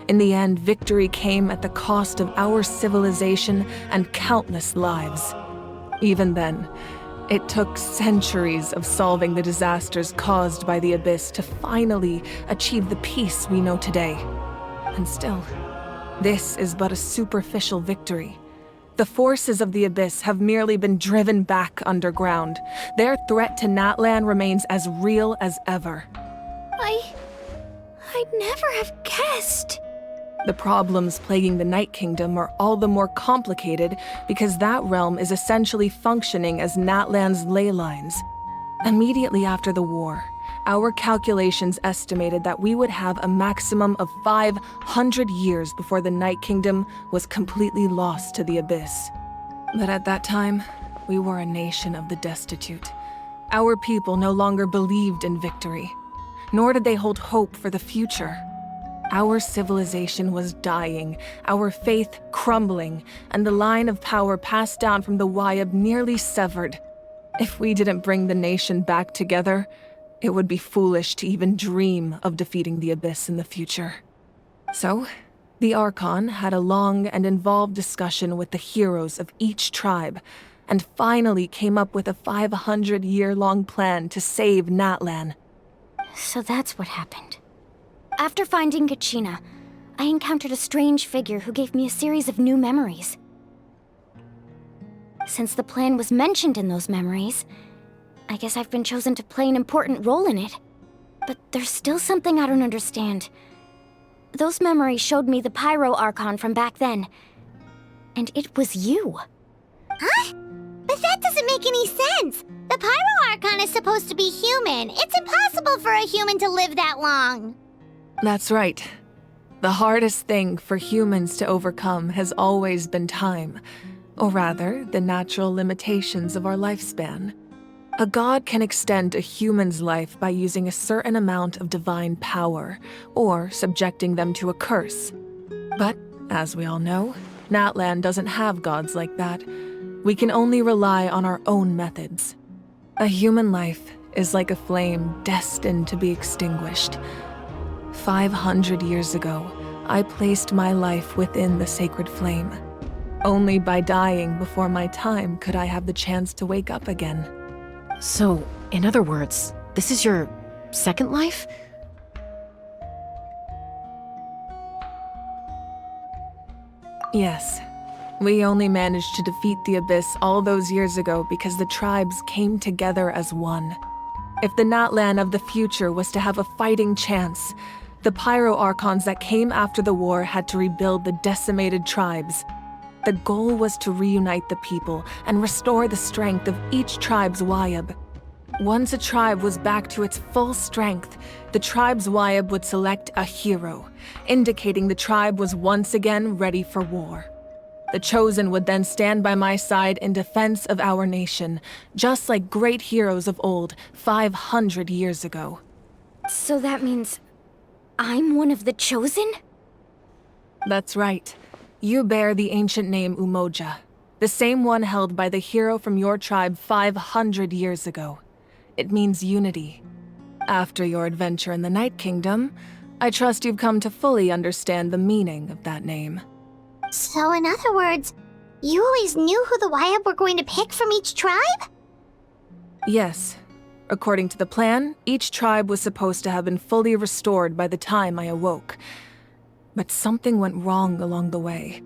In the end, victory came at the cost of our civilization and countless lives. Even then, it took centuries of solving the disasters caused by the Abyss to finally achieve the peace we know today. And still, this is but a superficial victory. The forces of the Abyss have merely been driven back underground. Their threat to Natlan remains as real as ever. I'd never have guessed. The problems plaguing the Night Kingdom are all the more complicated because that realm is essentially functioning as Natlan's ley lines. Immediately after the war, our calculations estimated that we would have a maximum of 500 years before the Night Kingdom was completely lost to the Abyss. But at that time, we were a nation of the destitute. Our people no longer believed in victory, nor did they hold hope for the future. Our civilization was dying, our faith crumbling, and the line of power passed down from the Wayab nearly severed. If we didn't bring the nation back together, it would be foolish to even dream of defeating the Abyss in the future. So, the Archon had a long and involved discussion with the heroes of each tribe, and finally came up with a 500-year-long plan to save Natlan. So that's what happened. After finding Kachina, I encountered a strange figure who gave me a series of new memories. Since the plan was mentioned in those memories, I guess I've been chosen to play an important role in it. But there's still something I don't understand. Those memories showed me the Pyro Archon from back then. And it was you. Huh? But that doesn't make any sense. The Pyro Archon is supposed to be human. It's impossible for a human to live that long. That's right. The hardest thing for humans to overcome has always been time. Or rather, the natural limitations of our lifespan. A god can extend a human's life by using a certain amount of divine power, or subjecting them to a curse. But, as we all know, Natlan doesn't have gods like that. We can only rely on our own methods. A human life is like a flame destined to be extinguished. 500 years ago, I placed my life within the sacred flame. Only by dying before my time could I have the chance to wake up again. So, in other words, this is your second life? Yes. We only managed to defeat the Abyss all those years ago because the tribes came together as one. If the Natlan of the future was to have a fighting chance, the Pyro Archons that came after the war had to rebuild the decimated tribes. The goal was to reunite the people and restore the strength of each tribe's Wayab. Once a tribe was back to its full strength, the tribe's Wayab would select a hero, indicating the tribe was once again ready for war. The Chosen would then stand by my side in defense of our nation, just like great heroes of old 500 years ago. So that means I'm one of the Chosen? That's right. You bear the ancient name Umoja, the same one held by the hero from your tribe 500 years ago. It means unity. After your adventure in the Night Kingdom, I trust you've come to fully understand the meaning of that name. So in other words, you always knew who the Wayab were going to pick from each tribe? Yes. According to the plan, each tribe was supposed to have been fully restored by the time I awoke. But something went wrong along the way.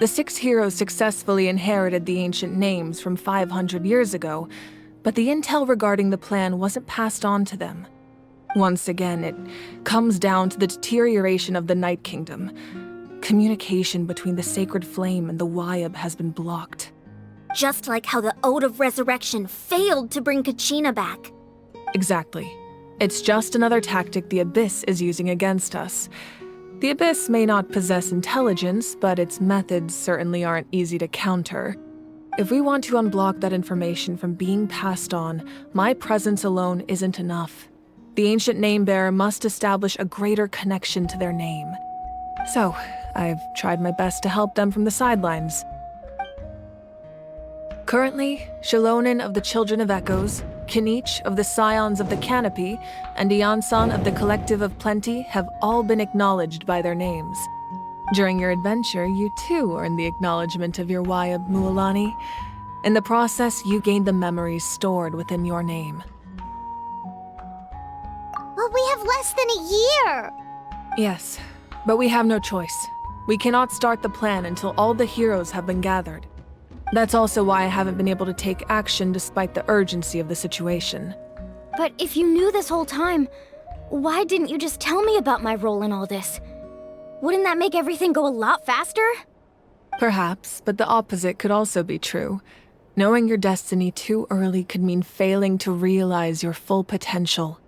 The 6 heroes successfully inherited the ancient names from 500 years ago, but the intel regarding the plan wasn't passed on to them. Once again, it comes down to the deterioration of the Night Kingdom. Communication between the Sacred Flame and the Wayab has been blocked. Just like how the Ode of Resurrection failed to bring Kachina back. Exactly. It's just another tactic the Abyss is using against us. The Abyss may not possess intelligence, but its methods certainly aren't easy to counter. If we want to unblock that information from being passed on, my presence alone isn't enough. The ancient name-bearer must establish a greater connection to their name. So, I've tried my best to help them from the sidelines. Currently, Shalonin of the Children of Echoes, Kinich of the Scions of the Canopy, and Iansan of the Collective of Plenty have all been acknowledged by their names. During your adventure, you too earned the acknowledgement of your Wayab, Mualani. In the process, you gained the memories stored within your name. But we have less than a year! Yes, but we have no choice. We cannot start the plan until all the heroes have been gathered. That's also why I haven't been able to take action despite the urgency of the situation. But if you knew this whole time, why didn't you just tell me about my role in all this? Wouldn't that make everything go a lot faster? Perhaps, but the opposite could also be true. Knowing your destiny too early could mean failing to realize your full potential.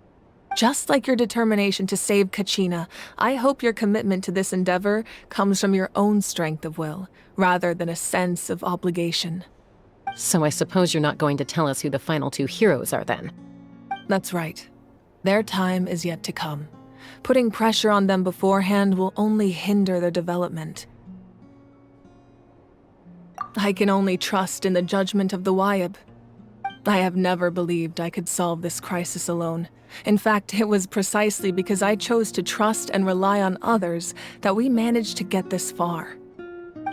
Just like your determination to save Kachina, I hope your commitment to this endeavor comes from your own strength of will, rather than a sense of obligation. So I suppose you're not going to tell us who the final 2 heroes are then? That's right. Their time is yet to come. Putting pressure on them beforehand will only hinder their development. I can only trust in the judgment of the Wayab. I have never believed I could solve this crisis alone. In fact, it was precisely because I chose to trust and rely on others that we managed to get this far.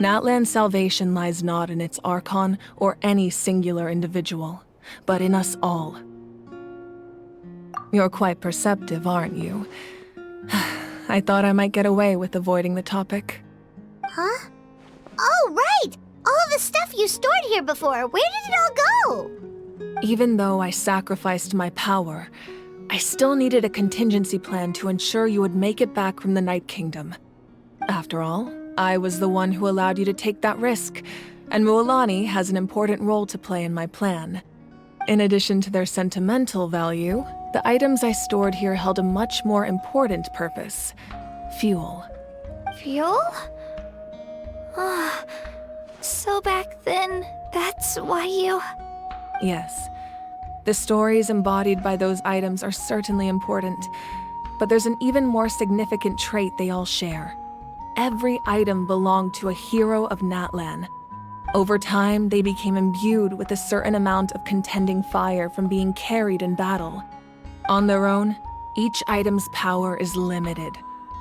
Natlan's salvation lies not in its Archon or any singular individual, but in us all. You're quite perceptive, aren't you? I thought I might get away with avoiding the topic. Huh? Oh, right! All of the stuff you stored here before, where did it all go? Even though I sacrificed my power, I still needed a contingency plan to ensure you would make it back from the Night Kingdom. After all, I was the one who allowed you to take that risk, and Mualani has an important role to play in my plan. In addition to their sentimental value, the items I stored here held a much more important purpose: fuel. Fuel? So back then, that's why you... Yes. The stories embodied by those items are certainly important, but there's an even more significant trait they all share. Every item belonged to a hero of Natlan. Over time, they became imbued with a certain amount of contending fire from being carried in battle. On their own, each item's power is limited,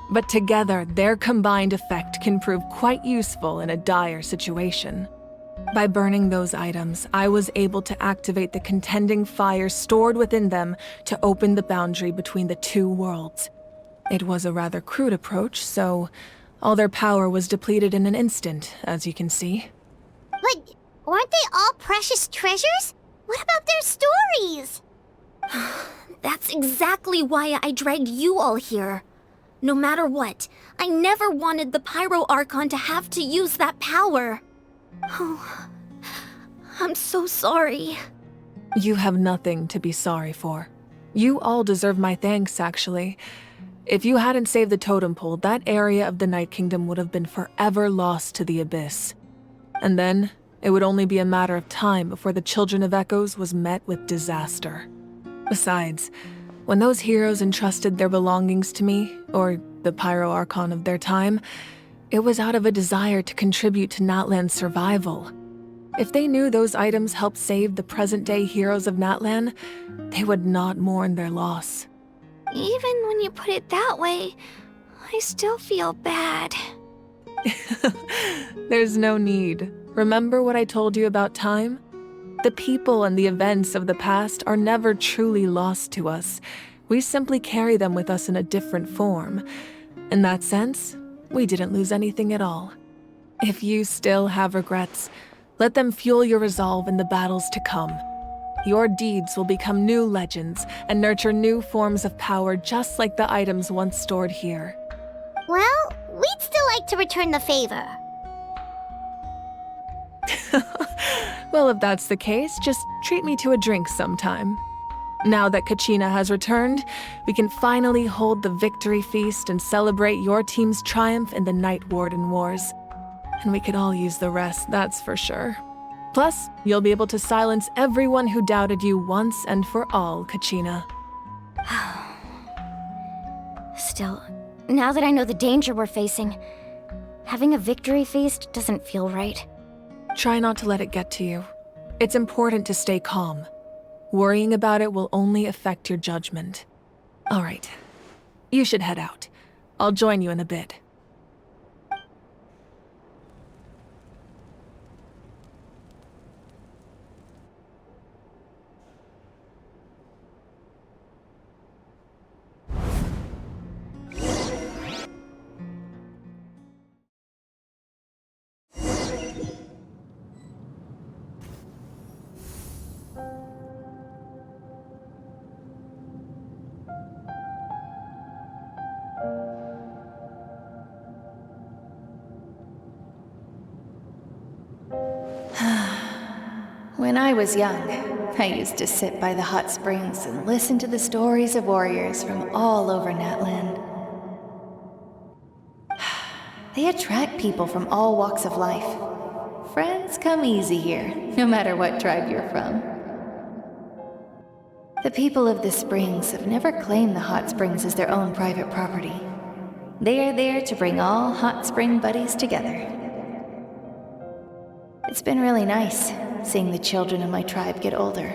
but together their combined effect can prove quite useful in a dire situation. By burning those items, I was able to activate the contending fire stored within them to open the boundary between the two worlds. It was a rather crude approach, so all their power was depleted in an instant, as you can see. But weren't they all precious treasures? What about their stories? That's exactly why I dragged you all here. No matter what, I never wanted the Pyro Archon to have to use that power. Oh, I'm so sorry. You have nothing to be sorry for. You all deserve my thanks, actually. If you hadn't saved the totem pole, that area of the Night Kingdom would have been forever lost to the Abyss. And then, it would only be a matter of time before the Children of Echoes was met with disaster. Besides, when those heroes entrusted their belongings to me, or the Pyro Archon of their time, it was out of a desire to contribute to Natlan's survival. If they knew those items helped save the present-day heroes of Natlan, they would not mourn their loss. Even when you put it that way, I still feel bad. There's no need. Remember what I told you about time? The people and the events of the past are never truly lost to us. We simply carry them with us in a different form. In that sense, we didn't lose anything at all. If you still have regrets, let them fuel your resolve in the battles to come. Your deeds will become new legends and nurture new forms of power just like the items once stored here. Well, we'd still like to return the favor. Well, if that's the case, just treat me to a drink sometime. Now that Kachina has returned, we can finally hold the victory feast and celebrate your team's triumph in the Night Warden Wars. And we could all use the rest, that's for sure. Plus, you'll be able to silence everyone who doubted you once and for all, Kachina. Still, now that I know the danger we're facing, having a victory feast doesn't feel right. Try not to let it get to you. It's important to stay calm. Worrying about it will only affect your judgment. All right, you should head out. I'll join you in a bit. When I was young, I used to sit by the hot springs and listen to the stories of warriors from all over Natlan. They attract people from all walks of life. Friends come easy here, no matter what tribe you're from. The people of the springs have never claimed the hot springs as their own private property. They are there to bring all hot spring buddies together. It's been really nice, seeing the children of my tribe get older.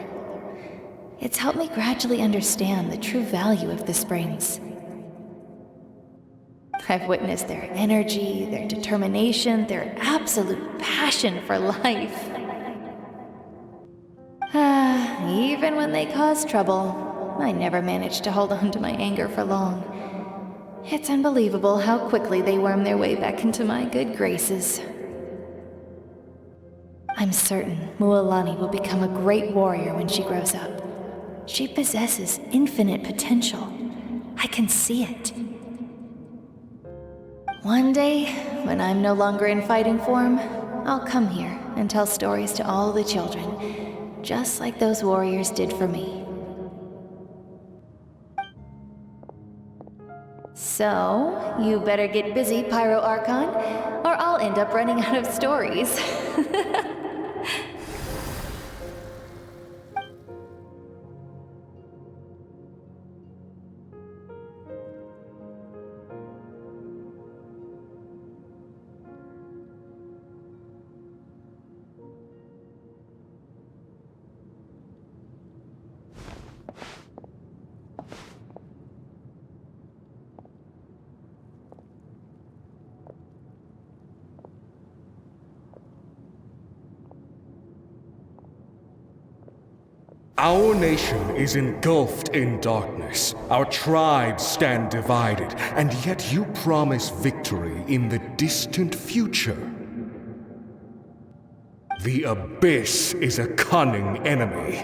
It's helped me gradually understand the true value of the springs. I've witnessed their energy, their determination, their absolute passion for life. Even when they cause trouble, I never managed to hold on to my anger for long. It's unbelievable how quickly they worm their way back into my good graces. I'm certain Mualani will become a great warrior when she grows up. She possesses infinite potential. I can see it. One day, when I'm no longer in fighting form, I'll come here and tell stories to all the children, just like those warriors did for me. So, you better get busy, Pyro Archon, or I'll end up running out of stories. Our nation is engulfed in darkness. Our tribes stand divided, and yet you promise victory in the distant future. The Abyss is a cunning enemy,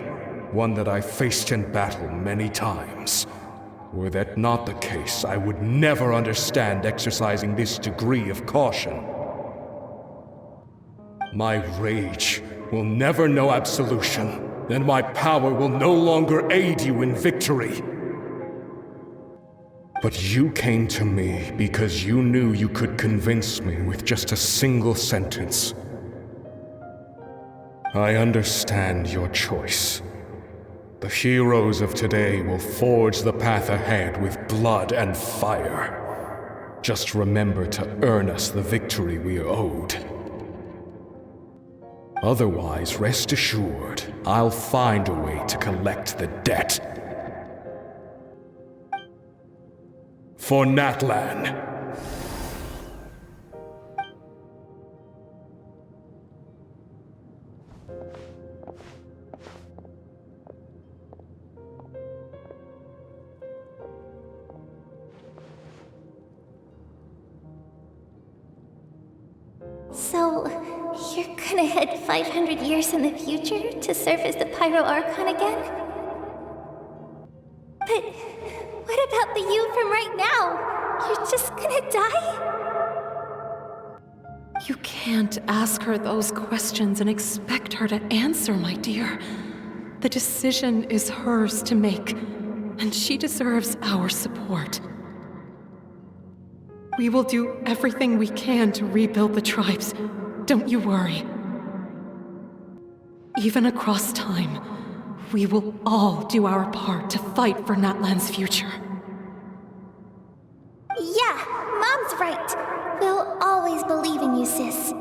one that I faced in battle many times. Were that not the case, I would never understand exercising this degree of caution. My rage will never know absolution, and my power will no longer aid you in victory. But you came to me because you knew you could convince me with just a single sentence. I understand your choice. The heroes of today will forge the path ahead with blood and fire. Just remember to earn us the victory we are owed. Otherwise, rest assured, I'll find a way to collect the debt. For Natlan. So, you're gonna head 500 years in the future to serve as the Pyro Archon again? But what about the you from right now? You're just gonna die? You can't ask her those questions and expect her to answer, my dear. The decision is hers to make, and she deserves our support. We will do everything we can to rebuild the tribes. Don't you worry. Even across time, we will all do our part to fight for Natlan's future. Yeah, Mom's right. We'll always believe in you, sis.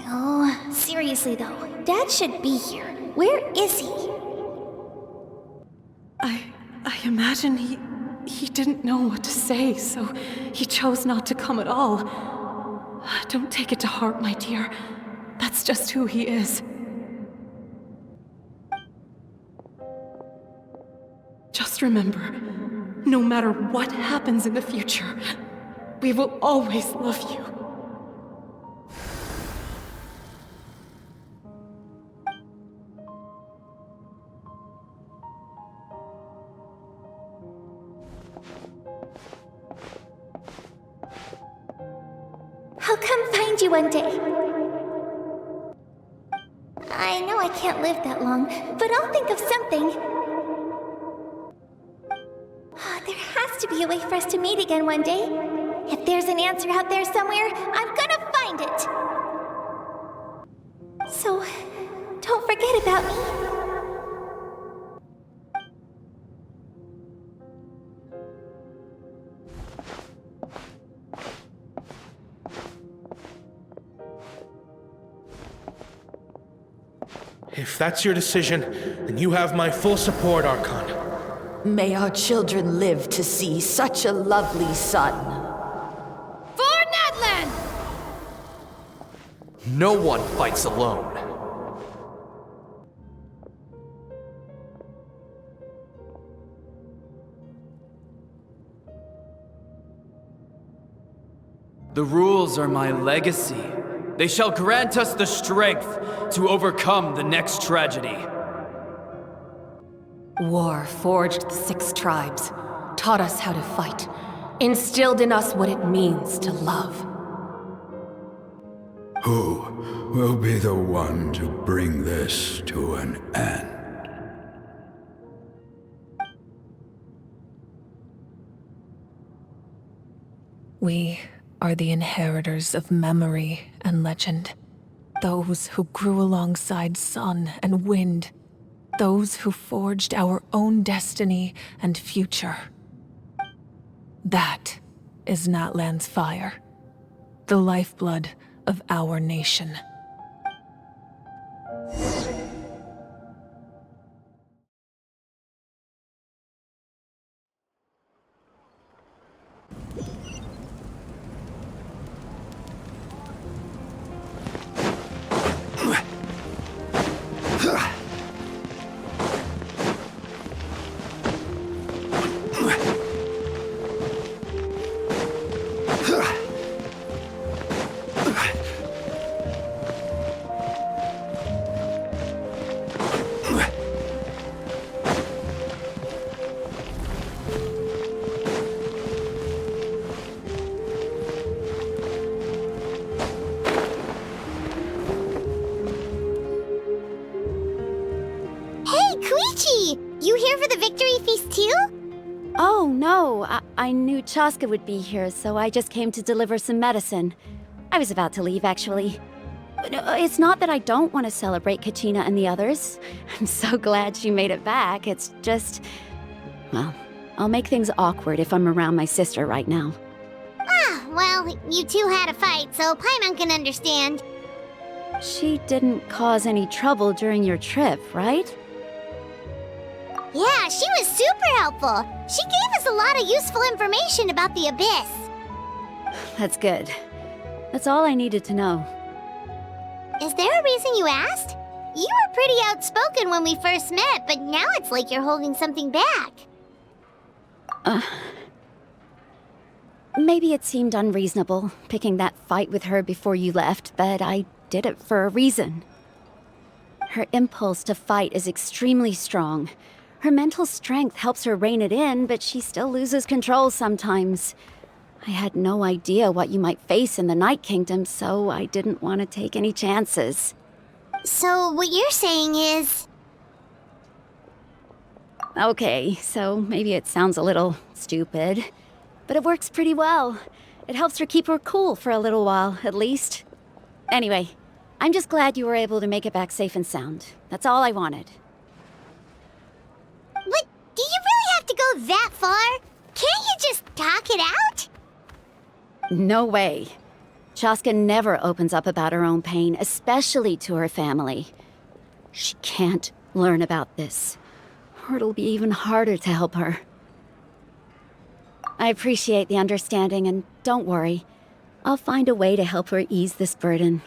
Oh, seriously though, Dad should be here. Where is he? I imagine he didn't know what to say, so he chose not to come at all. Don't take it to heart, my dear. That's just who he is. Just remember, no matter what happens in the future, we will always love you. I'll come find you one day. I know I can't live that long, but I'll think of something. There has to be a way for us to meet again one day. If there's an answer out there somewhere, I'm gonna find it. So, don't forget about me. If that's your decision, then you have my full support, Archon. May our children live to see such a lovely son. For Natlan! No one fights alone. The rules are my legacy. They shall grant us the strength to overcome the next tragedy. War forged the 6 tribes, taught us how to fight, instilled in us what it means to love. Who will be the one to bring this to an end? We are the inheritors of memory and legend. Those who grew alongside sun and wind. Those who forged our own destiny and future. That is Natlan's fire. The lifeblood of our nation. Michi! You here for the victory feast too? Oh, no. I knew Chaska would be here, so I just came to deliver some medicine. I was about to leave, actually. But it's not that I don't want to celebrate Kachina and the others. I'm so glad she made it back. It's just... well, I'll make things awkward if I'm around my sister right now. Ah, well, you two had a fight, so Paimon can understand. She didn't cause any trouble during your trip, right? Yeah, she was super helpful. She gave us a lot of useful information about the Abyss. That's good. That's all I needed to know. Is there a reason you asked? You were pretty outspoken when we first met, but now it's like you're holding something back. Maybe it seemed unreasonable, picking that fight with her before you left, but I did it for a reason. Her impulse to fight is extremely strong. Her mental strength helps her rein it in, but she still loses control sometimes. I had no idea what you might face in the Night Kingdom, so I didn't want to take any chances. So what you're saying is... Okay, so maybe it sounds a little stupid, but it works pretty well. It helps her keep her cool for a little while, at least. Anyway, I'm just glad you were able to make it back safe and sound. That's all I wanted. But do you really have to go that far? Can't you just talk it out? No way. Chaska never opens up about her own pain, especially to her family. She can't learn about this, or it'll be even harder to help her. I appreciate the understanding, and don't worry. I'll find a way to help her ease this burden.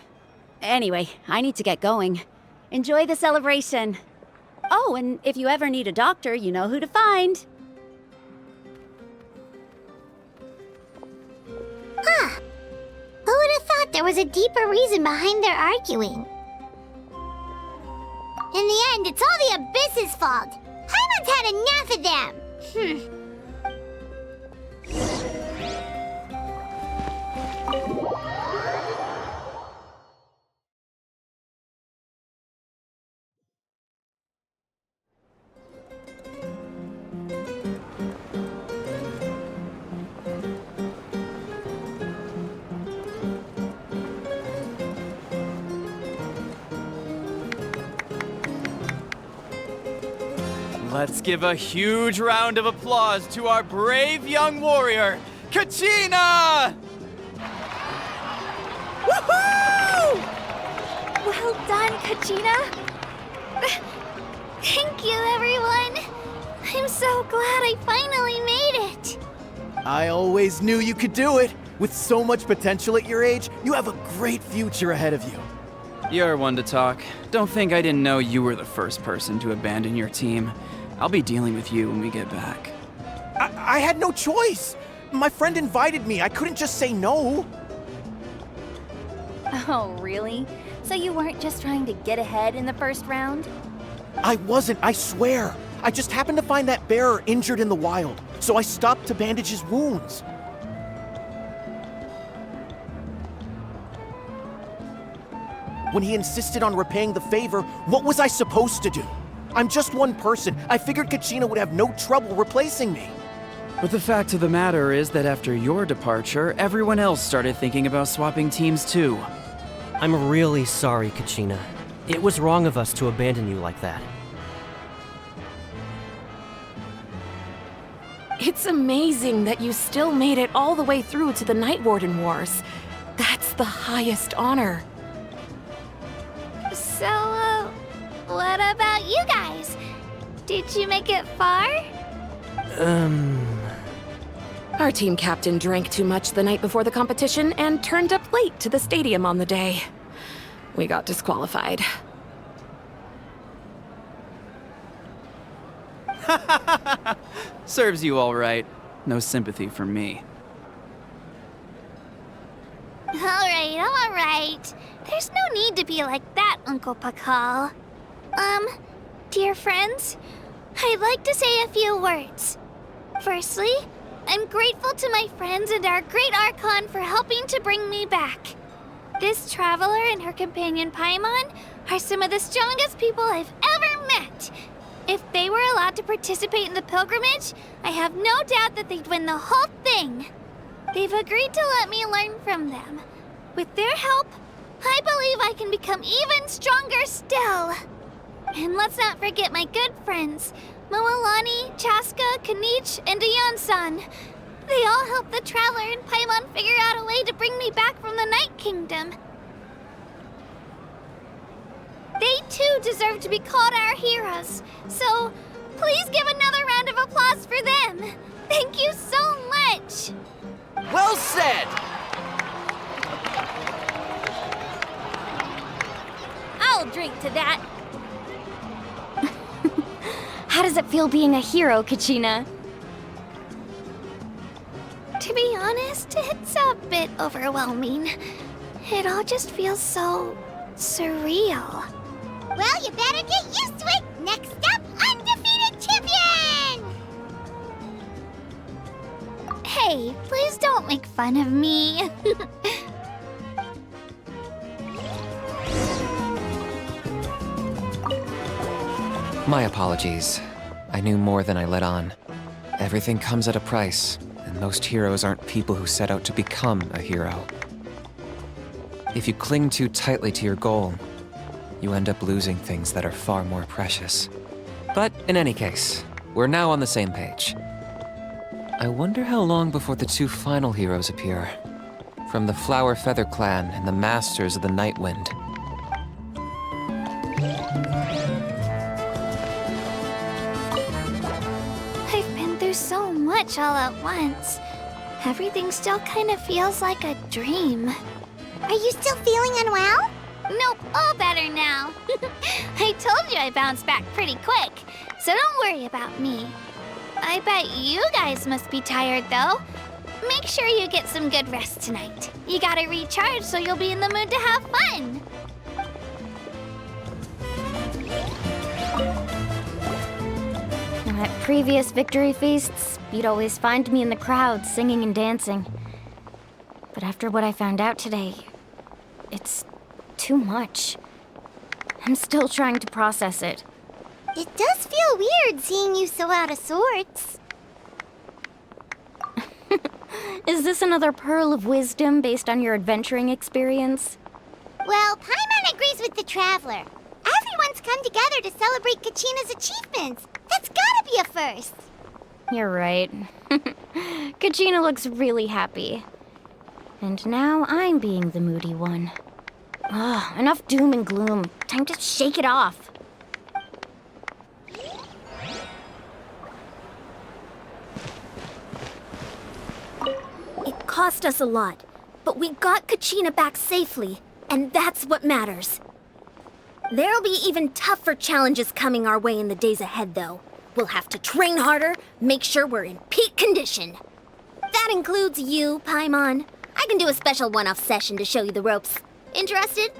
Anyway, I need to get going. Enjoy the celebration. Oh, and if you ever need a doctor, you know who to find. Huh. Who would have thought there was a deeper reason behind their arguing? In the end, it's all the Abyss's fault. Paimon's had enough of them. Let's give a huge round of applause to our brave young warrior, Kachina! Woohoo! Well done, Kachina. Thank you, everyone. I'm so glad I finally made it. I always knew you could do it. With so much potential at your age, you have a great future ahead of you. You're one to talk. Don't think I didn't know you were the first person to abandon your team. I'll be dealing with you when we get back. I had no choice. My friend invited me. I couldn't just say no. Oh, really? So you weren't just trying to get ahead in the first round? I wasn't, I swear. I just happened to find that bearer injured in the wild, so I stopped to bandage his wounds. When he insisted on repaying the favor, what was I supposed to do? I'm just one person. I figured Kachina would have no trouble replacing me. But the fact of the matter is that after your departure, everyone else started thinking about swapping teams too. I'm really sorry, Kachina. It was wrong of us to abandon you like that. It's amazing that you still made it all the way through to the Night Warden Wars. That's the highest honor. So, what about you guys? Did you make it far? Our team captain drank too much the night before the competition and turned up late to the stadium on the day. We got disqualified. Serves you all right. No sympathy for me. All right. There's no need to be like that, Uncle Pakal. Dear friends, I'd like to say a few words. Firstly, I'm grateful to my friends and our great Archon for helping to bring me back. This traveler and her companion Paimon are some of the strongest people I've ever met. If they not to participate in the pilgrimage, I have no doubt that they'd win the whole thing. They've agreed to let me learn from them. With their help, I believe I can become even stronger still. And let's not forget my good friends, Moalani, Chaska, Kanich, and Dion-san. They all helped the Traveler and Paimon figure out a way to bring me back from the Night Kingdom. They too deserve to be called our heroes, so please give another round of applause for them. Thank you so much. Well said! I'll drink to that. How does it feel being a hero, Kachina? To be honest, it's a bit overwhelming. It all just feels so surreal. Well, you better get used to it. Next up, undefeated champion! Hey, please don't make fun of me. My apologies. I knew more than I let on. Everything comes at a price, and most heroes aren't people who set out to become a hero. If you cling too tightly to your goal, you end up losing things that are far more precious. But in any case, we're now on the same page. I wonder how long before the two final heroes appear. From the Flower Feather Clan and the Masters of the Night Wind. I've been through so much all at once. Everything still kind of feels like a dream. Are you still feeling unwell? Nope, all better now. I told you I bounced back pretty quick, so don't worry about me. I bet you guys must be tired, though. Make sure you get some good rest tonight. You gotta recharge so you'll be in the mood to have fun. At previous victory feasts, you'd always find me in the crowd singing and dancing. But after what I found out today, it's too much. I'm still trying to process it. It does feel weird seeing you so out of sorts. Is this another pearl of wisdom based on your adventuring experience? Well, Paimon agrees with the Traveler. Everyone's come together to celebrate Kachina's achievements. That's gotta be a first. You're right. Kachina looks really happy. And now I'm being the moody one. Ah, enough doom and gloom. Time to shake it off. It cost us a lot, but we got Kachina back safely, and that's what matters. There'll be even tougher challenges coming our way in the days ahead, though. We'll have to train harder, make sure we're in peak condition. That includes you, Paimon. I can do a special one-off session to show you the ropes. Interested?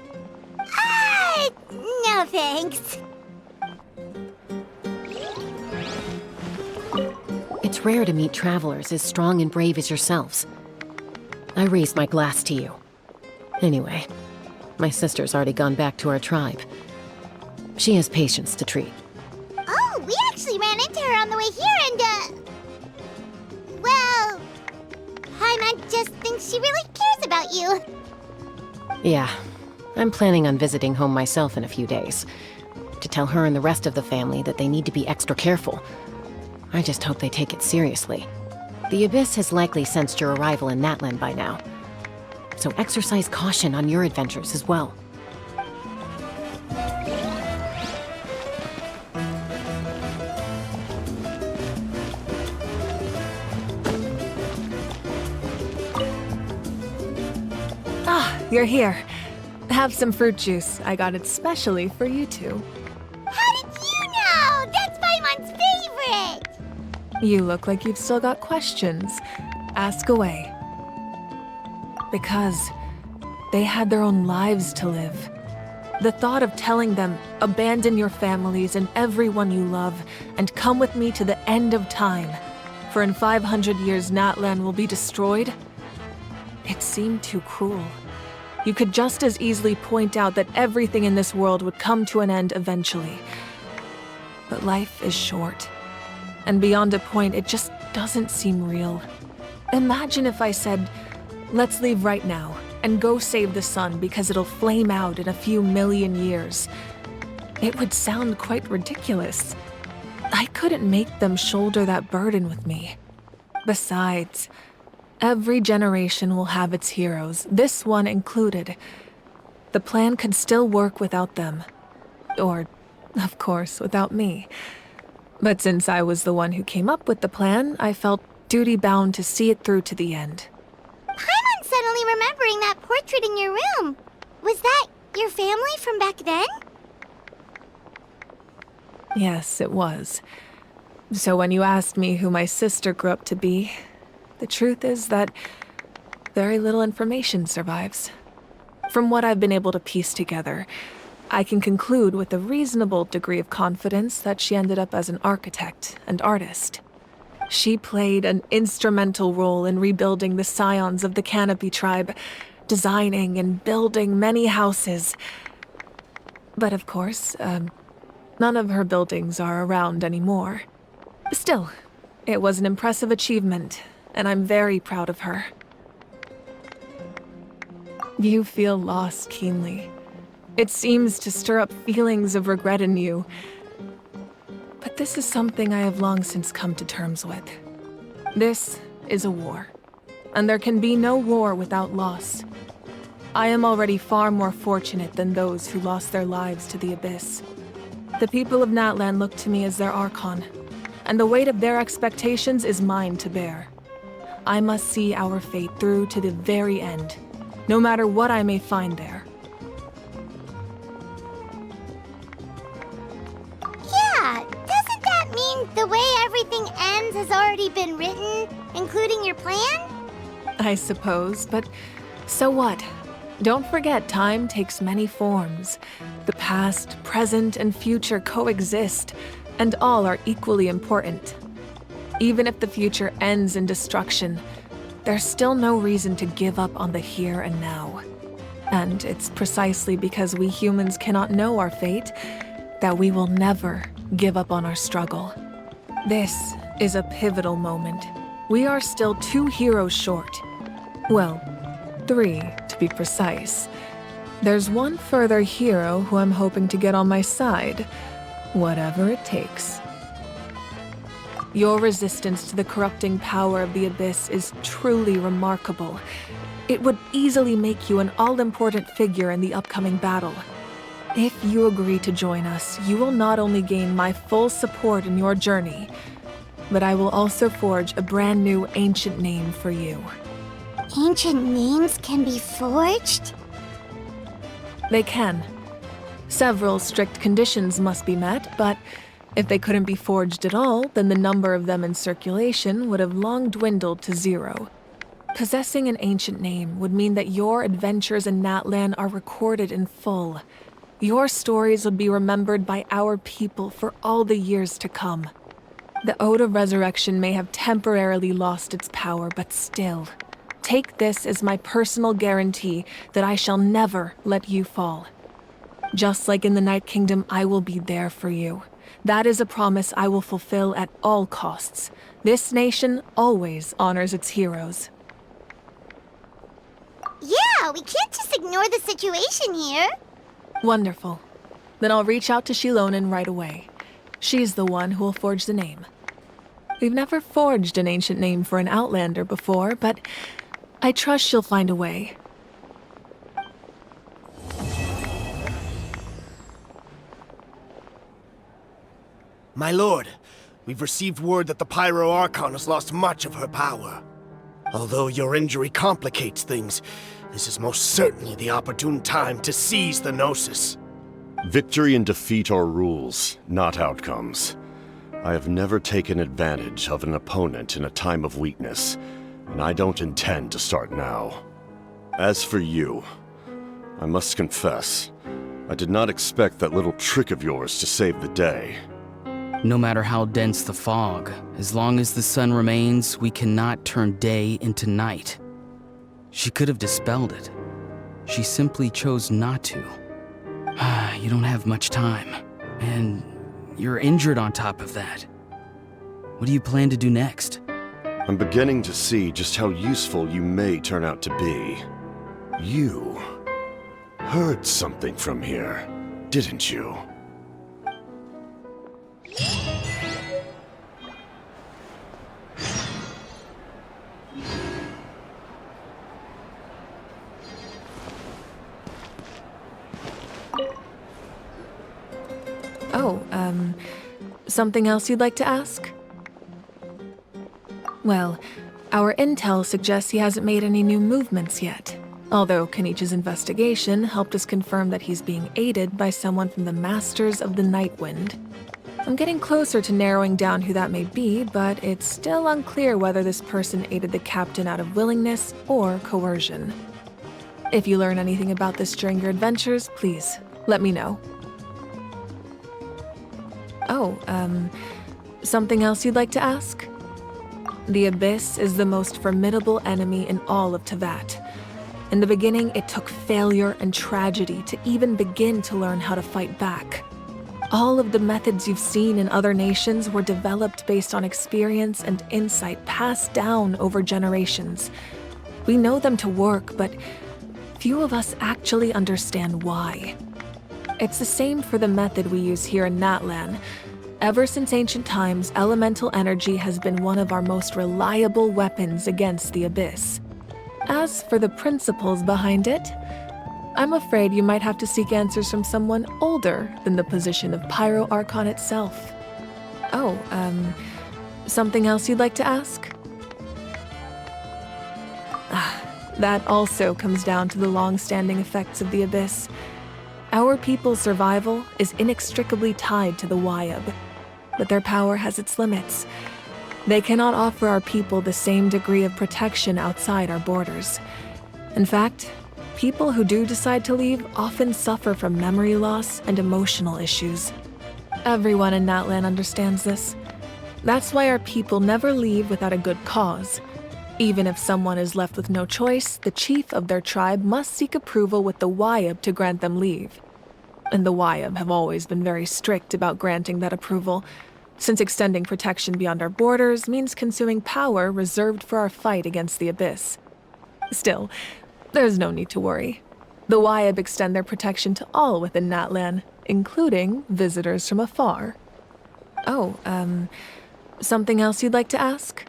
No thanks. It's rare to meet travelers as strong and brave as yourselves. I raised my glass to you. Anyway, my sister's already gone back to our tribe. She has patients to treat. Oh, we actually ran into her on the way here and, well, Paimon just thinks she really cares about you. Yeah, I'm planning on visiting home myself in a few days. To tell her and the rest of the family that they need to be extra careful. I just hope they take it seriously. The Abyss has likely sensed your arrival in Natlan by now. So exercise caution on your adventures as well. Ah, you're here. Have some fruit juice. I got it specially for you two. How did you know? That's Paimon's favorite! You look like you've still got questions. Ask away. Because they had their own lives to live. The thought of telling them, abandon your families and everyone you love, and come with me to the end of time, for in 500 years Natlan will be destroyed, it seemed too cruel. You could just as easily point out that everything in this world would come to an end eventually. But life is short. and beyond a point, it just doesn't seem real. Imagine if I said, let's leave right now and go save the sun because it'll flame out in a few million years. It would sound quite ridiculous. I couldn't make them shoulder that burden with me. Besides, every generation will have its heroes, this one included. The plan could still work without them. Or, of course, without me. But since I was the one who came up with the plan, I felt duty-bound to see it through to the end. Paimon's suddenly remembering that portrait in your room. Was that your family from back then? Yes, it was. So when you asked me who my sister grew up to be, the truth is that very little information survives. From what I've been able to piece together, I can conclude with a reasonable degree of confidence that she ended up as an architect and artist. She played an instrumental role in rebuilding the scions of the Canopy tribe, designing and building many houses. But of course, none of her buildings are around anymore. Still, it was an impressive achievement, and I'm very proud of her. You feel loss keenly. It seems to stir up feelings of regret in you. But this is something I have long since come to terms with. This is a war, and there can be no war without loss. I am already far more fortunate than those who lost their lives to the Abyss. The people of Natlan look to me as their Archon, and the weight of their expectations is mine to bear. I must see our fate through to the very end, no matter what I may find there. Yeah, doesn't that mean the way everything ends has already been written, including your plan? I suppose, but so what? Don't forget, time takes many forms. The past, present, and future coexist, and all are equally important. Even if the future ends in destruction, there's still no reason to give up on the here and now. And it's precisely because we humans cannot know our fate that we will never give up on our struggle. This is a pivotal moment. We are still 2 heroes short. Well, 3 to be precise. There's one further hero who I'm hoping to get on my side, whatever it takes. Your resistance to the corrupting power of the Abyss is truly remarkable. It would easily make you an all-important figure in the upcoming battle. If you agree to join us, you will not only gain my full support in your journey, but I will also forge a brand new ancient name for you. Ancient names can be forged? They can. Several strict conditions must be met, but if they couldn't be forged at all, then the number of them in circulation would have long dwindled to 0. Possessing an ancient name would mean that your adventures in Natlan are recorded in full. Your stories would be remembered by our people for all the years to come. The Ode of Resurrection may have temporarily lost its power, but still, take this as my personal guarantee that I shall never let you fall. Just like in the Night Kingdom, I will be there for you. That is a promise I will fulfill at all costs. This nation always honors its heroes. Yeah, we can't just ignore the situation here. Wonderful. Then I'll reach out to Shilonen right away. She's the one who will forge the name. We've never forged an ancient name for an Outlander before, but I trust she'll find a way. My lord, we've received word that the Pyro Archon has lost much of her power. Although your injury complicates things, this is most certainly the opportune time to seize the Gnosis. Victory and defeat are rules, not outcomes. I have never taken advantage of an opponent in a time of weakness, and I don't intend to start now. As for you, I must confess, I did not expect that little trick of yours to save the day. No matter how dense the fog, as long as the sun remains, we cannot turn day into night. She could have dispelled it. She simply chose not to. You don't have much time, and you're injured on top of that. What do you plan to do next? I'm beginning to see just how useful you may turn out to be. You heard something from here, didn't you? Oh, something else you'd like to ask? Well, our intel suggests he hasn't made any new movements yet. Although Kenichi's investigation helped us confirm that he's being aided by someone from the Masters of the Nightwind. I'm getting closer to narrowing down who that may be, but it's still unclear whether this person aided the captain out of willingness or coercion. If you learn anything about this during your adventures, please let me know. Oh, something else you'd like to ask? The Abyss is the most formidable enemy in all of Tevat. In the beginning, it took failure and tragedy to even begin to learn how to fight back. All of the methods you've seen in other nations were developed based on experience and insight passed down over generations. We know them to work, but few of us actually understand why. It's the same for the method we use here in Natlan. Ever since ancient times, elemental energy has been one of our most reliable weapons against the Abyss. As for the principles behind it, I'm afraid you might have to seek answers from someone older than the position of Pyro Archon itself. Oh, something else you'd like to ask? That also comes down to the long-standing effects of the Abyss. Our people's survival is inextricably tied to the Wyab, but their power has its limits. They cannot offer our people the same degree of protection outside our borders. In fact, people who do decide to leave often suffer from memory loss and emotional issues. Everyone in Natlan understands this. That's why our people never leave without a good cause. Even if someone is left with no choice, the chief of their tribe must seek approval with the Wyab to grant them leave. And the Wyab have always been very strict about granting that approval, since extending protection beyond our borders means consuming power reserved for our fight against the Abyss. Still, there's no need to worry. The Wyab extend their protection to all within Natlan, including visitors from afar. Oh, something else you'd like to ask?